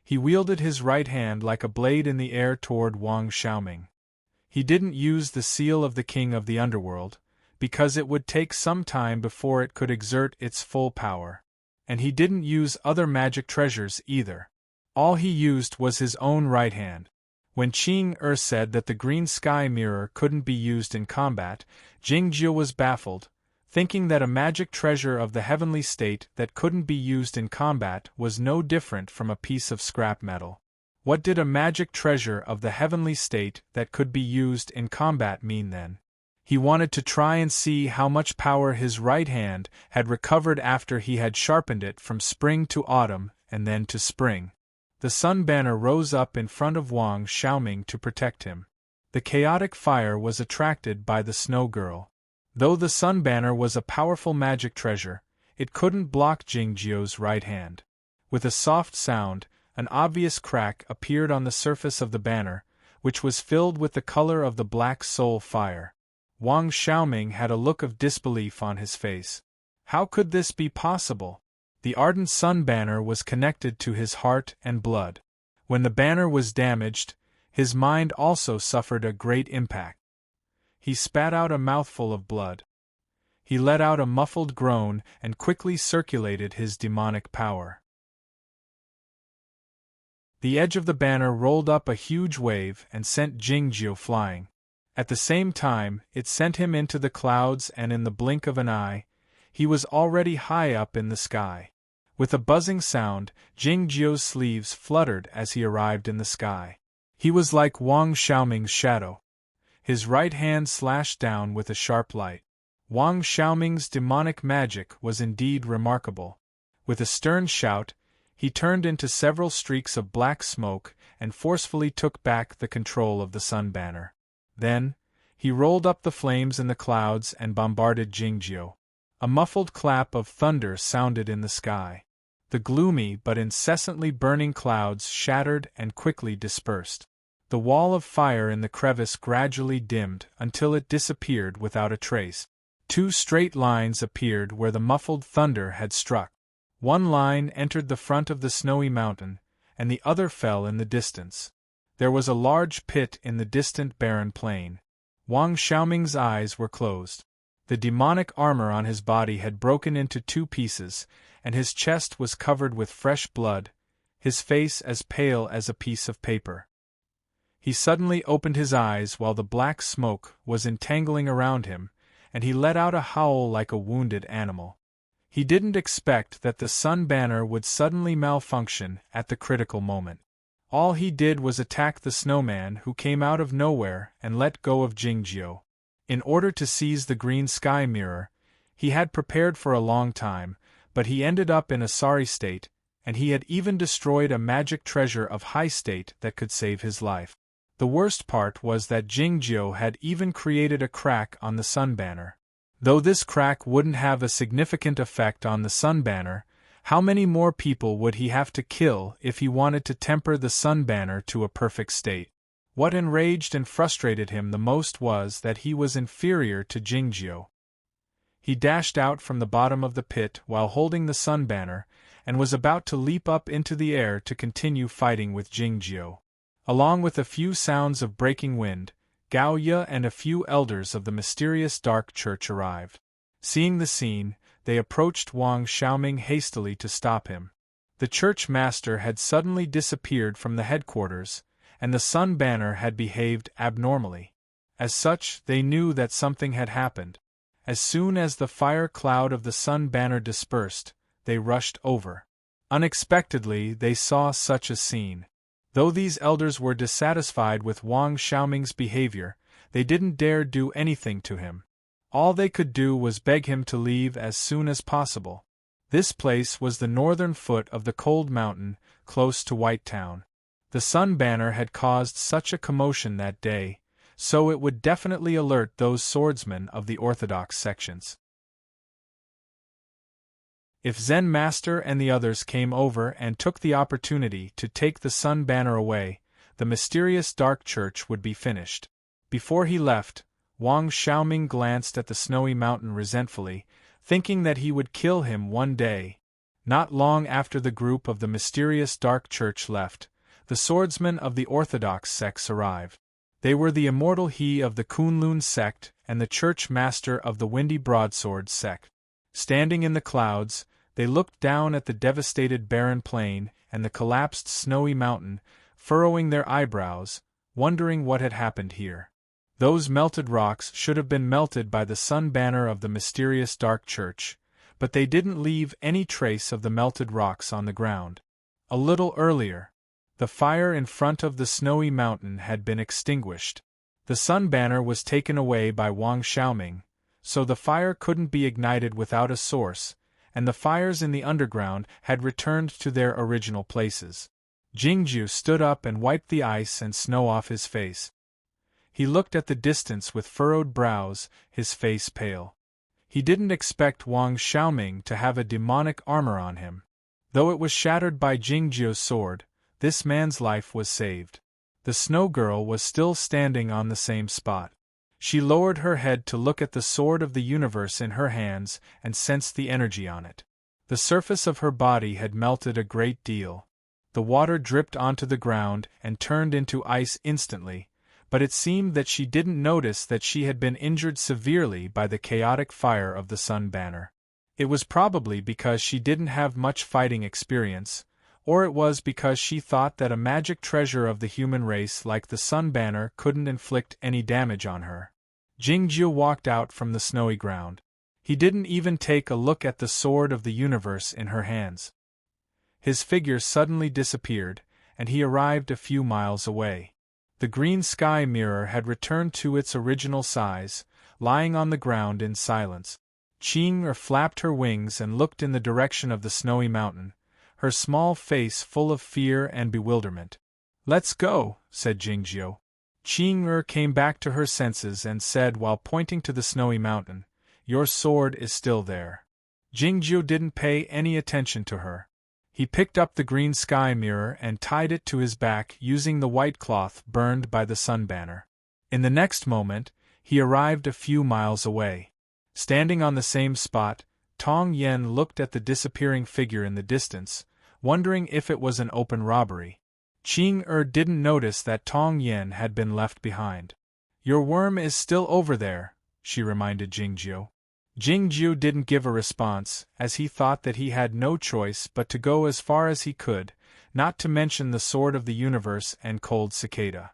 He wielded his right hand like a blade in the air toward Wang Xiaoming. He didn't use the seal of the king of the underworld, because it would take some time before it could exert its full power. And he didn't use other magic treasures either. All he used was his own right hand. When Qing Er said that the green sky mirror couldn't be used in combat, Jingjiu was baffled, thinking that a magic treasure of the heavenly state that couldn't be used in combat was no different from a piece of scrap metal. What did a magic treasure of the heavenly state that could be used in combat mean then? He wanted to try and see how much power his right hand had recovered after he had sharpened it from spring to autumn and then to spring. The sun banner rose up in front of Wang Xiaoming to protect him. The chaotic fire was attracted by the snow girl. Though the sun banner was a powerful magic treasure, it couldn't block Jingjiu's right hand. With a soft sound, an obvious crack appeared on the surface of the banner, which was filled with the color of the black soul fire. Wang Xiaoming had a look of disbelief on his face. How could this be possible? The ardent sun banner was connected to his heart and blood. When the banner was damaged, his mind also suffered a great impact. He spat out a mouthful of blood. He let out a muffled groan and quickly circulated his demonic power. The edge of the banner rolled up a huge wave and sent Jingjiu flying. At the same time, it sent him into the clouds, and in the blink of an eye, he was already high up in the sky. With a buzzing sound, Jingjiu's sleeves fluttered as he arrived in the sky. He was like Wang Xiaoming's shadow. His right hand slashed down with a sharp light. Wang Xiaoming's demonic magic was indeed remarkable. With a stern shout, he turned into several streaks of black smoke and forcefully took back the control of the sun banner. Then, he rolled up the flames in the clouds and bombarded Jingjiu. A muffled clap of thunder sounded in the sky. The gloomy but incessantly burning clouds shattered and quickly dispersed. The wall of fire in the crevice gradually dimmed until it disappeared without a trace. Two straight lines appeared where the muffled thunder had struck. One line entered the front of the snowy mountain, and the other fell in the distance. There was a large pit in the distant barren plain. Wang Xiaoming's eyes were closed. The demonic armor on his body had broken into two pieces, and his chest was covered with fresh blood, his face as pale as a piece of paper. He suddenly opened his eyes while the black smoke was entangling around him, and he let out a howl like a wounded animal. He didn't expect that the sun banner would suddenly malfunction at the critical moment. All he did was attack the snowman who came out of nowhere and let go of Jingjiu. In order to seize the green sky mirror, he had prepared for a long time, but he ended up in a sorry state, and he had even destroyed a magic treasure of high state that could save his life. The worst part was that Jingjiu had even created a crack on the sun banner. Though this crack wouldn't have a significant effect on the sun banner, how many more people would he have to kill if he wanted to temper the sun banner to a perfect state? What enraged and frustrated him the most was that he was inferior to Jingjiu. He dashed out from the bottom of the pit while holding the sun banner, and was about to leap up into the air to continue fighting with Jingjiu. Along with a few sounds of breaking wind, Gao Ye and a few elders of the mysterious dark church arrived. Seeing the scene, they approached Wang Xiaoming hastily to stop him. The church master had suddenly disappeared from the headquarters, and the sun banner had behaved abnormally. As such, they knew that something had happened. As soon as the fire cloud of the sun banner dispersed, they rushed over. Unexpectedly, they saw such a scene. Though these elders were dissatisfied with Wang Xiaoming's behavior, they didn't dare do anything to him. All they could do was beg him to leave as soon as possible. This place was the northern foot of the cold mountain, close to White Town. The sun banner had caused such a commotion that day, so it would definitely alert those swordsmen of the orthodox sections. If Zen Master and the others came over and took the opportunity to take the sun banner away, the mysterious dark church would be finished. Before he left, Wang Xiaoming glanced at the snowy mountain resentfully, thinking that he would kill him one day. Not long after the group of the mysterious dark church left, the swordsmen of the orthodox sects arrived. They were the immortal He of the Kunlun sect and the church master of the Windy Broadsword sect. Standing in the clouds, they looked down at the devastated barren plain and the collapsed snowy mountain, furrowing their eyebrows, wondering what had happened here. Those melted rocks should have been melted by the sun banner of the mysterious dark church, but they didn't leave any trace of the melted rocks on the ground. A little earlier, the fire in front of the snowy mountain had been extinguished. The sun banner was taken away by Wang Xiaoming, so the fire couldn't be ignited without a source, and the fires in the underground had returned to their original places. Jingju stood up and wiped the ice and snow off his face. He looked at the distance with furrowed brows, his face pale. He didn't expect Wang Xiaoming to have a demonic armor on him. Though it was shattered by Jingju's sword, this man's life was saved. The snow girl was still standing on the same spot. She lowered her head to look at the sword of the universe in her hands and sensed the energy on it. The surface of her body had melted a great deal. The water dripped onto the ground and turned into ice instantly, but it seemed that she didn't notice that she had been injured severely by the chaotic fire of the sun banner. It was probably because she didn't have much fighting experience, or it was because she thought that a magic treasure of the human race like the sun banner couldn't inflict any damage on her. Jingju walked out from the snowy ground. He didn't even take a look at the sword of the universe in her hands. His figure suddenly disappeared, and he arrived a few miles away. The green sky mirror had returned to its original size, lying on the ground in silence. Qing flapped her wings and looked in the direction of the snowy mountain, her small face full of fear and bewilderment. "Let's go," said Jingjiu. Qing came back to her senses and said while pointing to the snowy mountain, "Your sword is still there." Jingjiu didn't pay any attention to her. He picked up the green sky mirror and tied it to his back using the white cloth burned by the sun banner. In the next moment, he arrived a few miles away. Standing on the same spot, Tong Yen looked at the disappearing figure in the distance, wondering if it was an open robbery. Qing didn't notice that Tong Yen had been left behind. "Your worm is still over there," she reminded Jingjiu. Jingjiu didn't give a response, as he thought that he had no choice but to go as far as he could, not to mention the sword of the universe and cold cicada.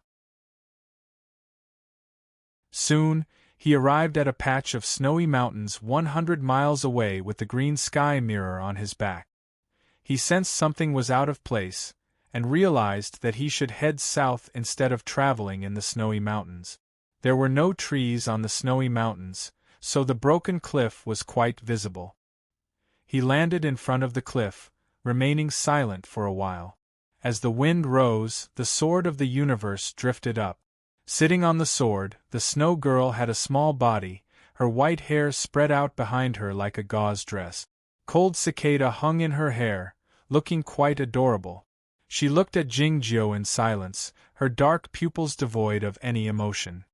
Soon, he arrived at a patch of snowy mountains 100 miles away with the green sky mirror on his back. He sensed something was out of place, and realized that he should head south instead of traveling in the snowy mountains. There were no trees on the snowy mountains, so the broken cliff was quite visible. He landed in front of the cliff, remaining silent for a while. As the wind rose, the sword of the universe drifted up. Sitting on the sword, the snow girl had a small body, her white hair spread out behind her like a gauze dress. Cold cicada hung in her hair, looking quite adorable. She looked at Jingjiu in silence, her dark pupils devoid of any emotion.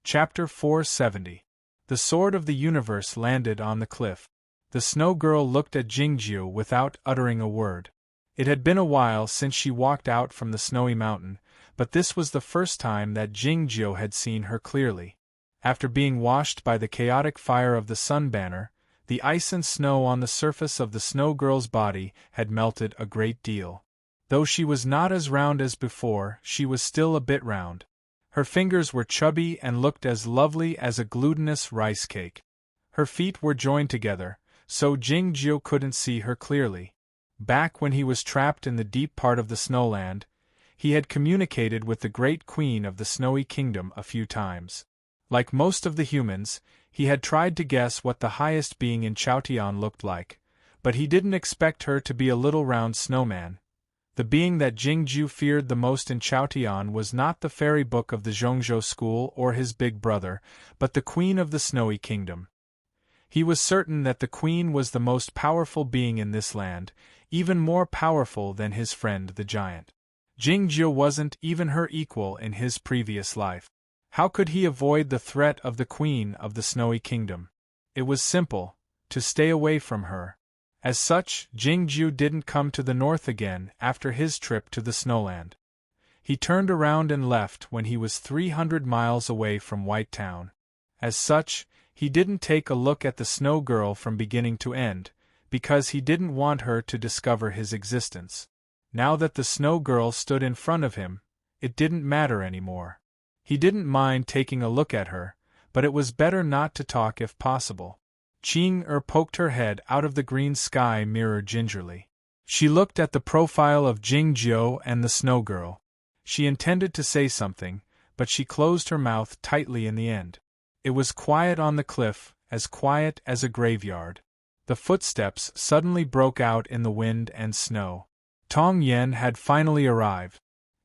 Chapter 470. The Sword of the Universe landed on the cliff. The snow girl looked at Jingjiu without uttering a word. It had been a while since she walked out from the snowy mountain, but this was the first time that Jingjiu had seen her clearly. After being washed by the chaotic fire of the sun banner, the ice and snow on the surface of the snow girl's body had melted a great deal. Though she was not as round as before, she was still a bit round. Her fingers were chubby and looked as lovely as a glutinous rice cake. Her feet were joined together, so Jingjiu couldn't see her clearly. Back when he was trapped in the deep part of the snowland, he had communicated with the great queen of the snowy kingdom a few times. Like most of the humans, he had tried to guess what the highest being in Chaotian looked like, but he didn't expect her to be a little round snowman. The being that Jingjiu feared the most in Chaotian was not the fairy book of the Zhongzhou school or his big brother, but the queen of the snowy kingdom. He was certain that the queen was the most powerful being in this land, even more powerful than his friend the giant. Jingjiu wasn't even her equal in his previous life. How could he avoid the threat of the queen of the snowy kingdom? It was simple, to stay away from her. As such, Jingjiu didn't come to the north again after his trip to the snowland. He turned around and left when he was 300 miles away from White Town. As such, he didn't take a look at the snow girl from beginning to end, because he didn't want her to discover his existence. Now that the snow girl stood in front of him, it didn't matter anymore. He didn't mind taking a look at her, but it was better not to talk if possible. Qing poked her head out of the green sky mirror gingerly. She looked at the profile of Jingjiu and the snow girl. She intended to say something, but she closed her mouth tightly in the end. It was quiet on the cliff, as quiet as a graveyard. The footsteps suddenly broke out in the wind and snow. Tong Yen had finally arrived.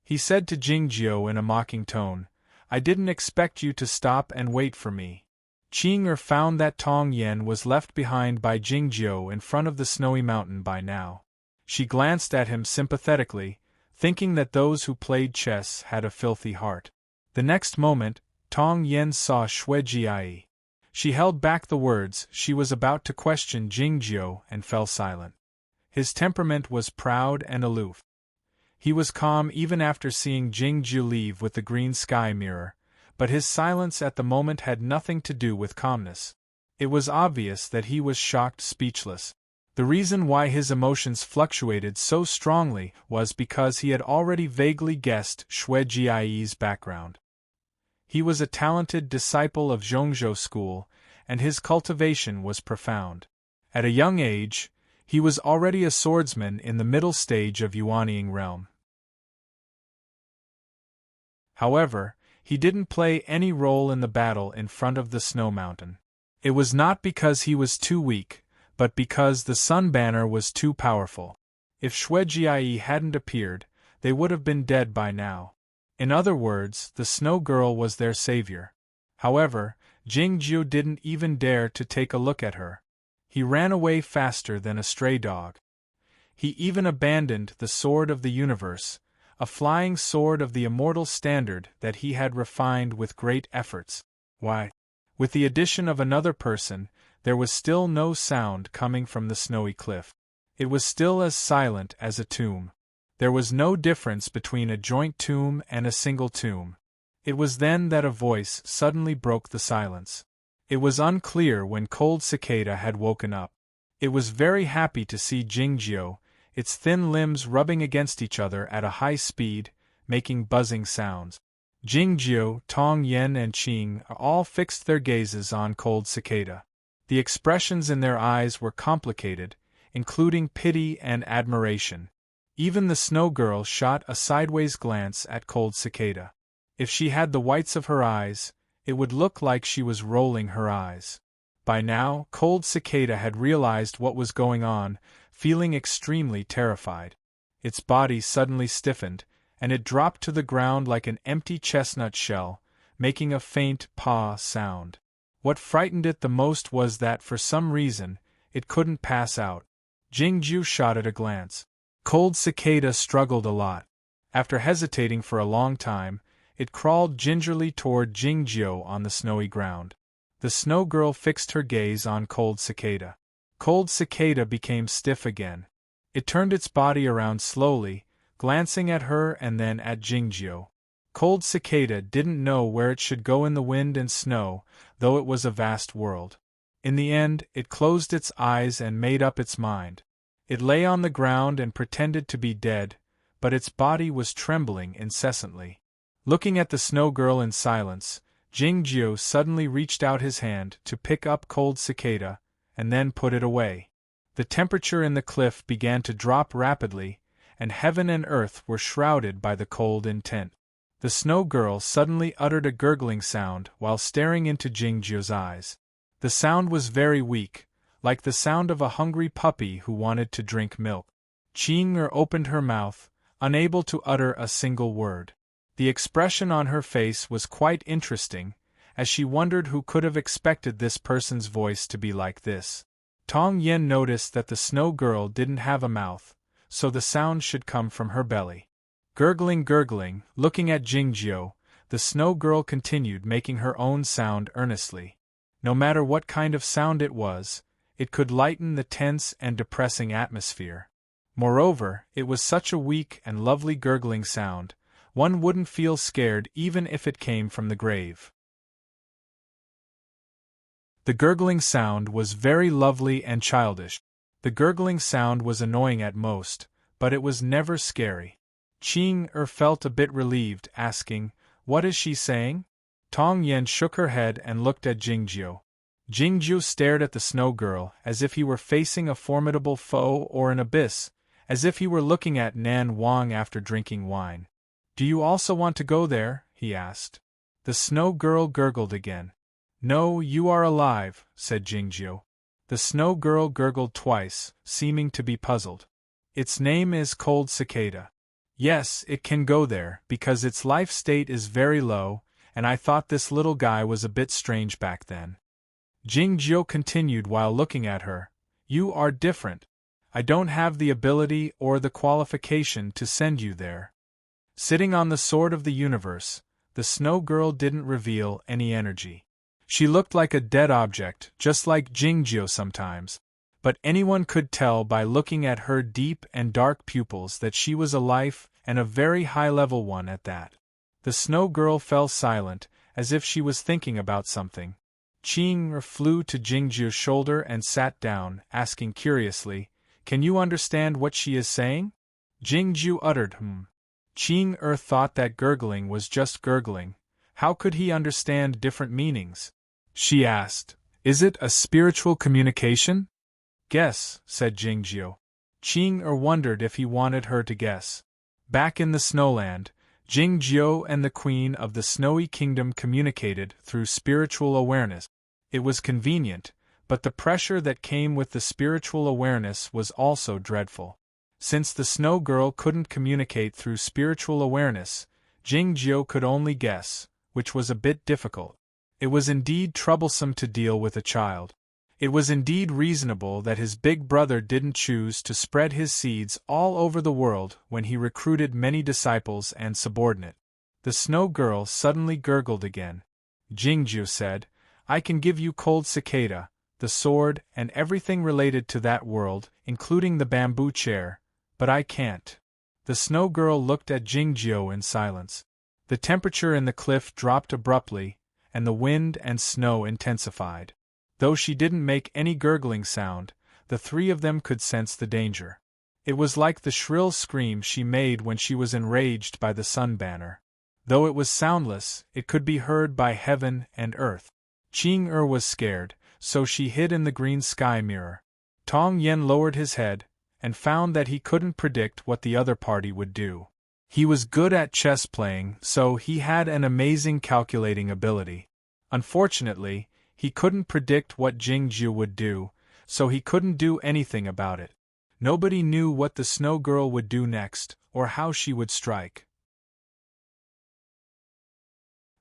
He said to Jingjiu in a mocking tone, "I didn't expect you to stop and wait for me." Qing found that Tong Yen was left behind by Jingjiu in front of the snowy mountain by now. She glanced at him sympathetically, thinking that those who played chess had a filthy heart. The next moment, Tong Yen saw Xue Jiai. She held back the words she was about to question Jingjiu and fell silent. His temperament was proud and aloof. He was calm even after seeing Jingjiu leave with the green sky mirror, but his silence at the moment had nothing to do with calmness. It was obvious that he was shocked, speechless. The reason why his emotions fluctuated so strongly was because he had already vaguely guessed Xue Jiai's background. He was a talented disciple of Zhongzhou school, and his cultivation was profound. At a young age, he was already a swordsman in the middle stage of Yuanying realm. However, he didn't play any role in the battle in front of the snow mountain. It was not because he was too weak, but because the sun banner was too powerful. If Xue Jiai hadn't appeared, they would have been dead by now. In other words, the snow girl was their savior. However, Jingjiu didn't even dare to take a look at her. He ran away faster than a stray dog. He even abandoned the sword of the universe, a flying sword of the immortal standard that he had refined with great efforts. Why? With the addition of another person, there was still no sound coming from the snowy cliff. It was still as silent as a tomb. There was no difference between a joint tomb and a single tomb. It was then that a voice suddenly broke the silence. It was unclear when Cold Cicada had woken up. It was very happy to see Jingjiu, its thin limbs rubbing against each other at a high speed, making buzzing sounds. Jingjiu, Tong Yen and Qing all fixed their gazes on Cold Cicada. The expressions in their eyes were complicated, including pity and admiration. Even the snow girl shot a sideways glance at Cold Cicada. If she had the whites of her eyes, it would look like she was rolling her eyes. By now, Cold Cicada had realized what was going on, feeling extremely terrified. Its body suddenly stiffened, and it dropped to the ground like an empty chestnut shell, making a faint paw sound. What frightened it the most was that for some reason, it couldn't pass out. Jingjiu shot it a glance. Cold Cicada struggled a lot. After hesitating for a long time, it crawled gingerly toward Jingjiu on the snowy ground. The snow girl fixed her gaze on Cold Cicada. Cold Cicada became stiff again. It turned its body around slowly, glancing at her and then at Jingjiu. Cold Cicada didn't know where it should go in the wind and snow, though it was a vast world. In the end, it closed its eyes and made up its mind. It lay on the ground and pretended to be dead, but its body was trembling incessantly. Looking at the snow girl in silence, Jingjiu suddenly reached out his hand to pick up Cold Cicada, and then put it away. The temperature in the cliff began to drop rapidly, and heaven and earth were shrouded by the cold intent. The snow girl suddenly uttered a gurgling sound while staring into Jingjiu's eyes. The sound was very weak, like the sound of a hungry puppy who wanted to drink milk. Qing opened her mouth, unable to utter a single word. The expression on her face was quite interesting, as she wondered who could have expected this person's voice to be like this. Tong Yen noticed that the snow girl didn't have a mouth, so the sound should come from her belly. Gurgling, looking at Jingjiu, the snow girl continued making her own sound earnestly. No matter what kind of sound it was, it could lighten the tense and depressing atmosphere. Moreover, it was such a weak and lovely gurgling sound, one wouldn't feel scared even if it came from the grave. The gurgling sound was very lovely and childish. The gurgling sound was annoying at most, but it was never scary. Qing felt a bit relieved, asking, "What is she saying?" Tong Yen shook her head and looked at Jingjiu. Jingjiu stared at the snow girl as if he were facing a formidable foe or an abyss, as if he were looking at Nan Wang after drinking wine. "Do you also want to go there?" he asked. The snow girl gurgled again. "No, you are alive," said Jingjiu. The snow girl gurgled twice, seeming to be puzzled. Its name is Cold Cicada. Yes, it can go there, because its life state is very low, and I thought this little guy was a bit strange back then. Jingjiu continued while looking at her. You are different. I don't have the ability or the qualification to send you there. Sitting on the sword of the universe, the snow girl didn't reveal any energy. She looked like a dead object, just like Jingjiu sometimes, but anyone could tell by looking at her deep and dark pupils that she was alive, and a very high-level one at that. The snow girl fell silent, as if she was thinking about something. Qing flew to Jingjiu's shoulder and sat down, asking curiously, "Can you understand what she is saying?" Jingjiu uttered Qing thought that gurgling was just gurgling. How could he understand different meanings? She asked, "Is it a spiritual communication?" "Guess," said Jingjiu. Qing wondered if he wanted her to guess. Back in the snowland, Jingjiu and the Queen of the Snowy Kingdom communicated through spiritual awareness. It was convenient, but the pressure that came with the spiritual awareness was also dreadful. Since the snow girl couldn't communicate through spiritual awareness, Jingjiu could only guess, which was a bit difficult. It was indeed troublesome to deal with a child. It was indeed reasonable that his big brother didn't choose to spread his seeds all over the world when he recruited many disciples and subordinate. The snow girl suddenly gurgled again. Jingjiu said, "I can give you Cold Cicada, the sword, and everything related to that world, including the bamboo chair, but I can't." The snow girl looked at Jingjiu in silence. The temperature in the cliff dropped abruptly, and the wind and snow intensified. Though she didn't make any gurgling sound, the three of them could sense the danger. It was like the shrill scream she made when she was enraged by the sun banner. Though it was soundless, it could be heard by heaven and earth. Qing was scared, so she hid in the green sky mirror. Tong Yen lowered his head, and found that he couldn't predict what the other party would do. He was good at chess playing, so he had an amazing calculating ability. Unfortunately, he couldn't predict what Jingjiu would do, so he couldn't do anything about it. Nobody knew what the snow girl would do next, or how she would strike.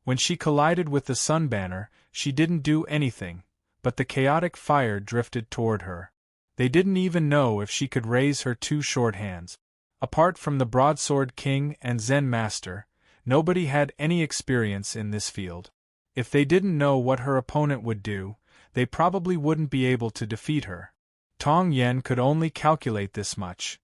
When she collided with the sun banner, she didn't do anything, but the chaotic fire drifted toward her. They didn't even know if she could raise her two short hands. Apart from the Broadsword King and Zen Master, nobody had any experience in this field. If they didn't know what her opponent would do, they probably wouldn't be able to defeat her. Tong Yen could only calculate this much.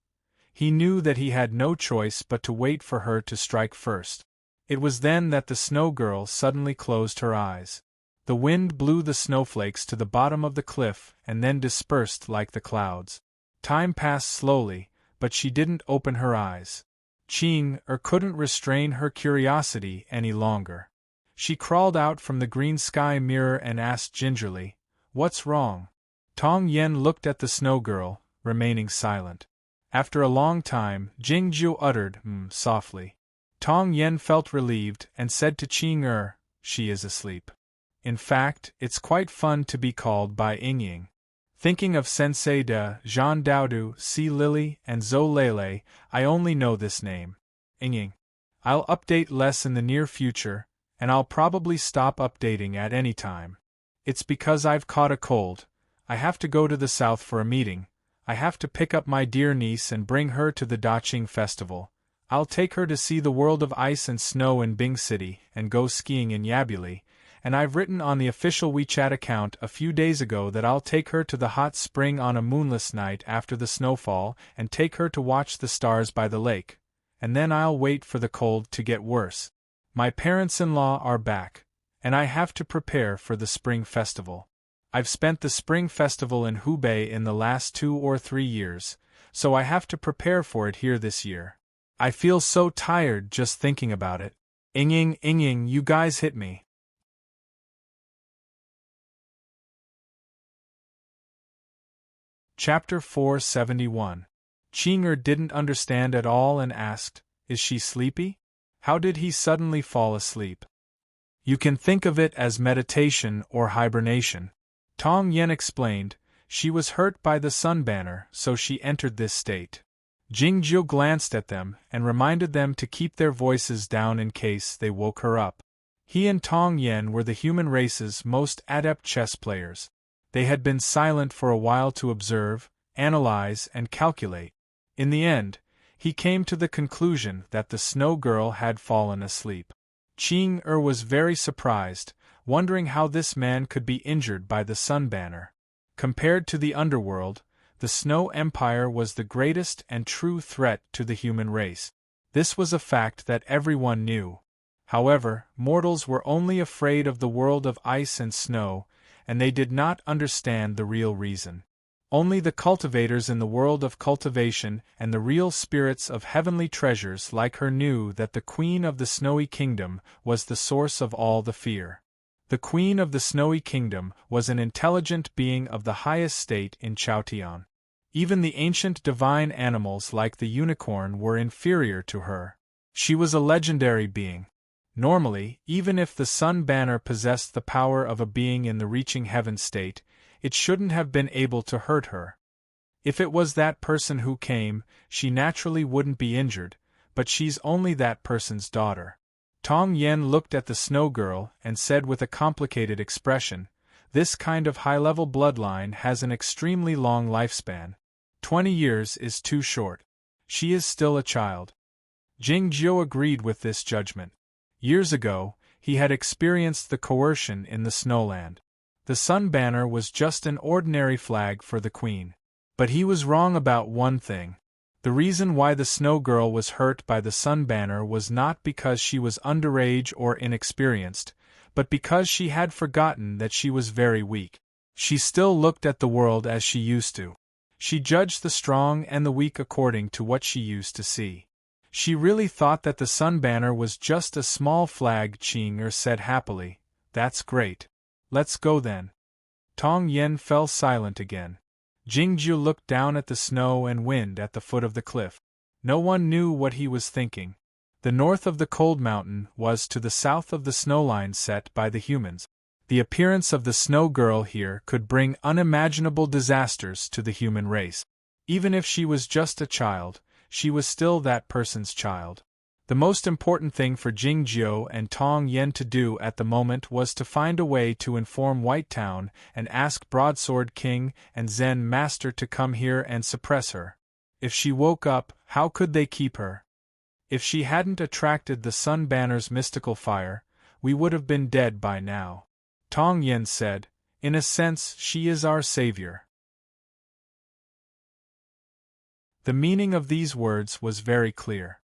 He knew that he had no choice but to wait for her to strike first. It was then that the snow girl suddenly closed her eyes. The wind blew the snowflakes to the bottom of the cliff and then dispersed like the clouds. Time passed slowly, but she didn't open her eyes. Qing couldn't restrain her curiosity any longer. She crawled out from the green sky mirror and asked gingerly, "What's wrong?" Tong Yen looked at the snow girl, remaining silent. After a long time, Jingjiu uttered, softly. Tong Yen felt relieved and said to Qing "She is asleep. In fact, it's quite fun to be called by Ying. Thinking of Sensei De, Zhang Daodu, Si Lily, and Zhou Lele, I only know this name. Ying. I'll update less in the near future, and I'll probably stop updating at any time. It's because I've caught a cold. I have to go to the south for a meeting. I have to pick up my dear niece and bring her to the Daqing festival. I'll take her to see the world of ice and snow in Bing City and go skiing in Yabuli, and I've written on the official WeChat account a few days ago that I'll take her to the hot spring on a moonless night after the snowfall and take her to watch the stars by the lake, and then I'll wait for the cold to get worse. My parents-in-law are back, and I have to prepare for the spring festival. I've spent the spring festival in Hubei in the last 2 or 3 years, so I have to prepare for it here this year. I feel so tired just thinking about it. Ying, you guys hit me. Chapter 471. Qing didn't understand at all and asked, "Is she sleepy? How did he suddenly fall asleep?" "You can think of it as meditation or hibernation," Tong Yen explained. She was hurt by the sun banner, so she entered this state. Jingjiu glanced at them and reminded them to keep their voices down in case they woke her up. He and Tong Yen were the human race's most adept chess players. They had been silent for a while to observe, analyze, and calculate. In the end, he came to the conclusion that the snow girl had fallen asleep. Qing was very surprised, wondering how this man could be injured by the sun banner. Compared to the underworld, the Snow Empire was the greatest and true threat to the human race. This was a fact that everyone knew. However, mortals were only afraid of the world of ice and snow, and they did not understand the real reason. Only the cultivators in the world of cultivation and the real spirits of heavenly treasures like her knew that the Queen of the Snowy Kingdom was the source of all the fear. The Queen of the Snowy Kingdom was an intelligent being of the highest state in Chaotian. Even the ancient divine animals like the unicorn were inferior to her. She was a legendary being. Normally, even if the sun banner possessed the power of a being in the reaching heaven state, it shouldn't have been able to hurt her. If it was that person who came, she naturally wouldn't be injured, but she's only that person's daughter. Tong Yen looked at the snow girl and said with a complicated expression, "This kind of high-level bloodline has an extremely long lifespan. 20 years is too short. She is still a child." Jingjiu agreed with this judgment. Years ago, he had experienced the coercion in the snowland. The sun banner was just an ordinary flag for the queen. But he was wrong about one thing. The reason why the snow girl was hurt by the sun banner was not because she was underage or inexperienced, but because she had forgotten that she was very weak. She still looked at the world as she used to. She judged the strong and the weak according to what she used to see. She really thought that the sun banner was just a small flag. Qing said happily, "That's great. Let's go then." Tong Yen fell silent again. Jingjiu looked down at the snow and wind at the foot of the cliff. No one knew what he was thinking. The north of the cold mountain was to the south of the snowline set by the humans. The appearance of the snow girl here could bring unimaginable disasters to the human race. Even if she was just a child, she was still that person's child. The most important thing for Jingjiu and Tong Yen to do at the moment was to find a way to inform White Town and ask Broadsword King and Zen Master to come here and suppress her. If she woke up, how could they keep her? If she hadn't attracted the sun banner's mystical fire, we would have been dead by now. Tong Yen said, "In a sense, she is our savior." The meaning of these words was very clear.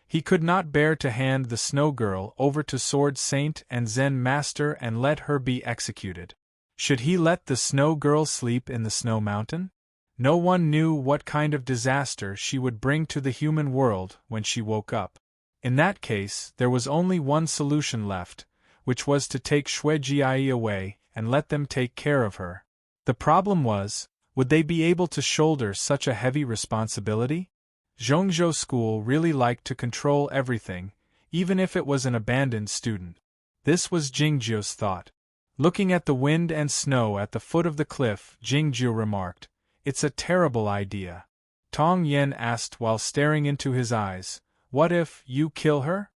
He could not bear to hand the snow girl over to Sword Saint and Zen Master and let her be executed. Should he let the snow girl sleep in the snow mountain? No one knew what kind of disaster she would bring to the human world when she woke up. In that case, there was only one solution left, which was to take Shuejiai away and let them take care of her. The problem was, would they be able to shoulder such a heavy responsibility? Zhongzhou School really liked to control everything, even if it was an abandoned student. This was Jingjiu's thought. Looking at the wind and snow at the foot of the cliff, Jingjiu remarked, "It's a terrible idea." Tong Yen asked while staring into his eyes, "What if you kill her?"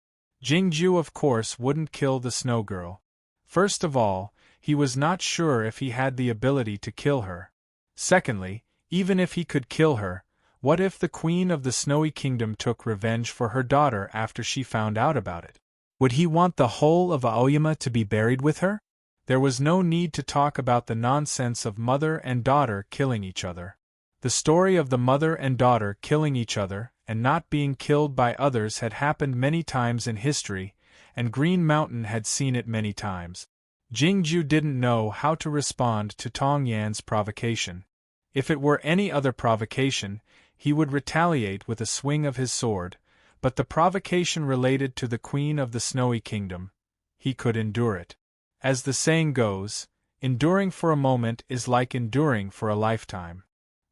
Jingjiu of course wouldn't kill the snow girl. First of all, he was not sure if he had the ability to kill her. Secondly, even if he could kill her, what if the Queen of the Snowy Kingdom took revenge for her daughter after she found out about it? Would he want the whole of Aoyama to be buried with her? There was no need to talk about the nonsense of mother and daughter killing each other. The story of the mother and daughter killing each other and not being killed by others had happened many times in history, and Green Mountain had seen it many times. Jingjiu didn't know how to respond to Tong Yan's provocation. If it were any other provocation, he would retaliate with a swing of his sword, but the provocation related to the Queen of the Snowy Kingdom. He could endure it. As the saying goes, enduring for a moment is like enduring for a lifetime.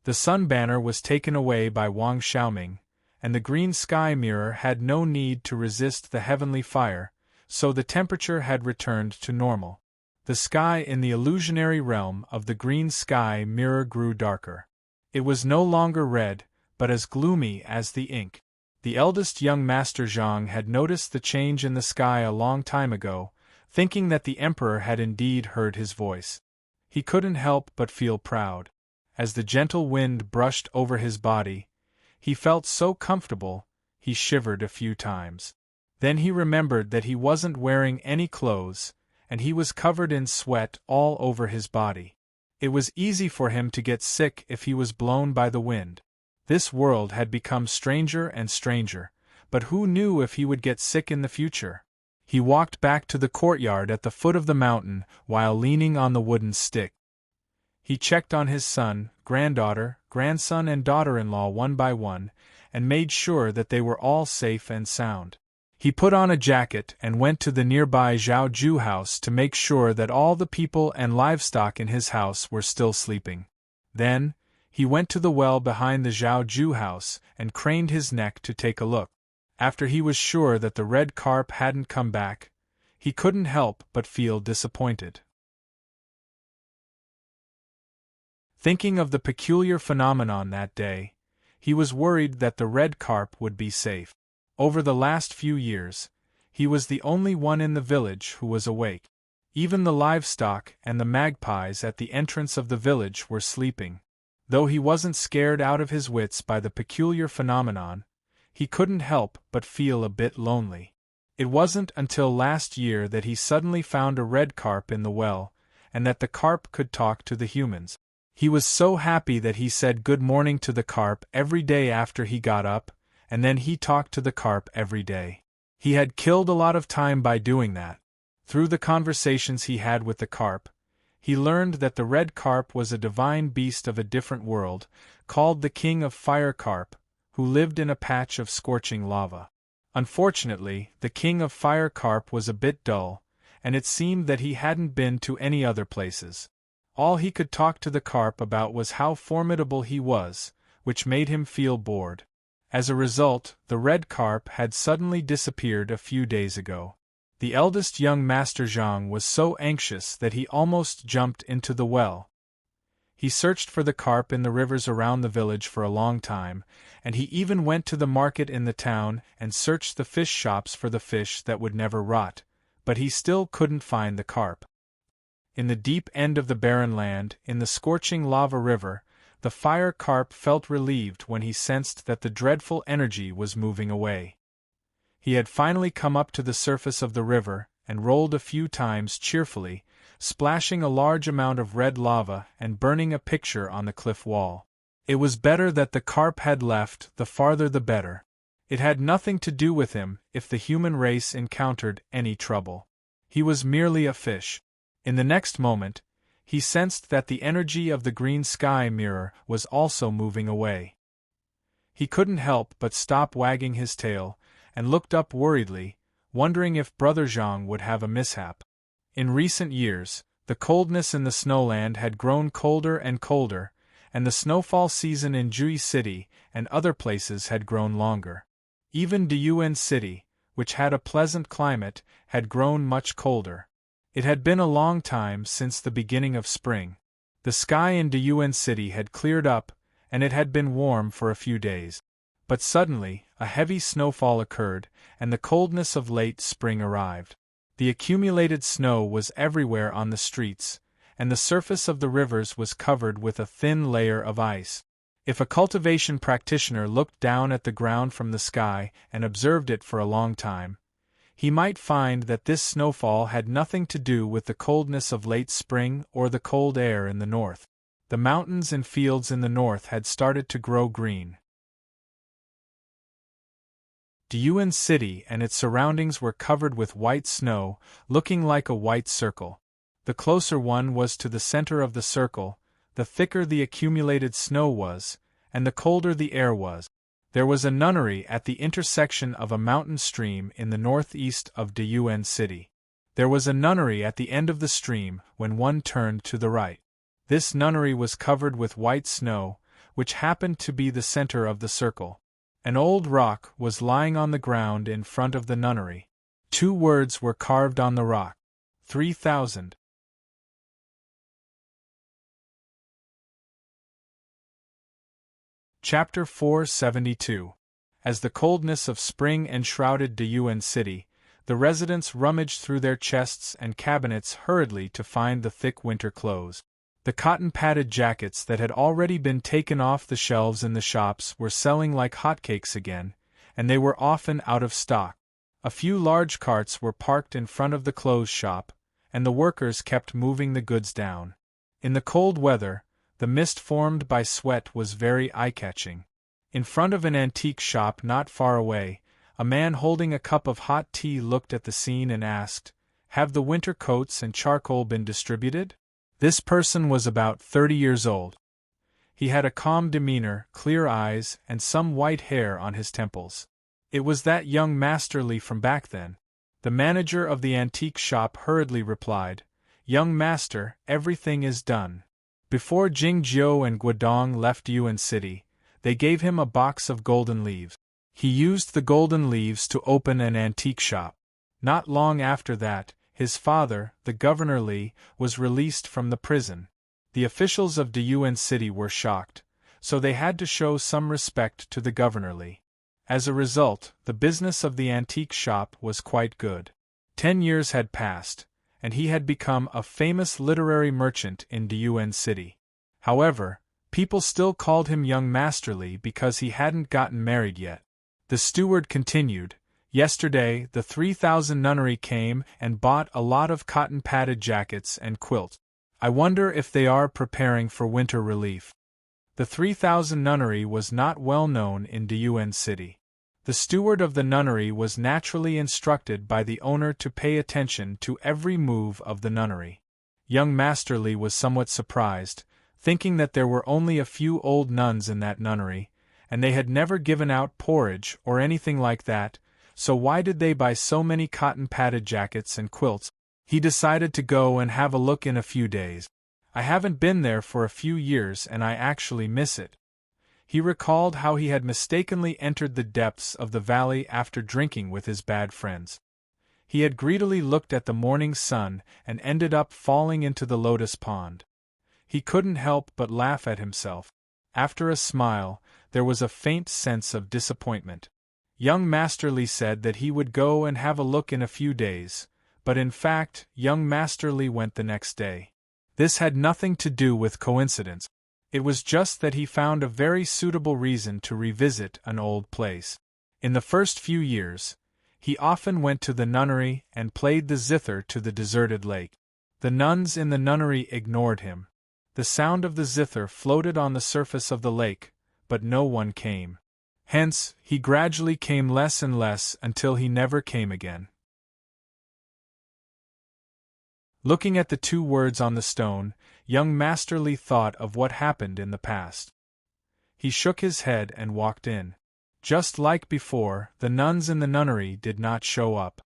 The sun banner was taken away by Wang Xiaoming, and the green sky mirror had no need to resist the heavenly fire, so the temperature had returned to normal. The sky in the illusionary realm of the green sky mirror grew darker. It was no longer red, but as gloomy as the ink. The eldest young Master Zhang had noticed the change in the sky a long time ago, thinking that the Emperor had indeed heard his voice. He couldn't help but feel proud. As the gentle wind brushed over his body, he felt so comfortable, he shivered a few times. Then he remembered that he wasn't wearing any clothes, and he was covered in sweat all over his body. It was easy for him to get sick if he was blown by the wind. This world had become stranger and stranger, but who knew if he would get sick in the future? He walked back to the courtyard at the foot of the mountain while leaning on the wooden stick. He checked on his son, granddaughter, grandson and daughter-in-law one by one, and made sure that they were all safe and sound. He put on a jacket and went to the nearby Zhao Ju house to make sure that all the people and livestock in his house were still sleeping. Then, he went to the well behind the Zhao Ju house and craned his neck to take a look. After he was sure that the red carp hadn't come back, he couldn't help but feel disappointed. Thinking of the peculiar phenomenon that day, he was worried that the red carp would be safe. Over the last few years, he was the only one in the village who was awake. Even the livestock and the magpies at the entrance of the village were sleeping. Though he wasn't scared out of his wits by the peculiar phenomenon, he couldn't help but feel a bit lonely. It wasn't until last year that he suddenly found a red carp in the well, and that the carp could talk to the humans. He was so happy that he said good morning to the carp every day after he got up, and then he talked to the carp every day. He had killed a lot of time by doing that. Through the conversations he had with the carp, he learned that the red carp was a divine beast of a different world, called the King of Fire Carp, who lived in a patch of scorching lava. Unfortunately, the King of Fire Carp was a bit dull, and it seemed that he hadn't been to any other places. All he could talk to the carp about was how formidable he was, which made him feel bored. As a result, the red carp had suddenly disappeared a few days ago. The eldest young Master Zhang was so anxious that he almost jumped into the well. He searched for the carp in the rivers around the village for a long time, and he even went to the market in the town and searched the fish shops for the fish that would never rot, but he still couldn't find the carp. In the deep end of the barren land, in the scorching lava river, the fire carp felt relieved when he sensed that the dreadful energy was moving away. He had finally come up to the surface of the river and rolled a few times cheerfully, splashing a large amount of red lava and burning a picture on the cliff wall. It was better that the carp had left, the farther the better. It had nothing to do with him if the human race encountered any trouble. He was merely a fish. In the next moment, he sensed that the energy of the green sky mirror was also moving away. He couldn't help but stop wagging his tail, and looked up worriedly, wondering if Brother Zhang would have a mishap. In recent years, the coldness in the snowland had grown colder and colder, and the snowfall season in Jui City and other places had grown longer. Even Diyuan City, which had a pleasant climate, had grown much colder. It had been a long time since the beginning of spring. The sky in Diyuan City had cleared up, and it had been warm for a few days. But suddenly, a heavy snowfall occurred, and the coldness of late spring arrived. The accumulated snow was everywhere on the streets, and the surface of the rivers was covered with a thin layer of ice. If a cultivation practitioner looked down at the ground from the sky and observed it for a long time, he might find that this snowfall had nothing to do with the coldness of late spring or the cold air in the north. The mountains and fields in the north had started to grow green. Diyuan City and its surroundings were covered with white snow, looking like a white circle. The closer one was to the center of the circle, the thicker the accumulated snow was, and the colder the air was. There was a nunnery at the intersection of a mountain stream in the northeast of Diyuan City. There was a nunnery at the end of the stream when one turned to the right. This nunnery was covered with white snow, which happened to be the center of the circle. An old rock was lying on the ground in front of the nunnery. 2 words were carved on the rock: 3000. Chapter 472. As the coldness of spring enshrouded Diyuan City, the residents rummaged through their chests and cabinets hurriedly to find the thick winter clothes. The cotton-padded jackets that had already been taken off the shelves in the shops were selling like hotcakes again, and they were often out of stock. A few large carts were parked in front of the clothes shop, and the workers kept moving the goods down. In the cold weather, the mist formed by sweat was very eye-catching. In front of an antique shop not far away, a man holding a cup of hot tea looked at the scene and asked, "Have the winter coats and charcoal been distributed?" This person was about 30 years old. He had a calm demeanor, clear eyes, and some white hair on his temples. It was that young Masterly from back then. The manager of the antique shop hurriedly replied, "Young master, everything is done." Before Jingjiu and Guodong left Yuan City, they gave him a box of golden leaves. He used the golden leaves to open an antique shop. Not long after that, his father, the Governor Li, was released from the prison. The officials of Diyuan City were shocked, so they had to show some respect to the Governor Li. As a result, the business of the antique shop was quite good. 10 years had passed, and he had become a famous literary merchant in Diyuan City. However, people still called him Young Masterly because he hadn't gotten married yet. The steward continued, "Yesterday, the 3,000 nunnery came and bought a lot of cotton-padded jackets and quilts. I wonder if they are preparing for winter relief." The 3,000 nunnery was not well known in Diyuan City. The steward of the nunnery was naturally instructed by the owner to pay attention to every move of the nunnery. Young Masterly was somewhat surprised, thinking that there were only a few old nuns in that nunnery, and they had never given out porridge or anything like that, so why did they buy so many cotton-padded jackets and quilts? He decided to go and have a look in a few days. "I haven't been there for a few years and I actually miss it." He recalled how he had mistakenly entered the depths of the valley after drinking with his bad friends. He had greedily looked at the morning sun and ended up falling into the lotus pond. He couldn't help but laugh at himself. After a smile, there was a faint sense of disappointment. Young Masterly said that he would go and have a look in a few days, but in fact, young Masterly went the next day. This had nothing to do with coincidence. It was just that he found a very suitable reason to revisit an old place. In the first few years, he often went to the nunnery and played the zither to the deserted lake. The nuns in the nunnery ignored him. The sound of the zither floated on the surface of the lake, but no one came. Hence, he gradually came less and less until he never came again. Looking at the two words on the stone, young Masterly thought of what happened in the past. He shook his head and walked in. Just like before, the nuns in the nunnery did not show up.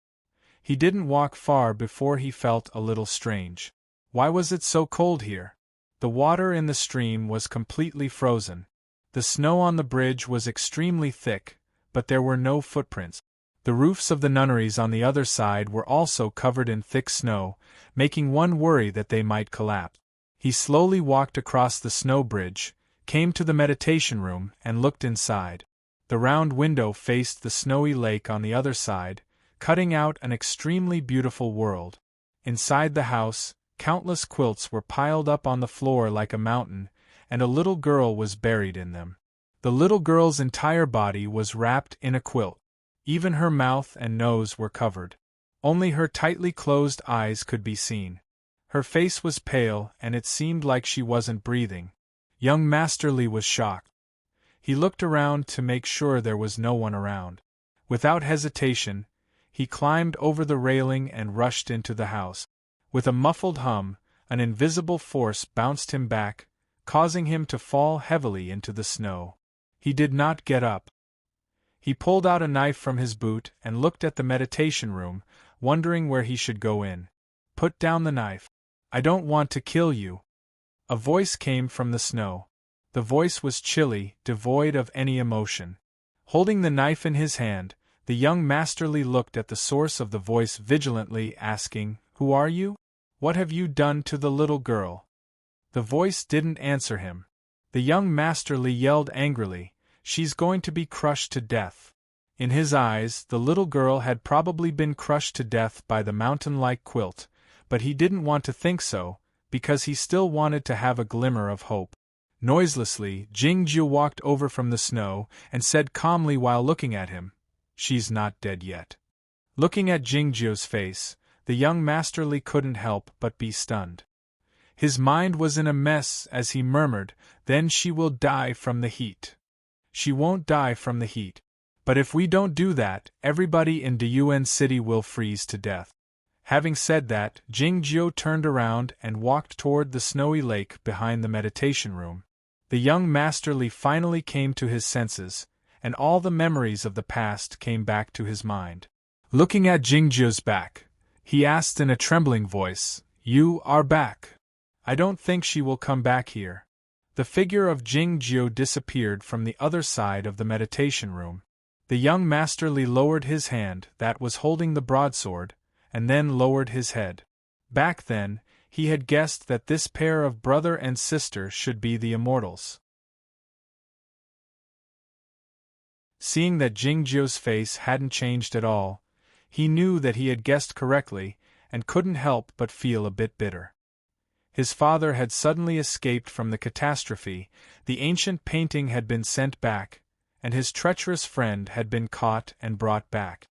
He didn't walk far before he felt a little strange. Why was it so cold here? The water in the stream was completely frozen. The snow on the bridge was extremely thick, but there were no footprints. The roofs of the nunneries on the other side were also covered in thick snow, making one worry that they might collapse. He slowly walked across the snow bridge, came to the meditation room, and looked inside. The round window faced the snowy lake on the other side, cutting out an extremely beautiful world. Inside the house, countless quilts were piled up on the floor like a mountain, and a little girl was buried in them. The little girl's entire body was wrapped in a quilt. Even her mouth and nose were covered. Only her tightly closed eyes could be seen. Her face was pale and it seemed like she wasn't breathing. Young Masterly was shocked. He looked around to make sure there was no one around. Without hesitation, he climbed over the railing and rushed into the house. With a muffled hum, an invisible force bounced him back, causing him to fall heavily into the snow. He did not get up. He pulled out a knife from his boot and looked at the meditation room, wondering where he should go in. "Put down the knife. I don't want to kill you." A voice came from the snow. The voice was chilly, devoid of any emotion. Holding the knife in his hand, the young Masterly looked at the source of the voice vigilantly, asking, "Who are you? What have you done to the little girl?" The voice didn't answer him. The young Master Li yelled angrily, "She's going to be crushed to death." In his eyes, the little girl had probably been crushed to death by the mountain-like quilt, but he didn't want to think so, because he still wanted to have a glimmer of hope. Noiselessly, Jingju walked over from the snow and said calmly while looking at him, "She's not dead yet." Looking at Jingju's face, the young Master Li couldn't help but be stunned. His mind was in a mess as he murmured, "Then she will die from the heat." "She won't die from the heat. But if we don't do that, everybody in Diyuan City will freeze to death." Having said that, Jingju turned around and walked toward the snowy lake behind the meditation room. The young Master Li finally came to his senses, and all the memories of the past came back to his mind. Looking at Jingju's back, he asked in a trembling voice, "You are back? I don't think she will come back here." The figure of Jingju disappeared from the other side of the meditation room. The young Master Li lowered his hand that was holding the broadsword, and then lowered his head. Back then, he had guessed that this pair of brother and sister should be the immortals. Seeing that Jingju's face hadn't changed at all, he knew that he had guessed correctly, and couldn't help but feel a bit bitter. His father had suddenly escaped from the catastrophe, the ancient painting had been sent back, and his treacherous friend had been caught and brought back.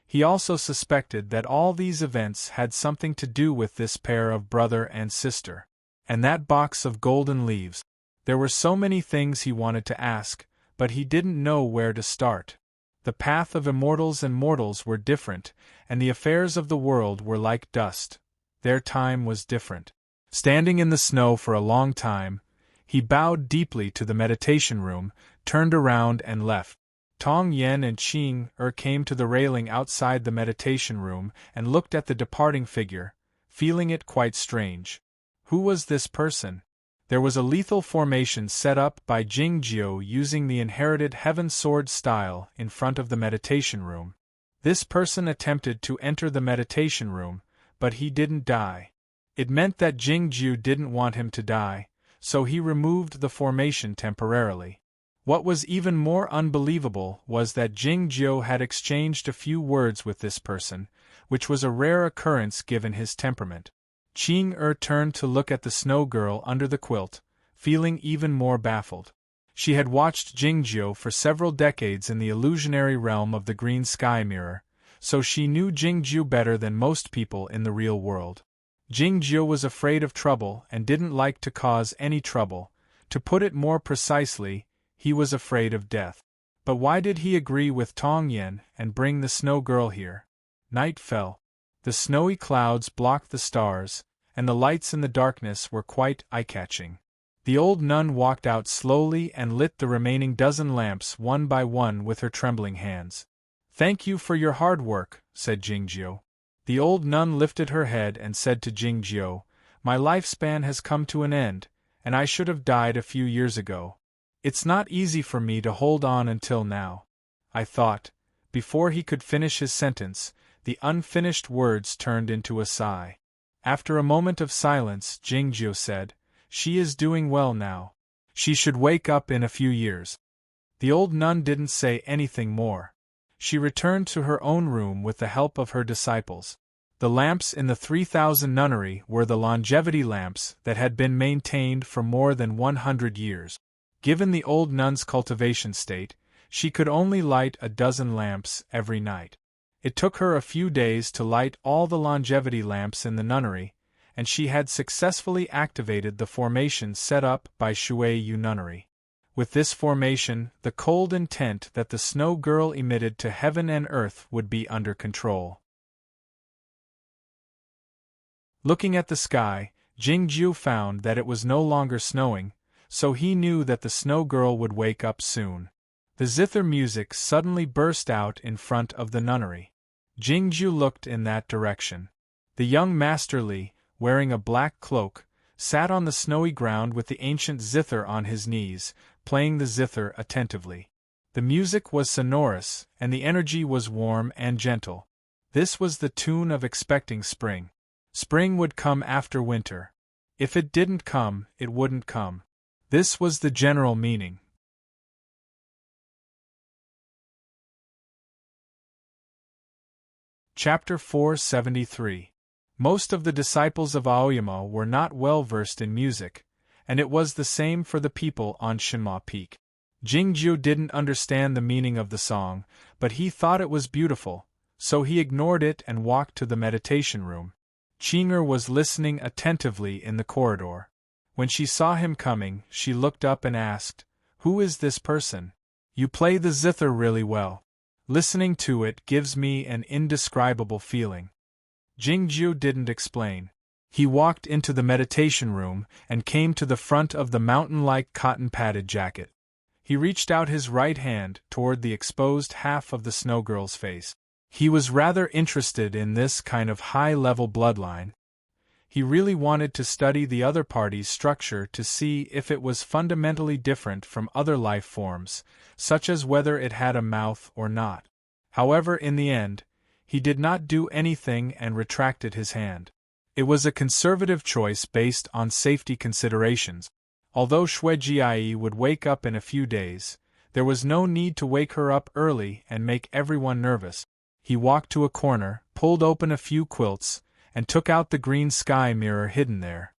He also suspected that all these events had something to do with this pair of brother and sister. And that box of golden leaves. There were so many things he wanted to ask, but he didn't know where to start. The path of immortals and mortals were different, and the affairs of the world were like dust. Their time was different. Standing in the snow for a long time, he bowed deeply to the meditation room, turned around and left. Tong Yen and Qing came to the railing outside the meditation room and looked at the departing figure, feeling it quite strange. Who was this person? There was a lethal formation set up by Jingjiu using the inherited heaven sword style in front of the meditation room. This person attempted to enter the meditation room, but he didn't die. It meant that Jingjiu didn't want him to die, so he removed the formation temporarily. What was even more unbelievable was that Jingjiu had exchanged a few words with this person, which was a rare occurrence given his temperament. Qing turned to look at the snow girl under the quilt, feeling even more baffled. She had watched Jingjiu for several decades in the illusionary realm of the green sky mirror, so she knew Jingjiu better than most people in the real world. Jingjiu was afraid of trouble and didn't like to cause any trouble. To put it more precisely, he was afraid of death. But why did he agree with Tong Yen and bring the snow girl here? Night fell. The snowy clouds blocked the stars, and the lights in the darkness were quite eye-catching. The old nun walked out slowly and lit the remaining dozen lamps one by one with her trembling hands. "Thank you for your hard work," said Jingjiu. The old nun lifted her head and said to Jingjiu, "My lifespan has come to an end, and I should have died a few years ago. It's not easy for me to hold on until now. I thought." Before he could finish his sentence, the unfinished words turned into a sigh. After a moment of silence, Jingjiu said, "She is doing well now. She should wake up in a few years." The old nun didn't say anything more. She returned to her own room with the help of her disciples. The lamps in the 3000 nunnery were the longevity lamps that had been maintained for more than 100 years. Given the old nun's cultivation state, she could only light a dozen lamps every night. It took her a few days to light all the longevity lamps in the nunnery, and she had successfully activated the formation set up by Shui Yu Nunnery. With this formation, the cold intent that the snow girl emitted to heaven and earth would be under control. Looking at the sky, Jingjiu found that it was no longer snowing, so he knew that the snow girl would wake up soon. The zither music suddenly burst out in front of the nunnery. Jingjiu looked in that direction. The young Master Li, wearing a black cloak, sat on the snowy ground with the ancient zither on his knees, playing the zither attentively. The music was sonorous, and the energy was warm and gentle. This was the tune of expecting spring. Spring would come after winter. If it didn't come, it wouldn't come. This was the general meaning. Chapter 473. Most of the disciples of Aoyama were not well versed in music, and it was the same for the people on Shinma Peak. Jingju didn't understand the meaning of the song, but he thought it was beautiful, so he ignored it and walked to the meditation room. Qing'er was listening attentively in the corridor. When she saw him coming, she looked up and asked, "Who is this person? You play the zither really well. Listening to it gives me an indescribable feeling." Jingju didn't explain. He walked into the meditation room and came to the front of the mountain-like cotton-padded jacket. He reached out his right hand toward the exposed half of the snow girl's face. He was rather interested in this kind of high-level bloodline. He really wanted to study the other party's structure to see if it was fundamentally different from other life forms, such as whether it had a mouth or not. However, in the end, he did not do anything and retracted his hand. It was a conservative choice based on safety considerations. Although Shuejiai would wake up in a few days, there was no need to wake her up early and make everyone nervous. He walked to a corner, pulled open a few quilts, and took out the green sky mirror hidden there.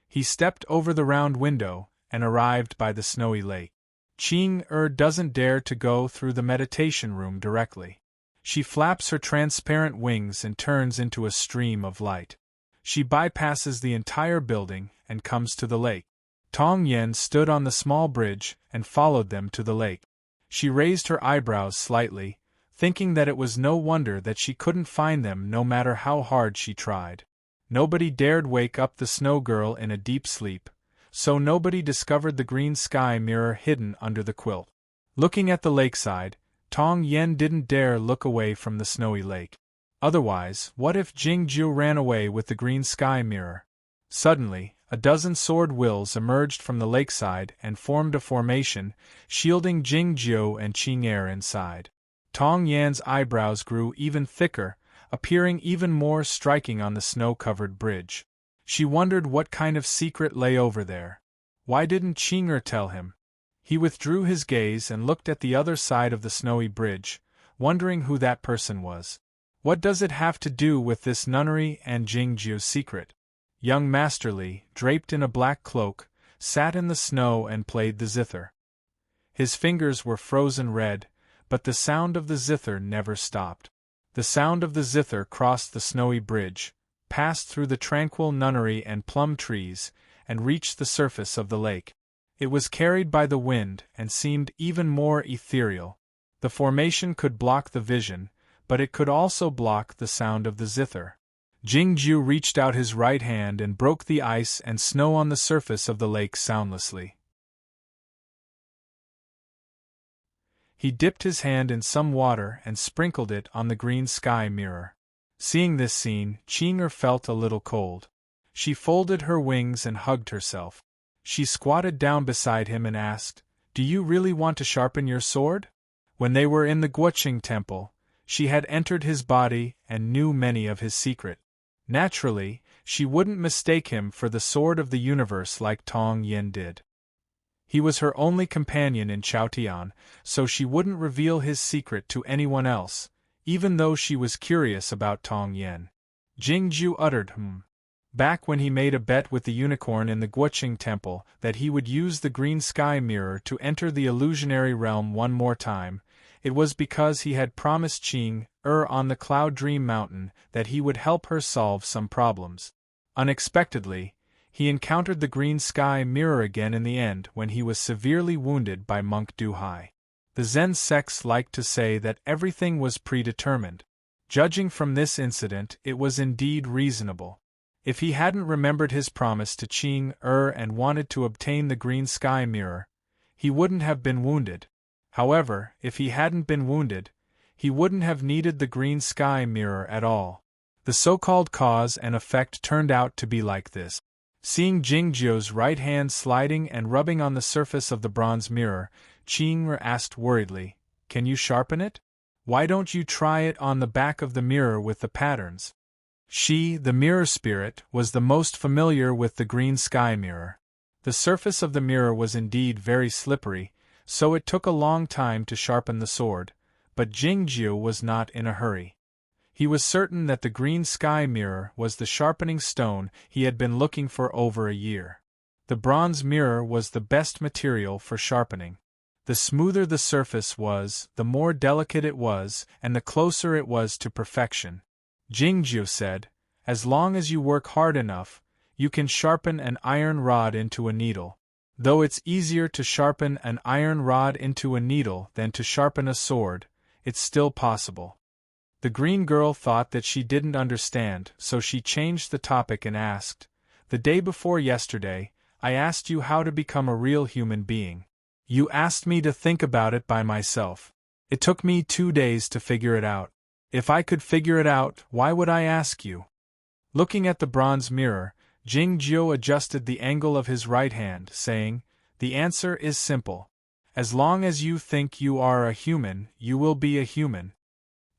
He stepped over the round window and arrived by the snowy lake. Qing'er doesn't dare to go through the meditation room directly. She flaps her transparent wings and turns into a stream of light. She bypasses the entire building and comes to the lake. Tong Yen stood on the small bridge and followed them to the lake. She raised her eyebrows slightly, thinking that it was no wonder that she couldn't find them no matter how hard she tried. Nobody dared wake up the snow girl in a deep sleep, so nobody discovered the green sky mirror hidden under the quilt. Looking at the lakeside, Tong Yen didn't dare look away from the snowy lake. Otherwise, what if Jingju ran away with the green sky mirror? Suddenly, a dozen sword wills emerged from the lakeside and formed a formation, shielding Jingju and Qing'er inside. Tong Yan's eyebrows grew even thicker, appearing even more striking on the snow-covered bridge. She wondered what kind of secret lay over there. Why didn't Qing'er tell him? He withdrew his gaze and looked at the other side of the snowy bridge, wondering who that person was. What does it have to do with this nunnery and Jingju's secret? Young Masterly, draped in a black cloak, sat in the snow and played the zither. His fingers were frozen red, but the sound of the zither never stopped. The sound of the zither crossed the snowy bridge, passed through the tranquil nunnery and plum trees, and reached the surface of the lake. It was carried by the wind and seemed even more ethereal. The formation could block the vision, but it could also block the sound of the zither. Jingju reached out his right hand and broke the ice and snow on the surface of the lake soundlessly. He dipped his hand in some water and sprinkled it on the green sky mirror. Seeing this scene, Qing'er felt a little cold. She folded her wings and hugged herself. She squatted down beside him and asked, "Do you really want to sharpen your sword?" When they were in the Guoqing temple, she had entered his body and knew many of his secret. Naturally, she wouldn't mistake him for the sword of the universe like Tong Yen did. He was her only companion in Chaotian, so she wouldn't reveal his secret to anyone else, even though she was curious about Tong Yen. Jingju uttered back when he made a bet with the unicorn in the Guoqing temple that he would use the green sky mirror to enter the illusionary realm one more time. It was because he had promised Qing'er on the Cloud Dream Mountain that he would help her solve some problems. Unexpectedly, he encountered the green sky mirror again in the end when he was severely wounded by Monk Duhai. The Zen sects liked to say that everything was predetermined. Judging from this incident, it was indeed reasonable. If he hadn't remembered his promise to Qing'er and wanted to obtain the green sky mirror, he wouldn't have been wounded. However, if he hadn't been wounded, he wouldn't have needed the green sky mirror at all. The so-called cause and effect turned out to be like this. Seeing Jingju's right hand sliding and rubbing on the surface of the bronze mirror, Qing'er asked worriedly, "Can you sharpen it? Why don't you try it on the back of the mirror with the patterns?" She, the mirror spirit, was the most familiar with the green sky mirror. The surface of the mirror was indeed very slippery, so it took a long time to sharpen the sword, but Jingjiu was not in a hurry. He was certain that the green sky mirror was the sharpening stone he had been looking for over a year. The bronze mirror was the best material for sharpening. The smoother the surface was, the more delicate it was, and the closer it was to perfection. Jingjiu said, "As long as you work hard enough, you can sharpen an iron rod into a needle. Though it's easier to sharpen an iron rod into a needle than to sharpen a sword, it's still possible." The green girl thought that she didn't understand, so she changed the topic and asked, "The day before yesterday, I asked you how to become a real human being. You asked me to think about it by myself. It took me 2 days to figure it out. If I could figure it out, why would I ask you?" Looking at the bronze mirror, Jingjiu adjusted the angle of his right hand, saying, "The answer is simple. As long as you think you are a human, you will be a human."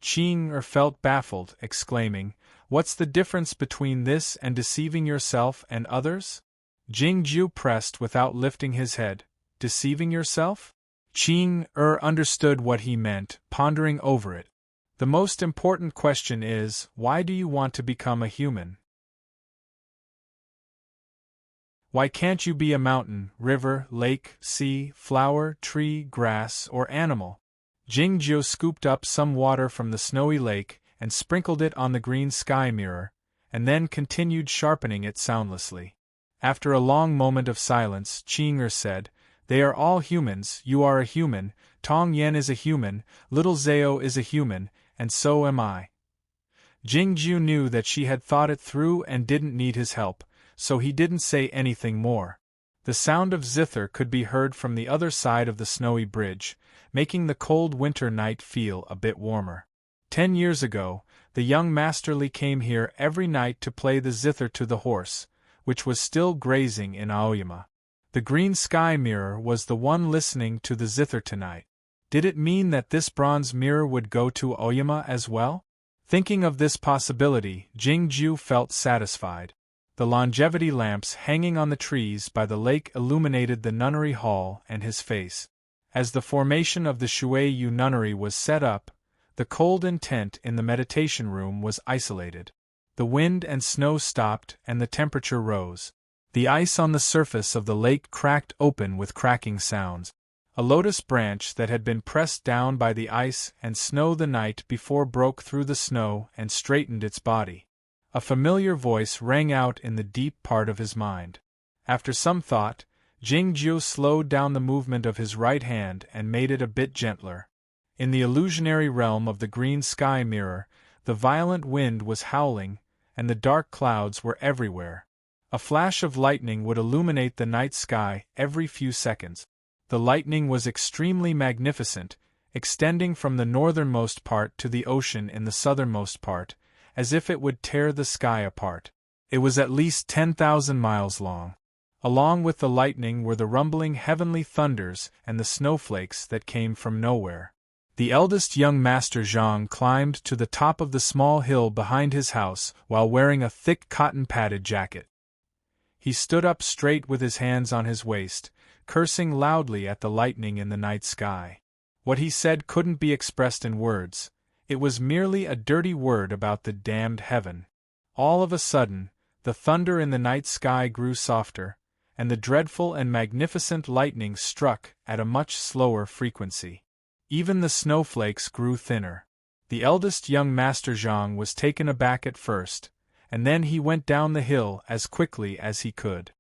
Qing felt baffled, exclaiming, "What's the difference between this and deceiving yourself and others?" Jingjiu pressed without lifting his head, "Deceiving yourself?" Qing understood what he meant, pondering over it. "The most important question is, why do you want to become a human? Why can't you be a mountain, river, lake, sea, flower, tree, grass, or animal?" Jingjiu scooped up some water from the snowy lake and sprinkled it on the green sky mirror, and then continued sharpening it soundlessly. After a long moment of silence, Qing said, "They are all humans, you are a human, Tong Yen is a human, little Zhao is a human, and so am I." Jingjiu knew that she had thought it through and didn't need his help, so he didn't say anything more. The sound of zither could be heard from the other side of the snowy bridge, making the cold winter night feel a bit warmer. 10 years ago, the young masterly came here every night to play the zither to the horse, which was still grazing in Aoyama. The green sky mirror was the one listening to the zither tonight. Did it mean that this bronze mirror would go to Aoyama as well? Thinking of this possibility, Jingjiu felt satisfied. The longevity lamps hanging on the trees by the lake illuminated the nunnery hall and his face. As the formation of the Shuiyu nunnery was set up, the golden tent in the meditation room was isolated. The wind and snow stopped and the temperature rose. The ice on the surface of the lake cracked open with cracking sounds. A lotus branch that had been pressed down by the ice and snow the night before broke through the snow and straightened its body. A familiar voice rang out in the deep part of his mind. After some thought, Jingjiu slowed down the movement of his right hand and made it a bit gentler. In the illusionary realm of the green sky mirror, the violent wind was howling, and the dark clouds were everywhere. A flash of lightning would illuminate the night sky every few seconds. The lightning was extremely magnificent, extending from the northernmost part to the ocean in the southernmost part, as if it would tear the sky apart. It was at least 10,000 miles long. Along with the lightning were the rumbling heavenly thunders and the snowflakes that came from nowhere. The eldest young Master Zhang climbed to the top of the small hill behind his house while wearing a thick cotton-padded jacket. He stood up straight with his hands on his waist, cursing loudly at the lightning in the night sky. What he said couldn't be expressed in words. It was merely a dirty word about the damned heaven. All of a sudden, the thunder in the night sky grew softer, and the dreadful and magnificent lightning struck at a much slower frequency. Even the snowflakes grew thinner. The eldest young Master Zhang was taken aback at first, and then he went down the hill as quickly as he could.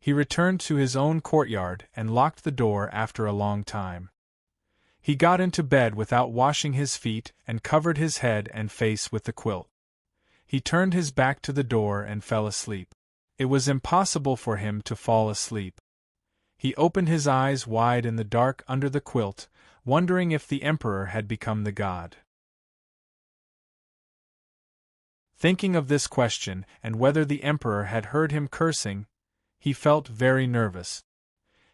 He returned to his own courtyard and locked the door after a long time. He got into bed without washing his feet and covered his head and face with the quilt. He turned his back to the door and fell asleep. It was impossible for him to fall asleep. He opened his eyes wide in the dark under the quilt, wondering if the emperor had become the god. Thinking of this question and whether the emperor had heard him cursing, he felt very nervous.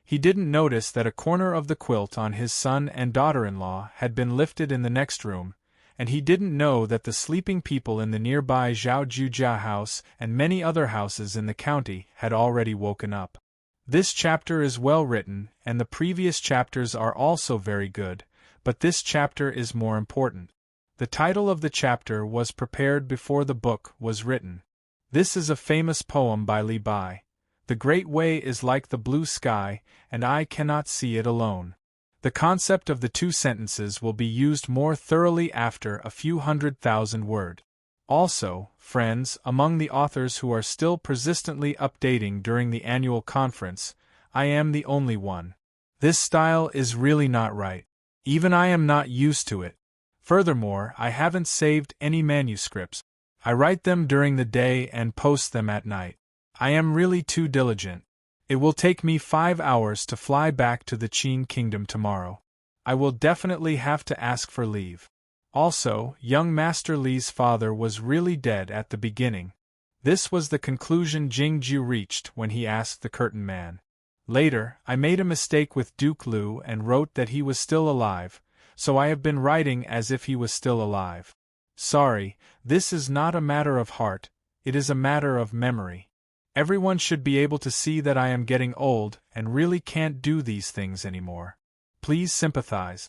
He didn't notice that a corner of the quilt on his son and daughter-in-law had been lifted in the next room, and he didn't know that the sleeping people in the nearby Zhaojuja house and many other houses in the county had already woken up. This chapter is well written, and the previous chapters are also very good, but this chapter is more important. The title of the chapter was prepared before the book was written. This is a famous poem by Li Bai. The great way is like the blue sky, and I cannot see it alone. The concept of the two sentences will be used more thoroughly after a few 100,000 words. Also, friends, among the authors who are still persistently updating during the annual conference, I am the only one. This style is really not right. Even I am not used to it. Furthermore, I haven't saved any manuscripts. I write them during the day and post them at night. I am really too diligent. It will take me 5 hours to fly back to the Qin Kingdom tomorrow. I will definitely have to ask for leave. Also, young Master Li's father was really dead at the beginning. This was the conclusion Jingju reached when he asked the curtain man. Later, I made a mistake with Duke Lu and wrote that he was still alive, so I have been writing as if he was still alive. Sorry, this is not a matter of heart, it is a matter of memory. Everyone should be able to see that I am getting old and really can't do these things anymore. Please sympathize.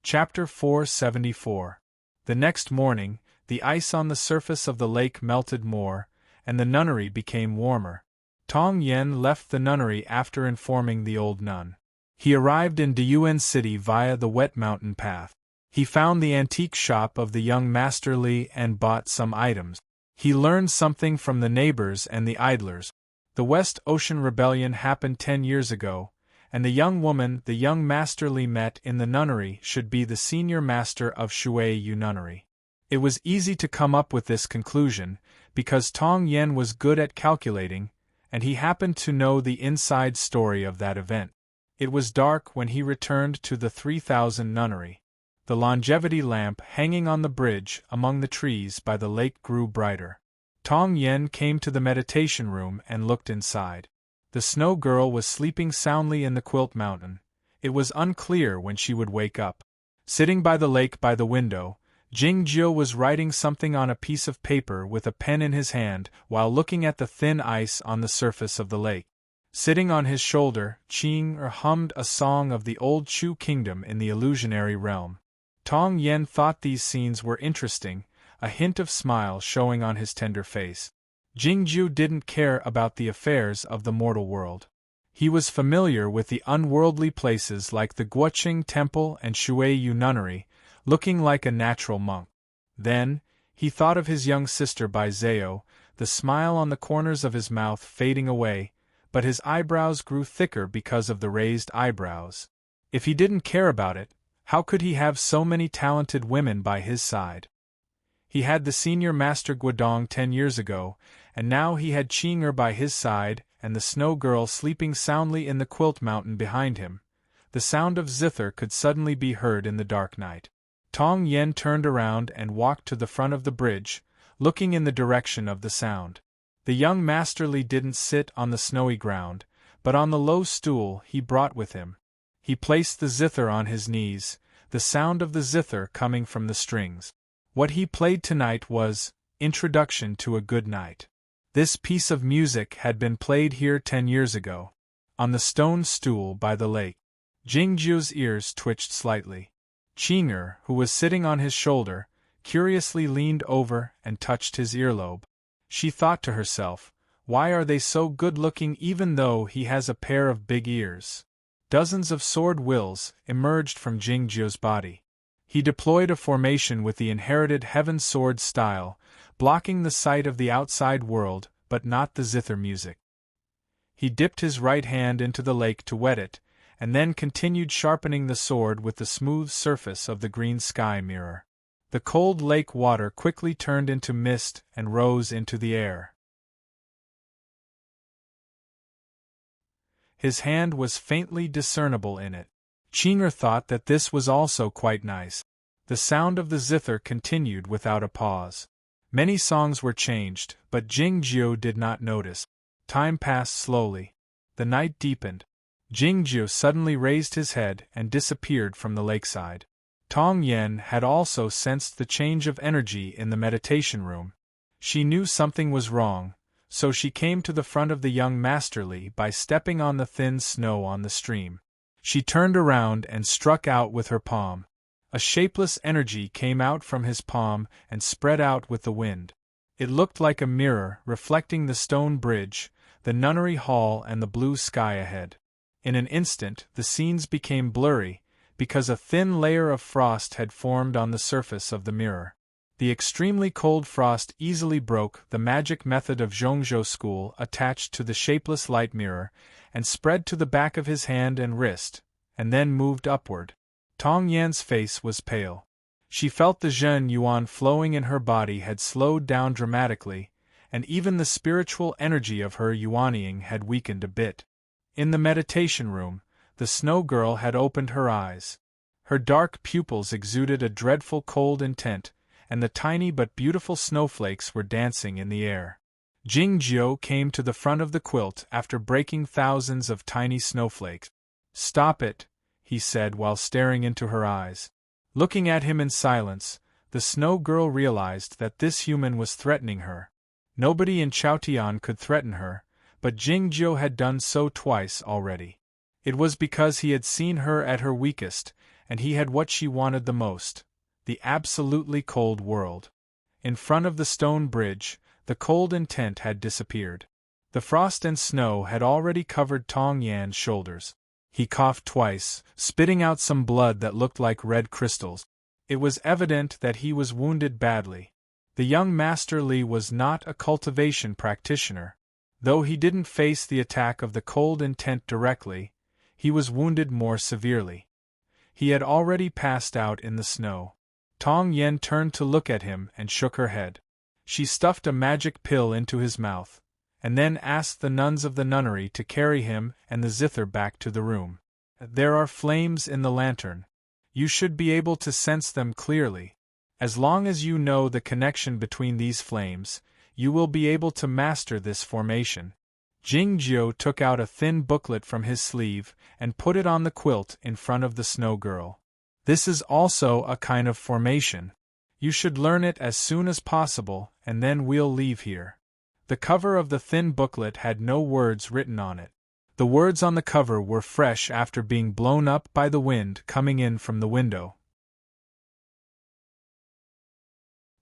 Chapter 474. The next morning, the ice on the surface of the lake melted more, and the nunnery became warmer. Tong Yen left the nunnery after informing the old nun. He arrived in Diyuan City via the wet mountain path. He found the antique shop of the young Master Li and bought some items. He learned something from the neighbors and the idlers. The West Ocean Rebellion happened 10 years ago, and the young woman the young Master Li met in the nunnery should be the senior master of Shui Yu Nunnery. It was easy to come up with this conclusion, because Tong Yen was good at calculating, and he happened to know the inside story of that event. It was dark when he returned to the 3000 nunnery. The longevity lamp hanging on the bridge among the trees by the lake grew brighter. Tong Yen came to the meditation room and looked inside. The snow girl was sleeping soundly in the quilt mountain. It was unclear when she would wake up. Sitting by the lake by the window, Jingjiu was writing something on a piece of paper with a pen in his hand while looking at the thin ice on the surface of the lake. Sitting on his shoulder, Qing hummed a song of the old Chu kingdom in the illusionary realm. Tong Yen thought these scenes were interesting, a hint of smile showing on his tender face. Jingju didn't care about the affairs of the mortal world. He was familiar with the unworldly places like the Guoqing Temple and Shui Yu Nunnery, looking like a natural monk. Then, he thought of his young sister Bai Zhao, the smile on the corners of his mouth fading away, but his eyebrows grew thicker because of the raised eyebrows. If he didn't care about it, how could he have so many talented women by his side? He had the senior master Guodong 10 years ago, and now he had Qing'er by his side and the snow girl sleeping soundly in the quilt mountain behind him. The sound of zither could suddenly be heard in the dark night. Tong Yen turned around and walked to the front of the bridge, looking in the direction of the sound. The young Master Li didn't sit on the snowy ground, but on the low stool he brought with him. He placed the zither on his knees, the sound of the zither coming from the strings. What he played tonight was Introduction to a Good Night. This piece of music had been played here 10 years ago, on the stone stool by the lake. Jingju's ears twitched slightly. Qing'er, who was sitting on his shoulder, curiously leaned over and touched his earlobe. She thought to herself, why are they so good-looking even though he has a pair of big ears? Dozens of sword wills emerged from Jingju's body. He deployed a formation with the inherited heaven sword style, blocking the sight of the outside world but not the zither music. He dipped his right hand into the lake to wet it, and then continued sharpening the sword with the smooth surface of the green sky mirror. The cold lake water quickly turned into mist and rose into the air. His hand was faintly discernible in it. Qing'er thought that this was also quite nice. The sound of the zither continued without a pause. Many songs were changed, but Jingjiu did not notice. Time passed slowly. The night deepened. Jingjiu suddenly raised his head and disappeared from the lakeside. Tong Yen had also sensed the change of energy in the meditation room. She knew something was wrong, so she came to the front of the young masterly by stepping on the thin snow on the stream. She turned around and struck out with her palm. A shapeless energy came out from his palm and spread out with the wind. It looked like a mirror reflecting the stone bridge, the nunnery hall and the blue sky ahead. In an instant the scenes became blurry, because a thin layer of frost had formed on the surface of the mirror. The extremely cold frost easily broke the magic method of Zhongzhou school attached to the shapeless light mirror, and spread to the back of his hand and wrist, and then moved upward. Tong Yan's face was pale. She felt the Zhen Yuan flowing in her body had slowed down dramatically, and even the spiritual energy of her yuanying had weakened a bit. In the meditation room, the snow girl had opened her eyes. Her dark pupils exuded a dreadful cold intent, and the tiny but beautiful snowflakes were dancing in the air. Jingjiu came to the front of the quilt after breaking thousands of tiny snowflakes. "Stop it," he said while staring into her eyes. Looking at him in silence, the snow girl realized that this human was threatening her. Nobody in Chaotian could threaten her, but Jingjiu had done so twice already. It was because he had seen her at her weakest, and he had what she wanted the most: the absolutely cold world. In front of the stone bridge, the cold intent had disappeared. The frost and snow had already covered Tong Yan's shoulders. He coughed twice, spitting out some blood that looked like red crystals. It was evident that he was wounded badly. The young Master Li was not a cultivation practitioner. Though he didn't face the attack of the cold intent directly, he was wounded more severely. He had already passed out in the snow. Tong Yen turned to look at him and shook her head. She stuffed a magic pill into his mouth, and then asked the nuns of the nunnery to carry him and the zither back to the room. "There are flames in the lantern. You should be able to sense them clearly. As long as you know the connection between these flames, you will be able to master this formation." Jingjiu took out a thin booklet from his sleeve and put it on the quilt in front of the snow girl. "This is also a kind of formation. You should learn it as soon as possible, and then we'll leave here." The cover of the thin booklet had no words written on it. The words on the cover were fresh after being blown up by the wind coming in from the window.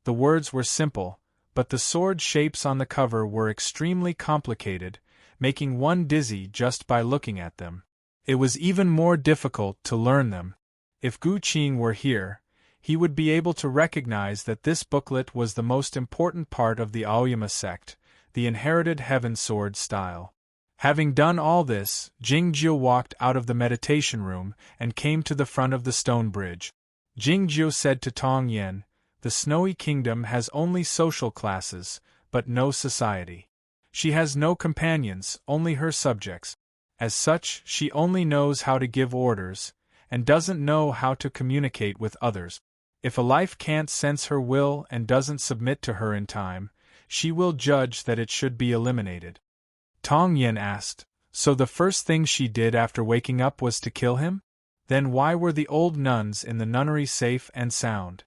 The words were simple, but the sword shapes on the cover were extremely complicated, making one dizzy just by looking at them. It was even more difficult to learn them. If Gu Qing were here, he would be able to recognize that this booklet was the most important part of the Aoyama sect, the inherited heaven sword style. Having done all this, Jingjiu walked out of the meditation room and came to the front of the stone bridge. Jingjiu said to Tong Yen, "The Snowy Kingdom has only social classes, but no society. She has no companions, only her subjects. As such, she only knows how to give orders, and doesn't know how to communicate with others. If a life can't sense her will and doesn't submit to her in time, she will judge that it should be eliminated." Tong Yen asked, "So the first thing she did after waking up was to kill him? Then why were the old nuns in the nunnery safe and sound?"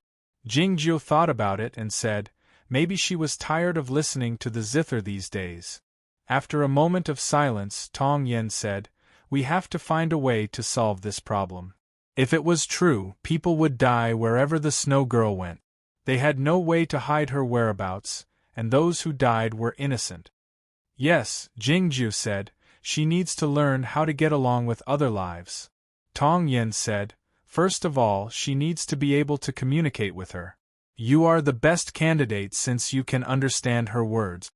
Jingjiu thought about it and said, "Maybe she was tired of listening to the zither these days." After a moment of silence, Tong Yen said, "We have to find a way to solve this problem." If it was true, people would die wherever the snow girl went. They had no way to hide her whereabouts, and those who died were innocent. "Yes," Jingjiu said, "she needs to learn how to get along with other lives." Tong Yen said, "First of all, she needs to be able to communicate with her. You are the best candidate since you can understand her words."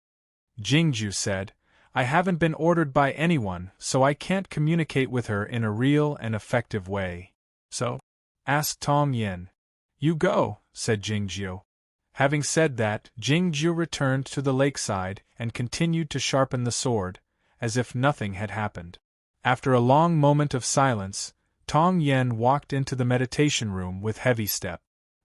Jingjiu said, "I haven't been ordered by anyone, so I can't communicate with her in a real and effective way." "So?" asked Tong Yen. "You go," said Jingjiu. Having said that, Jingjiu returned to the lakeside and continued to sharpen the sword, as if nothing had happened. After a long moment of silence, Tong Yen walked into the meditation room with heavy step.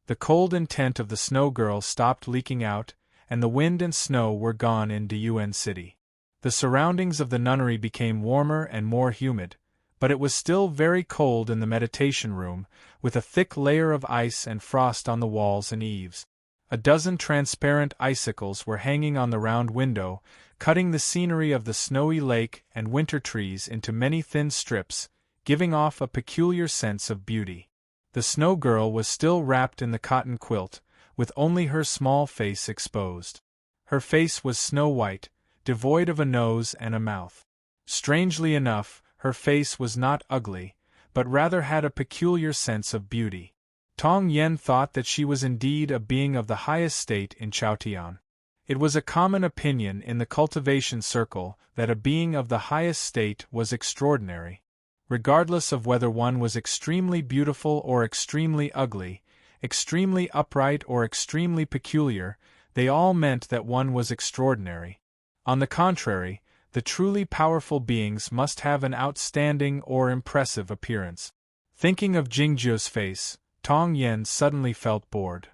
The cold intent of the snow girl stopped leaking out, and the wind and snow were gone in Diyuan City. The surroundings of the nunnery became warmer and more humid, but it was still very cold in the meditation room, with a thick layer of ice and frost on the walls and eaves. A dozen transparent icicles were hanging on the round window, cutting the scenery of the snowy lake and winter trees into many thin strips, giving off a peculiar sense of beauty. The snow girl was still wrapped in the cotton quilt, with only her small face exposed. Her face was snow-white, devoid of a nose and a mouth. Strangely enough, her face was not ugly, but rather had a peculiar sense of beauty. Tong Yen thought that she was indeed a being of the highest state in Chaotian. It was a common opinion in the cultivation circle that a being of the highest state was extraordinary. Regardless of whether one was extremely beautiful or extremely ugly, extremely upright or extremely peculiar, they all meant that one was extraordinary. On the contrary, the truly powerful beings must have an outstanding or impressive appearance. Thinking of Jingju's face, Tong Yen suddenly felt bored.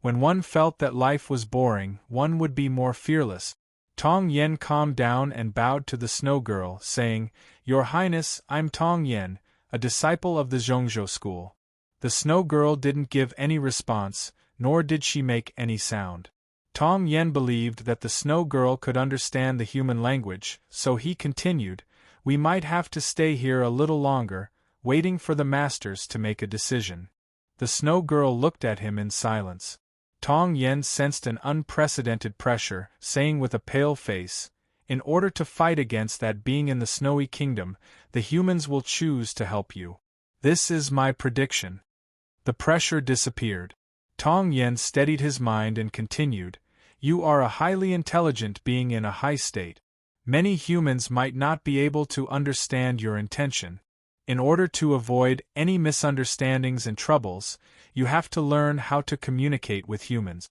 When one felt that life was boring, one would be more fearless. Tong Yen calmed down and bowed to the snow girl, saying, "Your Highness, I'm Tong Yen, a disciple of the Zhongzhou school." The snow girl didn't give any response, nor did she make any sound. Tong Yen believed that the snow girl could understand the human language, so he continued, "We might have to stay here a little longer, waiting for the masters to make a decision." The snow girl looked at him in silence. Tong Yen sensed an unprecedented pressure, saying with a pale face, "In order to fight against that being in the snowy kingdom, the humans will choose to help you. This is my prediction." The pressure disappeared. Tong Yen steadied his mind and continued, "You are a highly intelligent being in a high state. Many humans might not be able to understand your intention. In order to avoid any misunderstandings and troubles, you have to learn how to communicate with humans."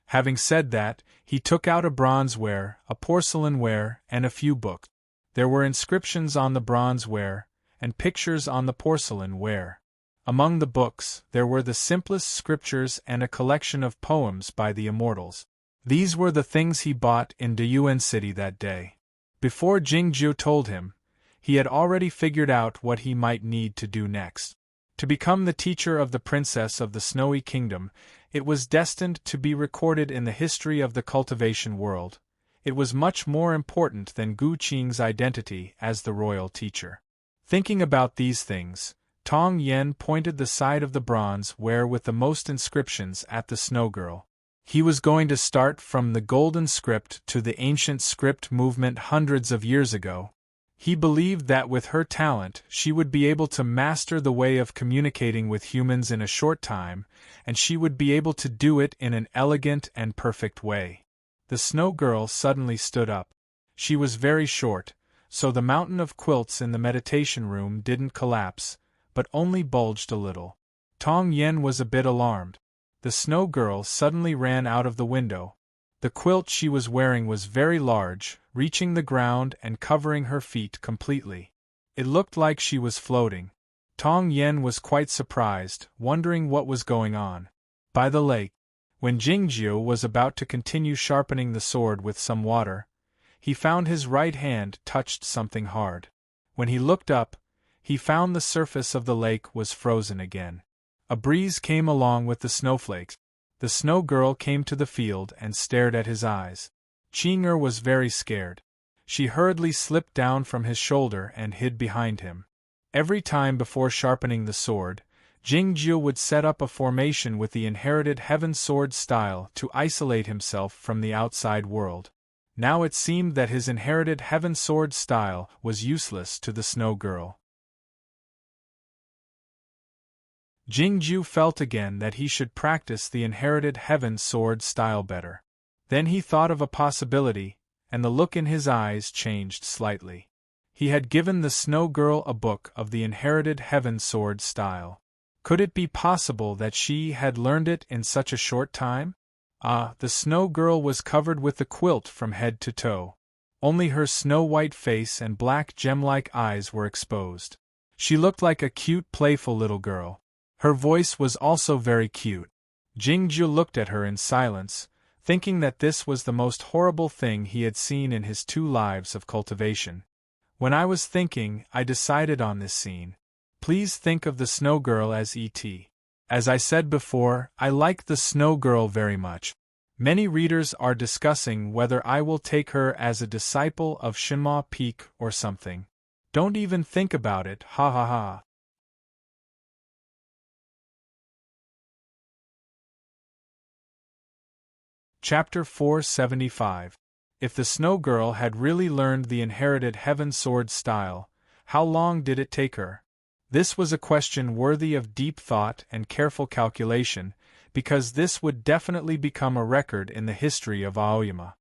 Having said that, he took out a bronzeware, a porcelainware, and a few books. There were inscriptions on the bronzeware, and pictures on the porcelainware. Among the books, there were the simplest scriptures and a collection of poems by the immortals. These were the things he bought in Dayuan City that day. Before Jingju told him, he had already figured out what he might need to do next. To become the teacher of the princess of the Snowy Kingdom, it was destined to be recorded in the history of the cultivation world. It was much more important than Gu Qing's identity as the royal teacher. Thinking about these things, Tong Yen pointed the side of the bronze ware with the most inscriptions at the snow girl. He was going to start from the golden script to the ancient script movement hundreds of years ago. He believed that with her talent she would be able to master the way of communicating with humans in a short time, and she would be able to do it in an elegant and perfect way. The snow girl suddenly stood up. She was very short, so the mountain of quilts in the meditation room didn't collapse, but only bulged a little. Tong Yen was a bit alarmed. The snow girl suddenly ran out of the window. The quilt she was wearing was very large, reaching the ground and covering her feet completely. It looked like she was floating. Tong Yen was quite surprised, wondering what was going on. By the lake, when Jingjiu was about to continue sharpening the sword with some water, he found his right hand touched something hard. When he looked up, he found the surface of the lake was frozen again. A breeze came along with the snowflakes. The snow girl came to the field and stared at his eyes. Qing'er was very scared. She hurriedly slipped down from his shoulder and hid behind him. Every time before sharpening the sword, Jingjiu would set up a formation with the inherited heaven sword style to isolate himself from the outside world. Now it seemed that his inherited heaven sword style was useless to the snow girl. Jingju felt again that he should practice the inherited heaven sword style better. Then he thought of a possibility, and the look in his eyes changed slightly. He had given the snow girl a book of the inherited heaven sword style. Could it be possible that she had learned it in such a short time? The snow girl was covered with the quilt from head to toe. Only her snow-white face and black gem-like eyes were exposed. She looked like a cute, playful little girl. Her voice was also very cute. Jingju looked at her in silence, thinking that this was the most horrible thing he had seen in his 2 lives of cultivation. When I was thinking, I decided on this scene. Please think of the Snow Girl as E.T. As I said before, I like the Snow Girl very much. Many readers are discussing whether I will take her as a disciple of Shinma Peak or something. Don't even think about it, ha ha ha. Chapter 475. If the Snow Girl had really learned the inherited Heaven Sword style, how long did it take her? This was a question worthy of deep thought and careful calculation, because this would definitely become a record in the history of Aoyama.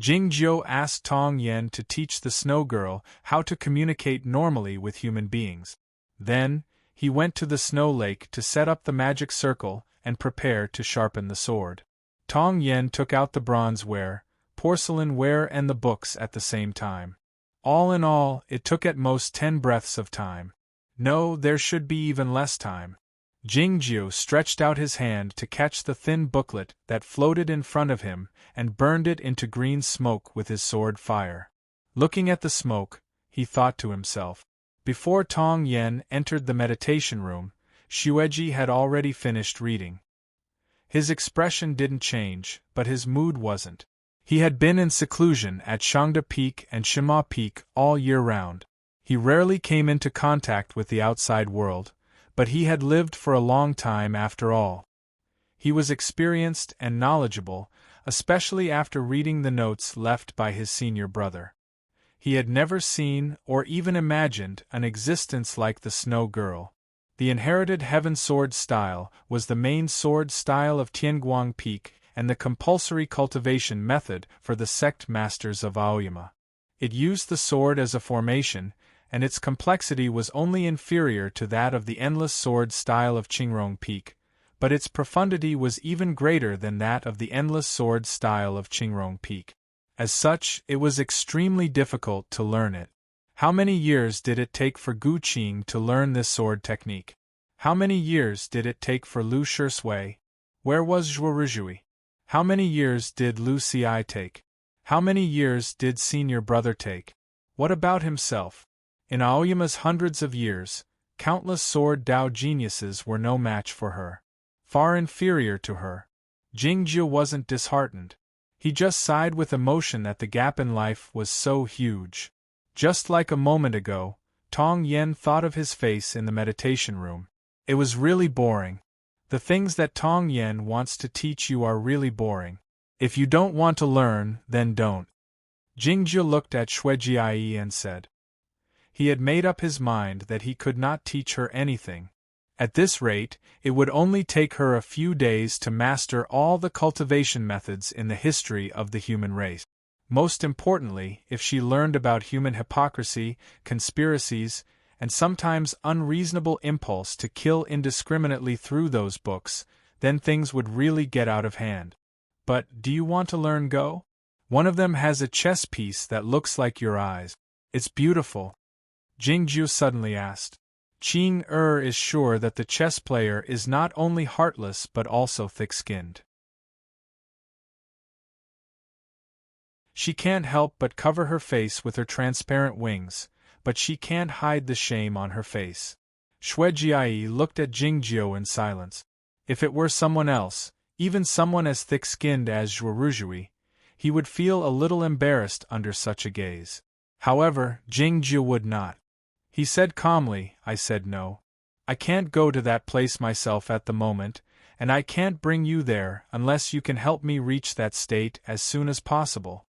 Jingjiu asked Tong Yen to teach the Snow Girl how to communicate normally with human beings. Then, he went to the Snow Lake to set up the magic circle and prepare to sharpen the sword. Tong Yen took out the bronze ware, porcelain ware and the books at the same time. All in all, it took at most 10 breaths of time. No, there should be even less time. Jingjiu stretched out his hand to catch the thin booklet that floated in front of him and burned it into green smoke with his sword fire. Looking at the smoke, he thought to himself. Before Tong Yen entered the meditation room, Shueji had already finished reading. His expression didn't change, but his mood wasn't. He had been in seclusion at Shangda Peak and Shima Peak all year round. He rarely came into contact with the outside world, but he had lived for a long time after all. He was experienced and knowledgeable, especially after reading the notes left by his senior brother. He had never seen or even imagined an existence like the Snow Girl. The inherited Heaven Sword style was the main sword style of Tianguang Peak and the compulsory cultivation method for the sect masters of Aoyama. It used the sword as a formation, and its complexity was only inferior to that of the endless sword style of Qingrong Peak, but its profundity was even greater than that of the endless sword style of Qingrong Peak. As such, it was extremely difficult to learn it. How many years did it take for Gu Qing to learn this sword technique? How many years did it take for Lu Shui? Where was Zhuo Rizhui? How many years did Lu Xi take? How many years did senior brother take? What about himself? In Aoyama's hundreds of years, countless sword Dao geniuses were no match for her. Far inferior to her. Jingjiu wasn't disheartened. He just sighed with emotion that the gap in life was so huge. Just like a moment ago, Tong Yen thought of his face in the meditation room. It was really boring. The things that Tong Yen wants to teach you are really boring. If you don't want to learn, then don't. Jingjiu looked at Shuejiai and said. He had made up his mind that he could not teach her anything. At this rate, it would only take her a few days to master all the cultivation methods in the history of the human race. Most importantly, if she learned about human hypocrisy, conspiracies, and sometimes unreasonable impulse to kill indiscriminately through those books, then things would really get out of hand. But, do you want to learn Go? One of them has a chess piece that looks like your eyes. It's beautiful. Jingjiu suddenly asked. Qing is sure that the chess player is not only heartless but also thick-skinned. She can't help but cover her face with her transparent wings, but she can't hide the shame on her face. Shuejiai looked at Jingjiu in silence. If it were someone else, even someone as thick-skinned as Zhuoruzhui, he would feel a little embarrassed under such a gaze. However, Jingjiu would not. He said calmly, I said no. I can't go to that place myself at the moment, and I can't bring you there unless you can help me reach that state as soon as possible.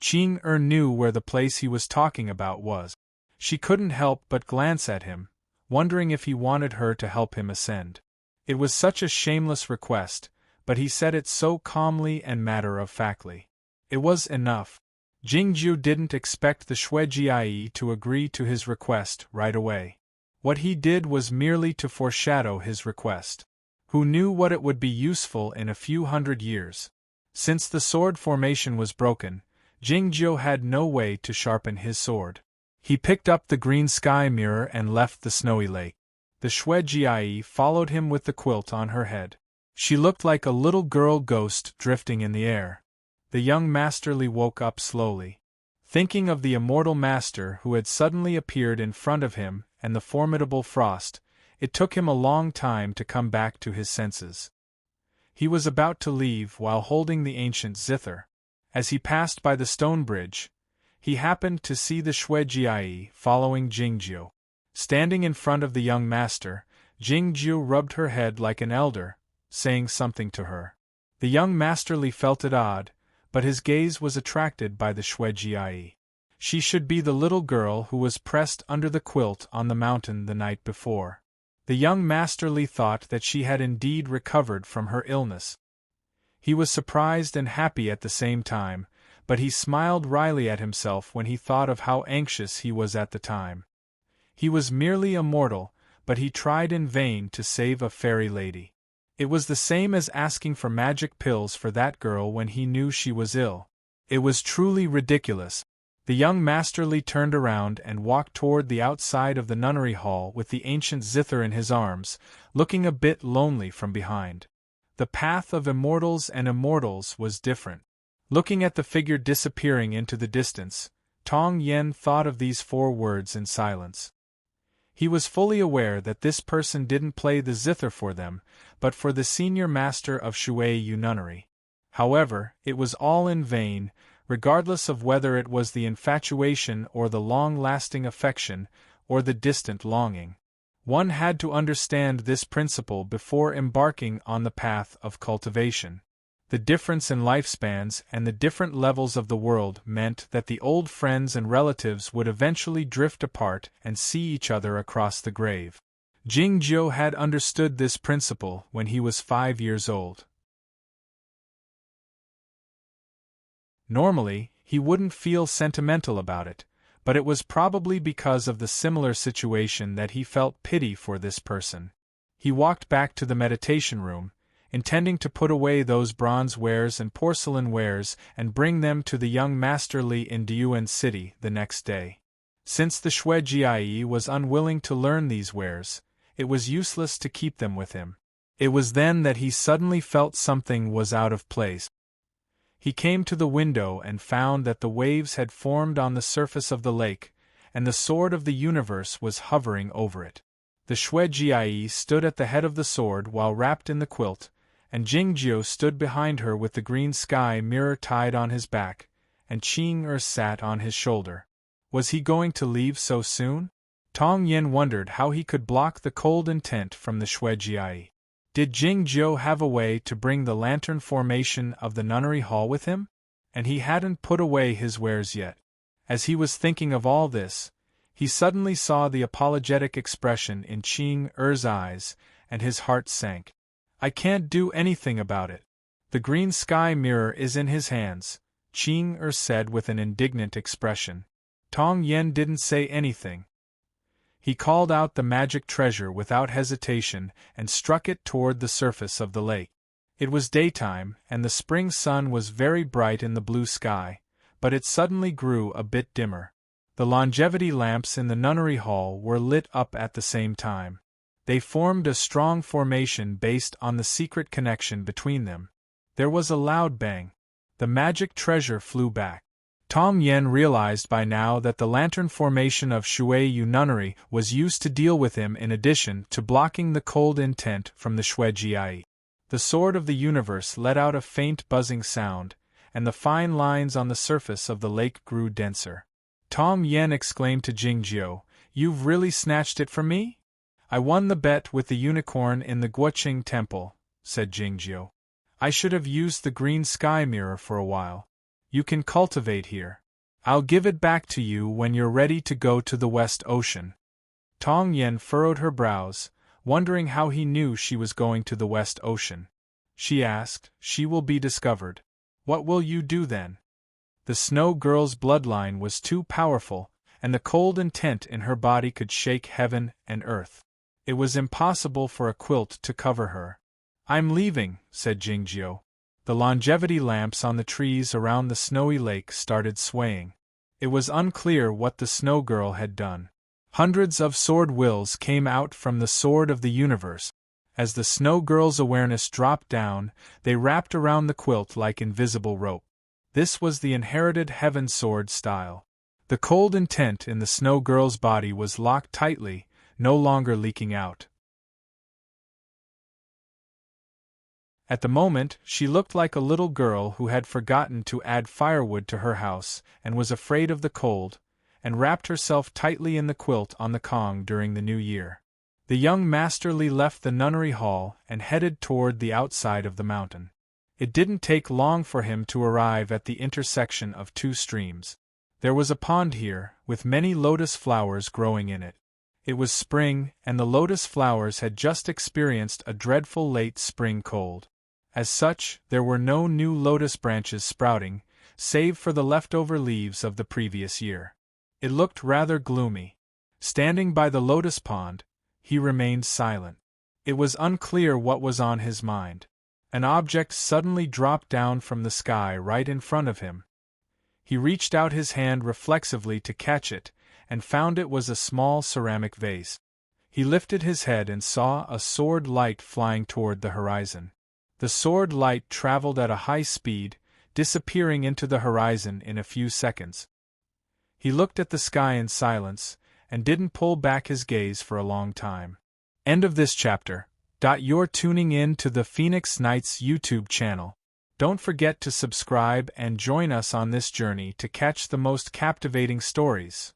Qing knew where the place he was talking about was. She couldn't help but glance at him, wondering if he wanted her to help him ascend. It was such a shameless request, but he said it so calmly and matter-of-factly. It was enough. Jingjiu didn't expect the Shuejiai to agree to his request right away. What he did was merely to foreshadow his request. Who knew what it would be useful in a few hundred years? Since the sword formation was broken, Jingjiu had no way to sharpen his sword. He picked up the green sky mirror and left the snowy lake. The Shuejiai followed him with the quilt on her head. She looked like a little girl ghost drifting in the air. The young masterly woke up slowly. Thinking of the immortal master who had suddenly appeared in front of him and the formidable frost, it took him a long time to come back to his senses. He was about to leave while holding the ancient zither. As he passed by the stone bridge, he happened to see the Shuejiai following Jingjiu. Standing in front of the young master, Jingjiu rubbed her head like an elder, saying something to her. The young masterly felt it odd, but his gaze was attracted by the Shuejiai. She should be the little girl who was pressed under the quilt on the mountain the night before. The young masterly thought that she had indeed recovered from her illness. He was surprised and happy at the same time, but he smiled wryly at himself when he thought of how anxious he was at the time. He was merely a mortal, but he tried in vain to save a fairy lady. It was the same as asking for magic pills for that girl when he knew she was ill. It was truly ridiculous. The young masterly turned around and walked toward the outside of the nunnery hall with the ancient zither in his arms, looking a bit lonely from behind. The path of immortals and immortals was different. Looking at the figure disappearing into the distance, Tong Yen thought of these 4 words in silence. He was fully aware that this person didn't play the zither for them, but for the senior master of Shueyu Nunnery. However, it was all in vain, regardless of whether it was the infatuation or the long-lasting affection, or the distant longing. One had to understand this principle before embarking on the path of cultivation. The difference in lifespans and the different levels of the world meant that the old friends and relatives would eventually drift apart and see each other across the grave. Jingjiu had understood this principle when he was 5 years old. Normally, he wouldn't feel sentimental about it, but it was probably because of the similar situation that he felt pity for this person. He walked back to the meditation room, intending to put away those bronze wares and porcelain wares and bring them to the young masterly in Diuan City the next day. Since the Shuejiai was unwilling to learn these wares, it was useless to keep them with him. It was then that he suddenly felt something was out of place. He came to the window and found that the waves had formed on the surface of the lake, and the sword of the universe was hovering over it. The Shuejiai stood at the head of the sword while wrapped in the quilt, and Jingjiu stood behind her with the green sky mirror tied on his back, and Qing sat on his shoulder. Was he going to leave so soon? Tong Yen wondered how he could block the cold intent from the Shuejiai. Did Jingjiu have a way to bring the lantern formation of the nunnery hall with him? And he hadn't put away his wares yet. As he was thinking of all this, he suddenly saw the apologetic expression in Qing eyes, and his heart sank. I can't do anything about it. The green sky mirror is in his hands, Qing said with an indignant expression. Tong Yen didn't say anything. He called out the magic treasure without hesitation and struck it toward the surface of the lake. It was daytime, and the spring sun was very bright in the blue sky, but it suddenly grew a bit dimmer. The longevity lamps in the nunnery hall were lit up at the same time. They formed a strong formation based on the secret connection between them. There was a loud bang. The magic treasure flew back. Tong Yen realized by now that the lantern formation of Shueyu Nunnery was used to deal with him in addition to blocking the cold intent from the Shuejiai. The sword of the universe let out a faint buzzing sound, and the fine lines on the surface of the lake grew denser. Tong Yen exclaimed to Jingjiu, "You've really snatched it from me?" "I won the bet with the unicorn in the Guoqing temple," said Jingjiu. "I should have used the green sky mirror for a while. You can cultivate here. I'll give it back to you when you're ready to go to the West Ocean." Tong Yen furrowed her brows, wondering how he knew she was going to the West Ocean. She asked, "She will be discovered. What will you do then?" The Snow Girl's bloodline was too powerful, and the cold intent in her body could shake heaven and earth. It was impossible for a quilt to cover her. "I'm leaving," said Jingjiu. The longevity lamps on the trees around the snowy lake started swaying. It was unclear what the Snow Girl had done. Hundreds of sword wills came out from the sword of the universe. As the Snow Girl's awareness dropped down, they wrapped around the quilt like invisible rope. This was the inherited heaven sword style. The cold intent in the snow girl's body was locked tightly, no longer leaking out. At the moment, she looked like a little girl who had forgotten to add firewood to her house and was afraid of the cold, and wrapped herself tightly in the quilt on the Kong during the new year. The young masterly left the nunnery hall and headed toward the outside of the mountain. It didn't take long for him to arrive at the intersection of two streams. There was a pond here, with many lotus flowers growing in it. It was spring, and the lotus flowers had just experienced a dreadful late spring cold. As such, there were no new lotus branches sprouting, save for the leftover leaves of the previous year. It looked rather gloomy. Standing by the lotus pond, he remained silent. It was unclear what was on his mind. An object suddenly dropped down from the sky right in front of him. He reached out his hand reflexively to catch it, and found it was a small ceramic vase. He lifted his head and saw a sword light flying toward the horizon. The sword light traveled at a high speed, disappearing into the horizon in a few seconds. He looked at the sky in silence, and didn't pull back his gaze for a long time. End of this chapter. You're tuning in to the Phoenix Nights YouTube channel. Don't forget to subscribe and join us on this journey to catch the most captivating stories.